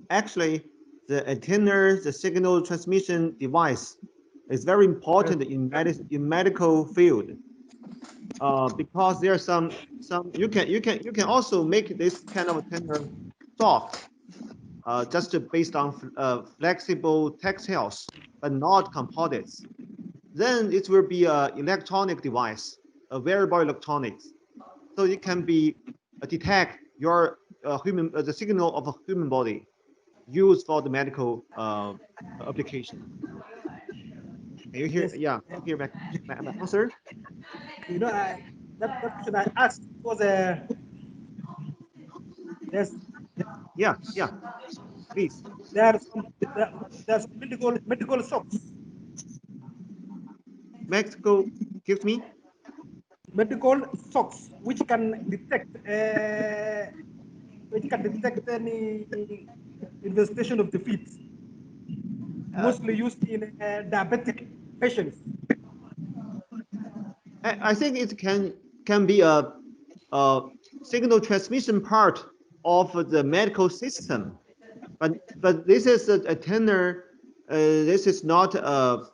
Actually, the antenna, the signal transmission device, is very important in medical field. Because there are some you can also make this kind of antenna soft, just based on flexible textiles, but not composites. Then it will be an electronic device, a wearable electronics. So it can be detect your the signal of a human body, used for the medical application. Can you hear? Yes. Yeah, hear my answer. That question I asked was yes. Yeah. Please. There are some medical socks. Mexico, excuse me. Medical socks which can detect any infestation of the feet. Mostly used in diabetic patients. I think it can be a signal transmission part of the medical system, but this is a antenna. This is not a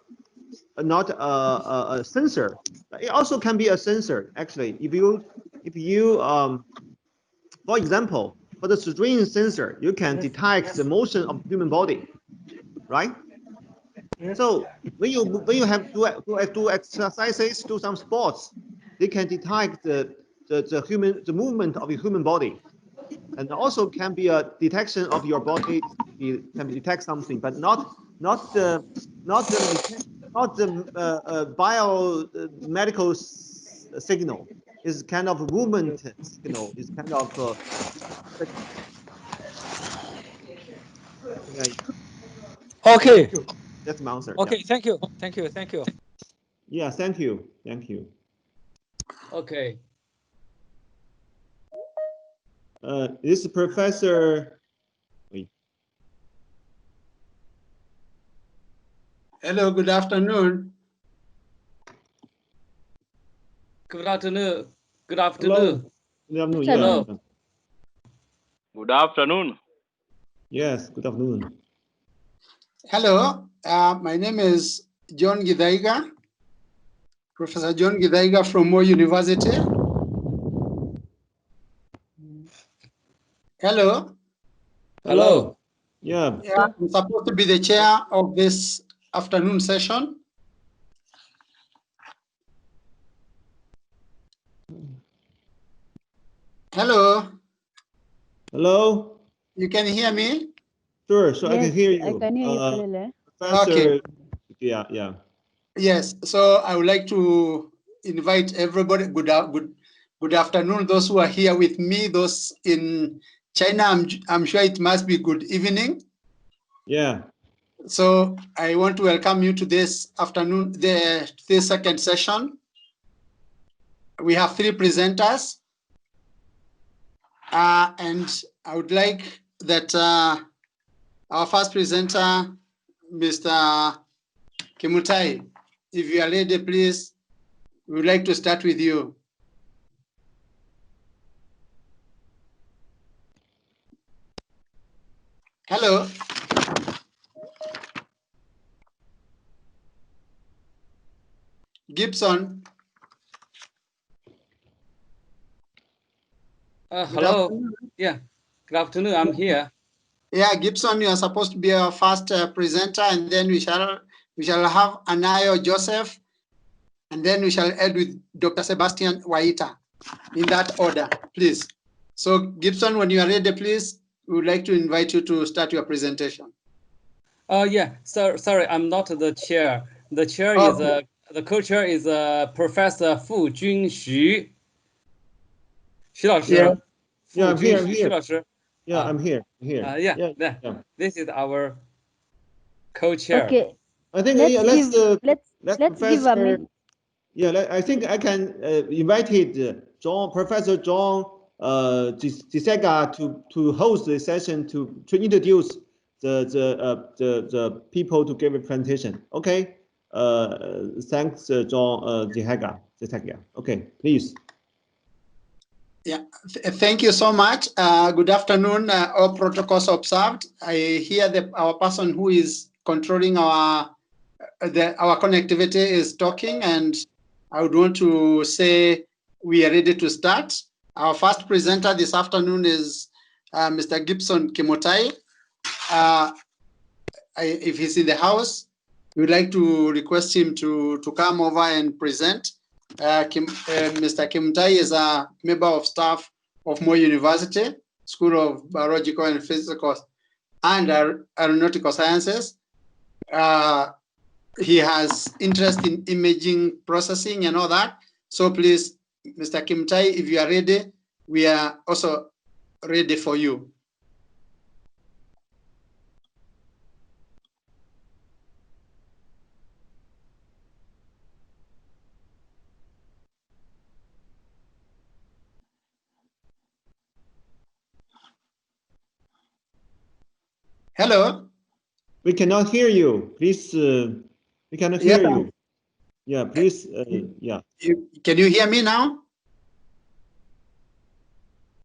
sensor. It also can be a sensor, actually. If you for example, for the strain sensor, you can detect the motion of the human body, right? So when you have do exercises, do some sports, they can detect the movement of your human body, and also can be a detection of your body. It can detect something, but not the biomedical signal. Is kind of movement signal. Is kind of okay. That's my answer. Okay, yeah. thank you. Yeah, thank you. Okay. This is Professor. Wait. Hello, good afternoon. Good afternoon. Good Hello. afternoon. Good afternoon. Hello. Yeah. Good afternoon. Yes, good afternoon. Hello, my name is John Gidaiga, Professor John Gidaiga from Moi University. Hello. Hello. Yeah. I'm supposed to be the chair of this afternoon session. Hello. Hello. You can hear me? Sure. So yes, I can hear you. I can hear you clearly. Professor. Okay. Yeah. Yes. So I would like to invite everybody. Good afternoon. Those who are here with me, those in China, I'm sure it must be good evening. Yeah. So I want to welcome you to this afternoon, this second session. We have 3 presenters. And I would like that our first presenter, Mr. Kimutai, if you are ready, please, we would like to start with you. Hello. Gibson. Hello. Yeah. Good afternoon. I'm here. Yeah, Gibson, you are supposed to be our first presenter, and then we shall have Anayo Joseph, and then we shall end with Dr. Sebastian Waita, in that order, please. So Gibson, when you are ready, please, we would like to invite you to start your presentation. Yeah. So sorry, I'm not the chair. The chair is the co-chair is Professor Fu Junxu. Yeah. Yeah, I'm here. I'm here. Yeah, I'm here. Yeah. This is our co-chair. Okay. I think let's give a minute. Yeah, I think I can invite Professor John Gisega to host the session to introduce the people to give a presentation. Okay. Thanks, John Gisega. Okay, please. Yeah, thank you so much. Good afternoon, all protocols observed. I hear our person who is controlling our connectivity is talking, and I would want to say we are ready to start. Our first presenter this afternoon is Mr. Gibson Kimutai. If he's in the house, we would like to request him to come over and present. Mr. Kimutai is a member of staff of Moi University, School of Biological and Physical and Aeronautical Sciences. He has interest in imaging processing and all that. So please, Mr. Kimutai, if you are ready, we are also ready for you. Hello. We cannot hear you. Please, we cannot hear you. Yeah, please. Yeah. Can you hear me now?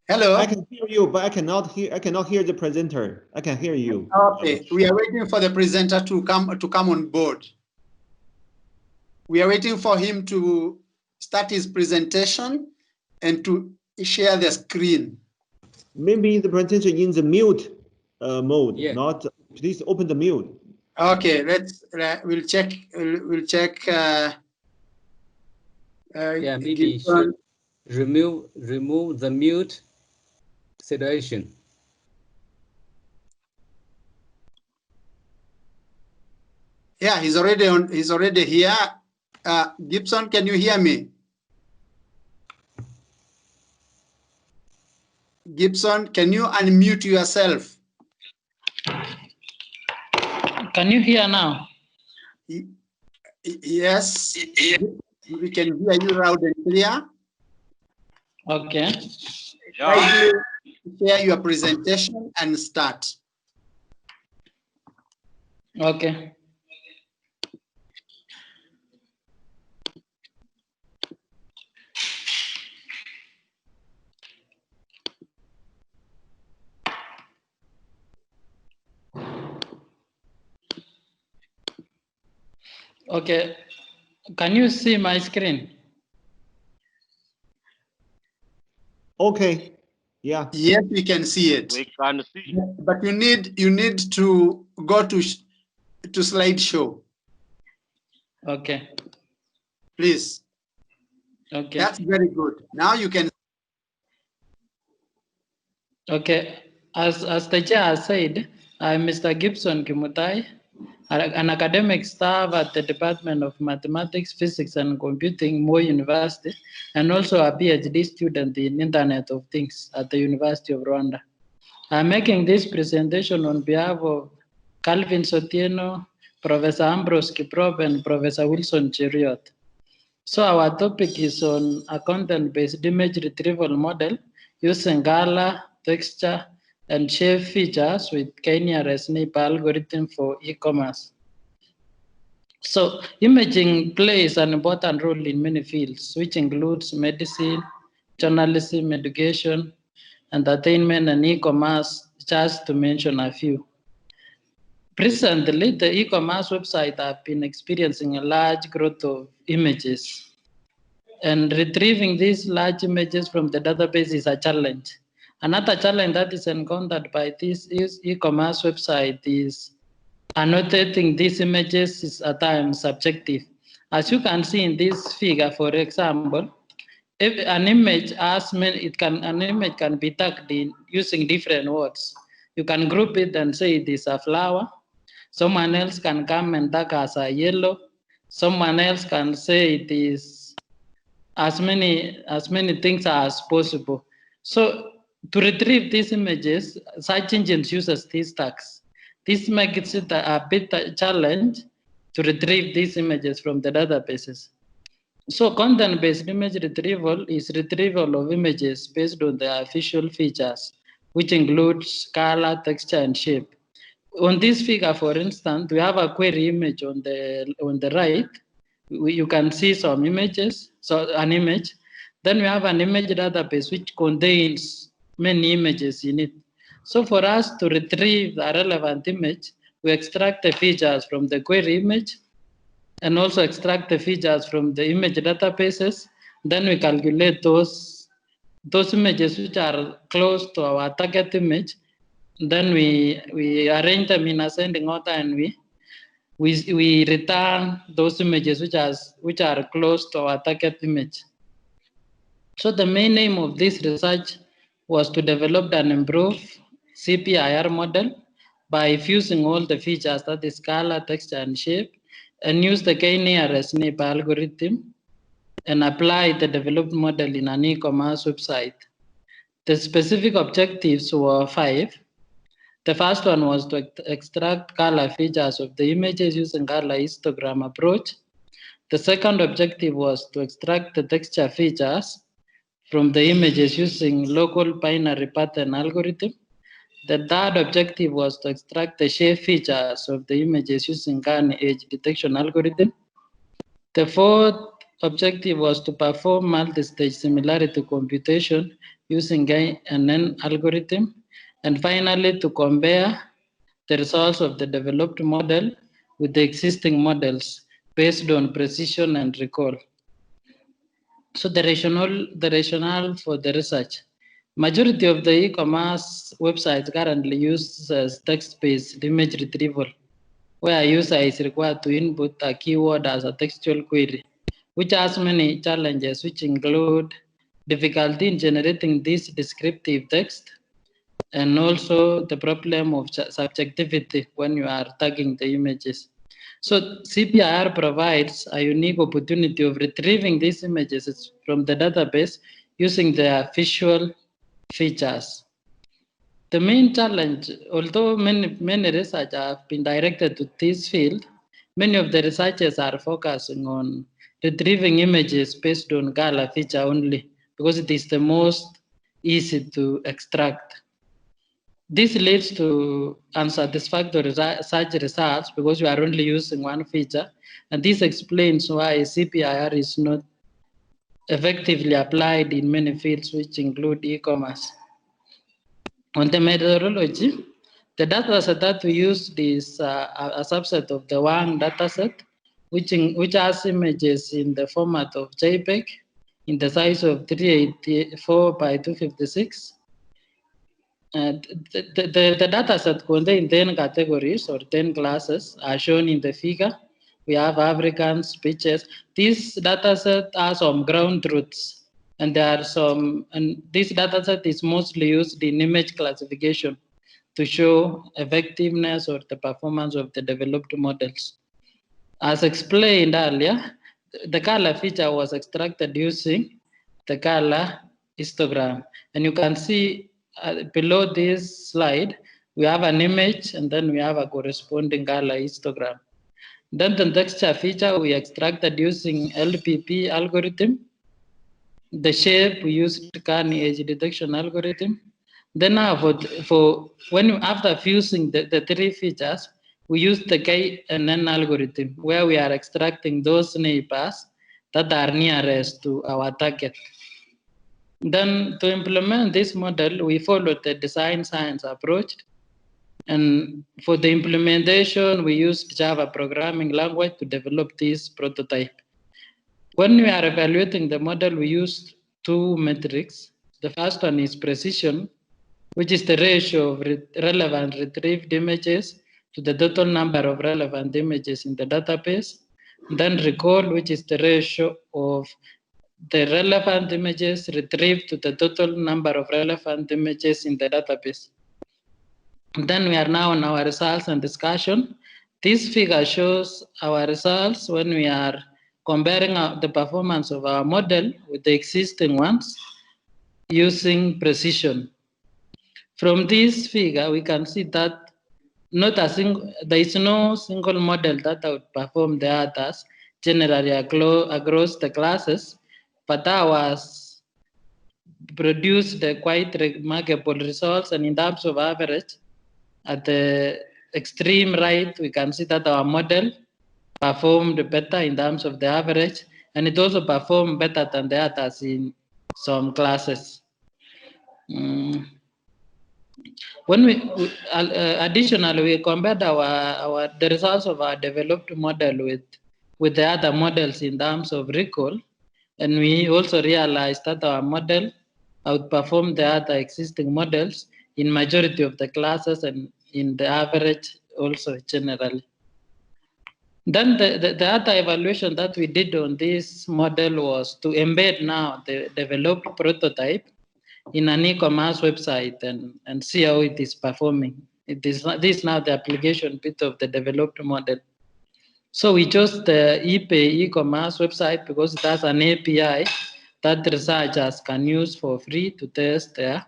Hello. I can hear you, but I cannot hear the presenter. I can hear you. Okay. We are waiting for the presenter to come on board. We are waiting for him to start his presentation and to share the screen. Maybe the presentation in the mute mode. Yeah. Not. Please open the mute. Okay. We'll check. We'll check. Yeah, maybe you should remove the mute situation. Yeah, he's already on. He's already here. Gibson, can you hear me? Gibson, can you unmute yourself? Can you hear now? Yes, we can hear you loud and clear. Okay. Kindly share your presentation and start. Okay. Okay. Can you see my screen? Okay. Yeah. Yes, we can see it. We can see. But you need to go to slideshow. Okay. Please. Okay. That's very good. Now you can. Okay. As the chair said, I'm Mr. Gibson Kimutai, an academic staff at the Department of Mathematics, Physics and Computing, Moi University, and also a PhD student in Internet of Things at the University of Rwanda. I'm making this presentation on behalf of Calvin Sotieno, Professor Ambrose Kiprop, and Professor Wilson Cheriot. So our topic is on a content-based image retrieval model using color, texture, and shape features with K-nearest neighbor algorithm for e-commerce. So imaging plays an important role in many fields, which includes medicine, journalism, education, entertainment, and e-commerce, just to mention a few. Presently, the e-commerce websites have been experiencing a large growth of images, and retrieving these large images from the database is a challenge. Another challenge that is encountered by this e-commerce website is annotating these images is at times subjective. As you can see in this figure, for example, if an image has many, an image can be tagged in using different words. You can group it and say it is a flower. Someone else can come and tag as a yellow. Someone else can say it is as many things as possible. So to retrieve these images, search engines uses these tags. This makes it a bit challenge to retrieve these images from the databases. So content-based image retrieval is retrieval of images based on their visual features, which includes color, texture, and shape. On this figure, for instance, we have a query image on the right. You can see some images, so an image. Then we have an image database which contains many images in it. So for us to retrieve the relevant image, we extract the features from the query image and also extract the features from the image databases. Then we calculate those images which are close to our target image. Then we arrange them in ascending order, and we return those images which are close to our target image. So the main aim of this research was to develop and improve IC-PTRE model by fusing all the features, that is color, texture, and shape, and use the K-nearest neighbor algorithm and apply the developed model in an e-commerce website. The specific objectives were 5. The first one was to extract color features of the images using color histogram approach. The second objective was to extract the texture features from the images using local binary pattern algorithm. The third objective was to extract the shape features of the images using GAN edge detection algorithm. The fourth objective was to perform multi-stage similarity computation using GAN algorithm. And finally, to compare the results of the developed model with the existing models based on precision and recall. So the rationale for the research. Majority of the e-commerce websites currently use text-based image retrieval, where a user is required to input a keyword as a textual query, which has many challenges, which include difficulty in generating this descriptive text, and also the problem of subjectivity when you are tagging the images. So IC-PTRE provides a unique opportunity of retrieving these images from the database using their visual features. The main challenge, although many research have been directed to this field, many of the researchers are focusing on retrieving images based on color feature only, because it is the most easy to extract. This leads to unsatisfactory search results because you are only using one feature, and this explains why IC-PTRE is not effectively applied in many fields, which include e-commerce. On the methodology, the dataset that we used is a subset of the Wang dataset, which has images in the format of JPEG in the size of 384 by 256. The dataset contains 10 categories or 10 classes as shown in the figure. We have Africans, speeches. This dataset has some ground truths, and there are some, and this dataset is mostly used in image classification to show effectiveness or the performance of the developed models. As explained earlier, the color feature was extracted using the color histogram, and you can see below this slide, we have an image and then we have a corresponding color histogram. Then the texture feature we extracted using LPP algorithm. The shape we used Kearney edge detection algorithm. Then now after fusing the three features, we use the KNN algorithm where we are extracting those neighbors that are nearest to our target. Then to implement this model, we followed the design science approach. And for the implementation, we used Java programming language to develop this prototype. When we are evaluating the model, we used two metrics. The first one is precision, which is the ratio of relevant retrieved images to the total number of relevant images in the database. Then recall, which is the ratio of the relevant images retrieved to the total number of relevant images in the database. Then we are now on our results and discussion. This figure shows our results when we are comparing the performance of our model with the existing ones using precision. From this figure, we can see that there is no single model that outperforms the others generally across the classes, but ours produced quite remarkable results. And in terms of average, at the extreme right, we can see that our model performed better in terms of the average, and it also performed better than the others in some classes. When additionally, we compared the results of our developed model with the other models in terms of recall, and we also realized that our model outperformed the other existing models in majority of the classes and in the average also generally. Then the other evaluation that we did on this model was to embed now the developed prototype in an e-commerce website and see how it is performing. This is now the application bit of the developed model. So we chose the ePay e-commerce website because it has an API that researchers can use for free to test their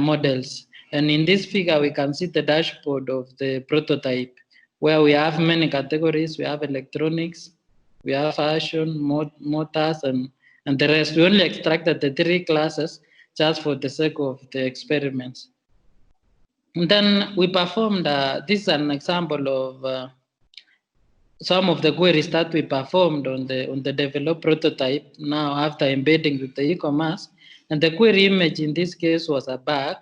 models. And in this figure, we can see the dashboard of the prototype, where we have many categories. We have electronics, we have fashion, motors, and the rest. We only extracted the three classes just for the sake of the experiments. And then we performed, this is an example of some of the queries that we performed on the developed prototype now after embedding with the e-commerce. And the query image in this case was a bag,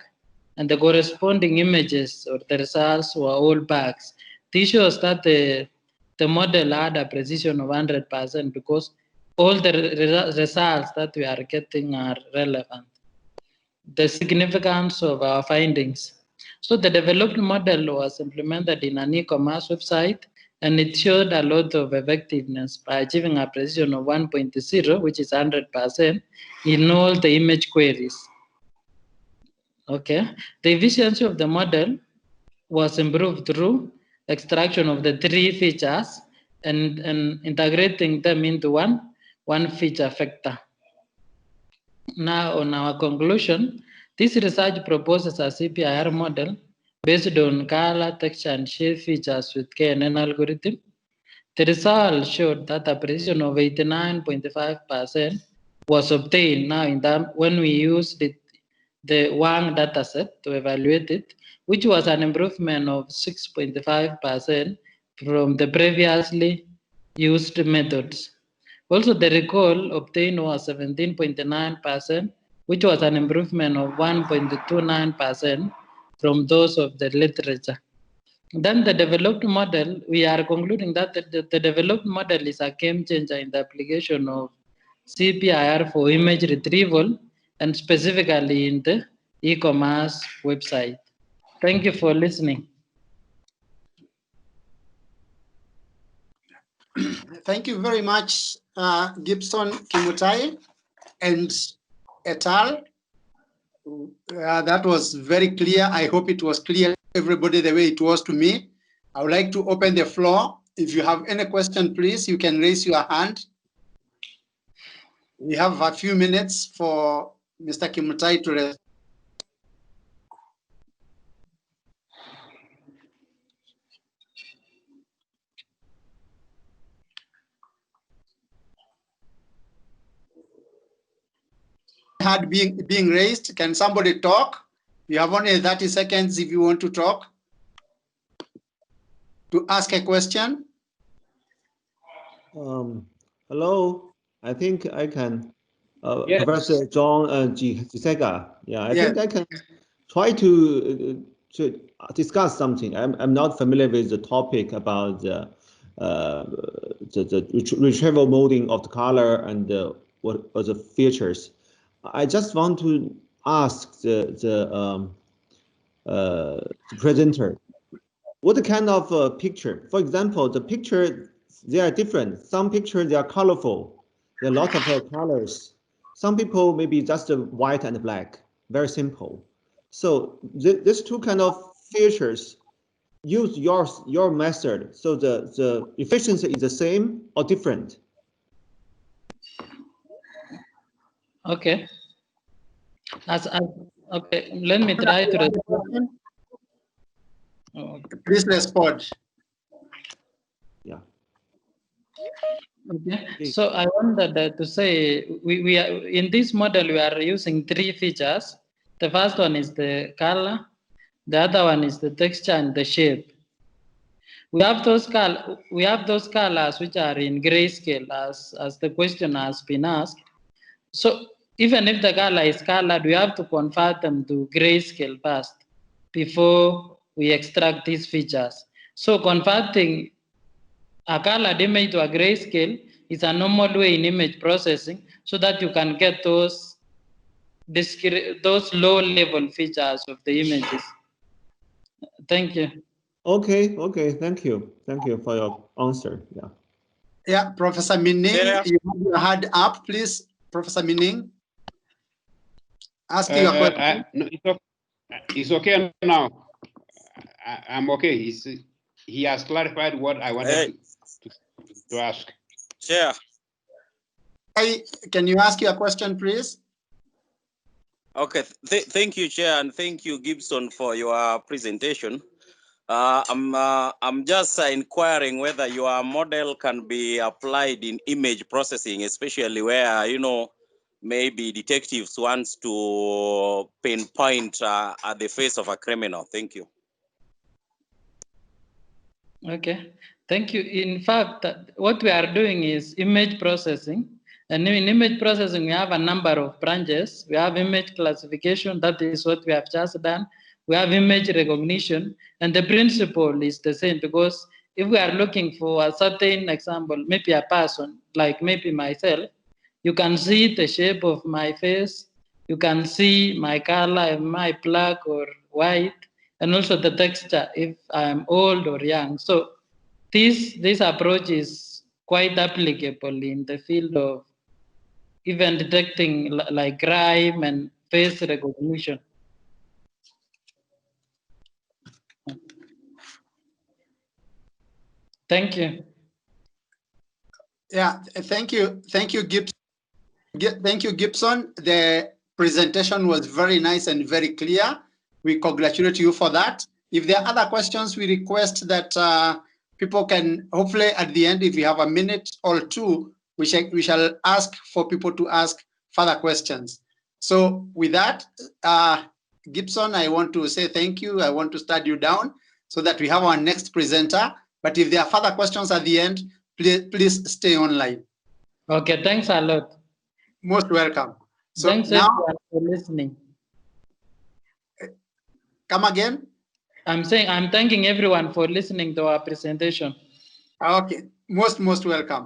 and the corresponding images or the results were all bags. This shows that the model had a precision of 100% because all the results that we are getting are relevant. The significance of our findings. So the developed model was implemented in an e-commerce website, and it showed a lot of effectiveness by achieving a precision of 1.0, which is 100% in all the image queries. Okay, the efficiency of the model was improved through extraction of the three features and integrating them into one feature vector. Now, on our conclusion, this research proposes a IC-PTRE model based on color, texture, and shape features with KNN algorithm. The result showed that a precision of 89.5% was obtained now when we used the Wang dataset to evaluate it, which was an improvement of 6.5% from the previously used methods. Also, the recall obtained was 17.9%, which was an improvement of 1.29% from those of the literature. Then the developed model, we are concluding that the developed model is a game changer in the application of IC-PTRE for image retrieval, and specifically in the e-commerce website. Thank you for listening. Thank you very much, Gibson Kimutai and et al. That was very clear. I hope it was clear to everybody the way it was to me. I would like to open the floor. If you have any question, please, you can raise your hand. We have a few minutes for Mr. Kimutai to respond. hand being raised. Can somebody talk? You have only 30 seconds if you want to talk, to ask a question. Hello, I think I can. Yes. Professor John Gisega. Yeah, I Yes. think I can try to discuss something. I'm not familiar with the topic about the retrieval molding of the color and what are the features. I just want to ask the presenter, what kind of picture? For example, the picture, they are different. Some pictures, they are colorful. There are lots of colors. Some people maybe just white and black, very simple. So these two kind of features, use your method. So the efficiency is the same or different? Okay. Okay, let me try to respond. Please respond. Yeah. Okay. So I wanted to say we are in this model we are using 3 features. The first one is the color, the other one is the texture and the shape. We have those colors which are in grayscale as the question has been asked. So even if the color is colored, we have to convert them to grayscale first before we extract these features. So converting a colored image to a grayscale is a normal way in image processing so that you can get those low-level features of the images. Thank you. Okay, thank you. Thank you for your answer. Yeah. Yeah, Professor Mining, you have your hand up, please. Professor Mining, ask your question. No, it's okay now. I'm okay. He has clarified what I wanted to ask. Chair. Hey, can you ask your question, please? Okay, thank you, Chair, and thank you, Gibson, for your presentation. I'm just inquiring whether your model can be applied in image processing, especially where, maybe detectives wants to pinpoint at the face of a criminal. Thank you. Okay, thank you. In fact, what we are doing is image processing. And in image processing, we have a number of branches. We have image classification, that is what we have just done. We have image recognition, and the principle is the same, because if we are looking for a certain example, maybe a person, like maybe myself, you can see the shape of my face, you can see my color, am I black or white, and also the texture, if I'm old or young. So this approach is quite applicable in the field of even detecting like crime and face recognition. Thank you. Yeah, thank you, Gibson. Thank you, Gibson. The presentation was very nice and very clear. We congratulate you for that. If there are other questions, we request that people can, hopefully at the end, if we have a minute or two, we shall ask for people to ask further questions. So with that, Gibson, I want to say thank you. I want to start you down so that we have our next presenter. But if there are further questions at the end, please stay online. Okay, thanks a lot. Most welcome. So thanks now for listening. Come again? I'm saying I'm thanking everyone for listening to our presentation. Okay, most welcome.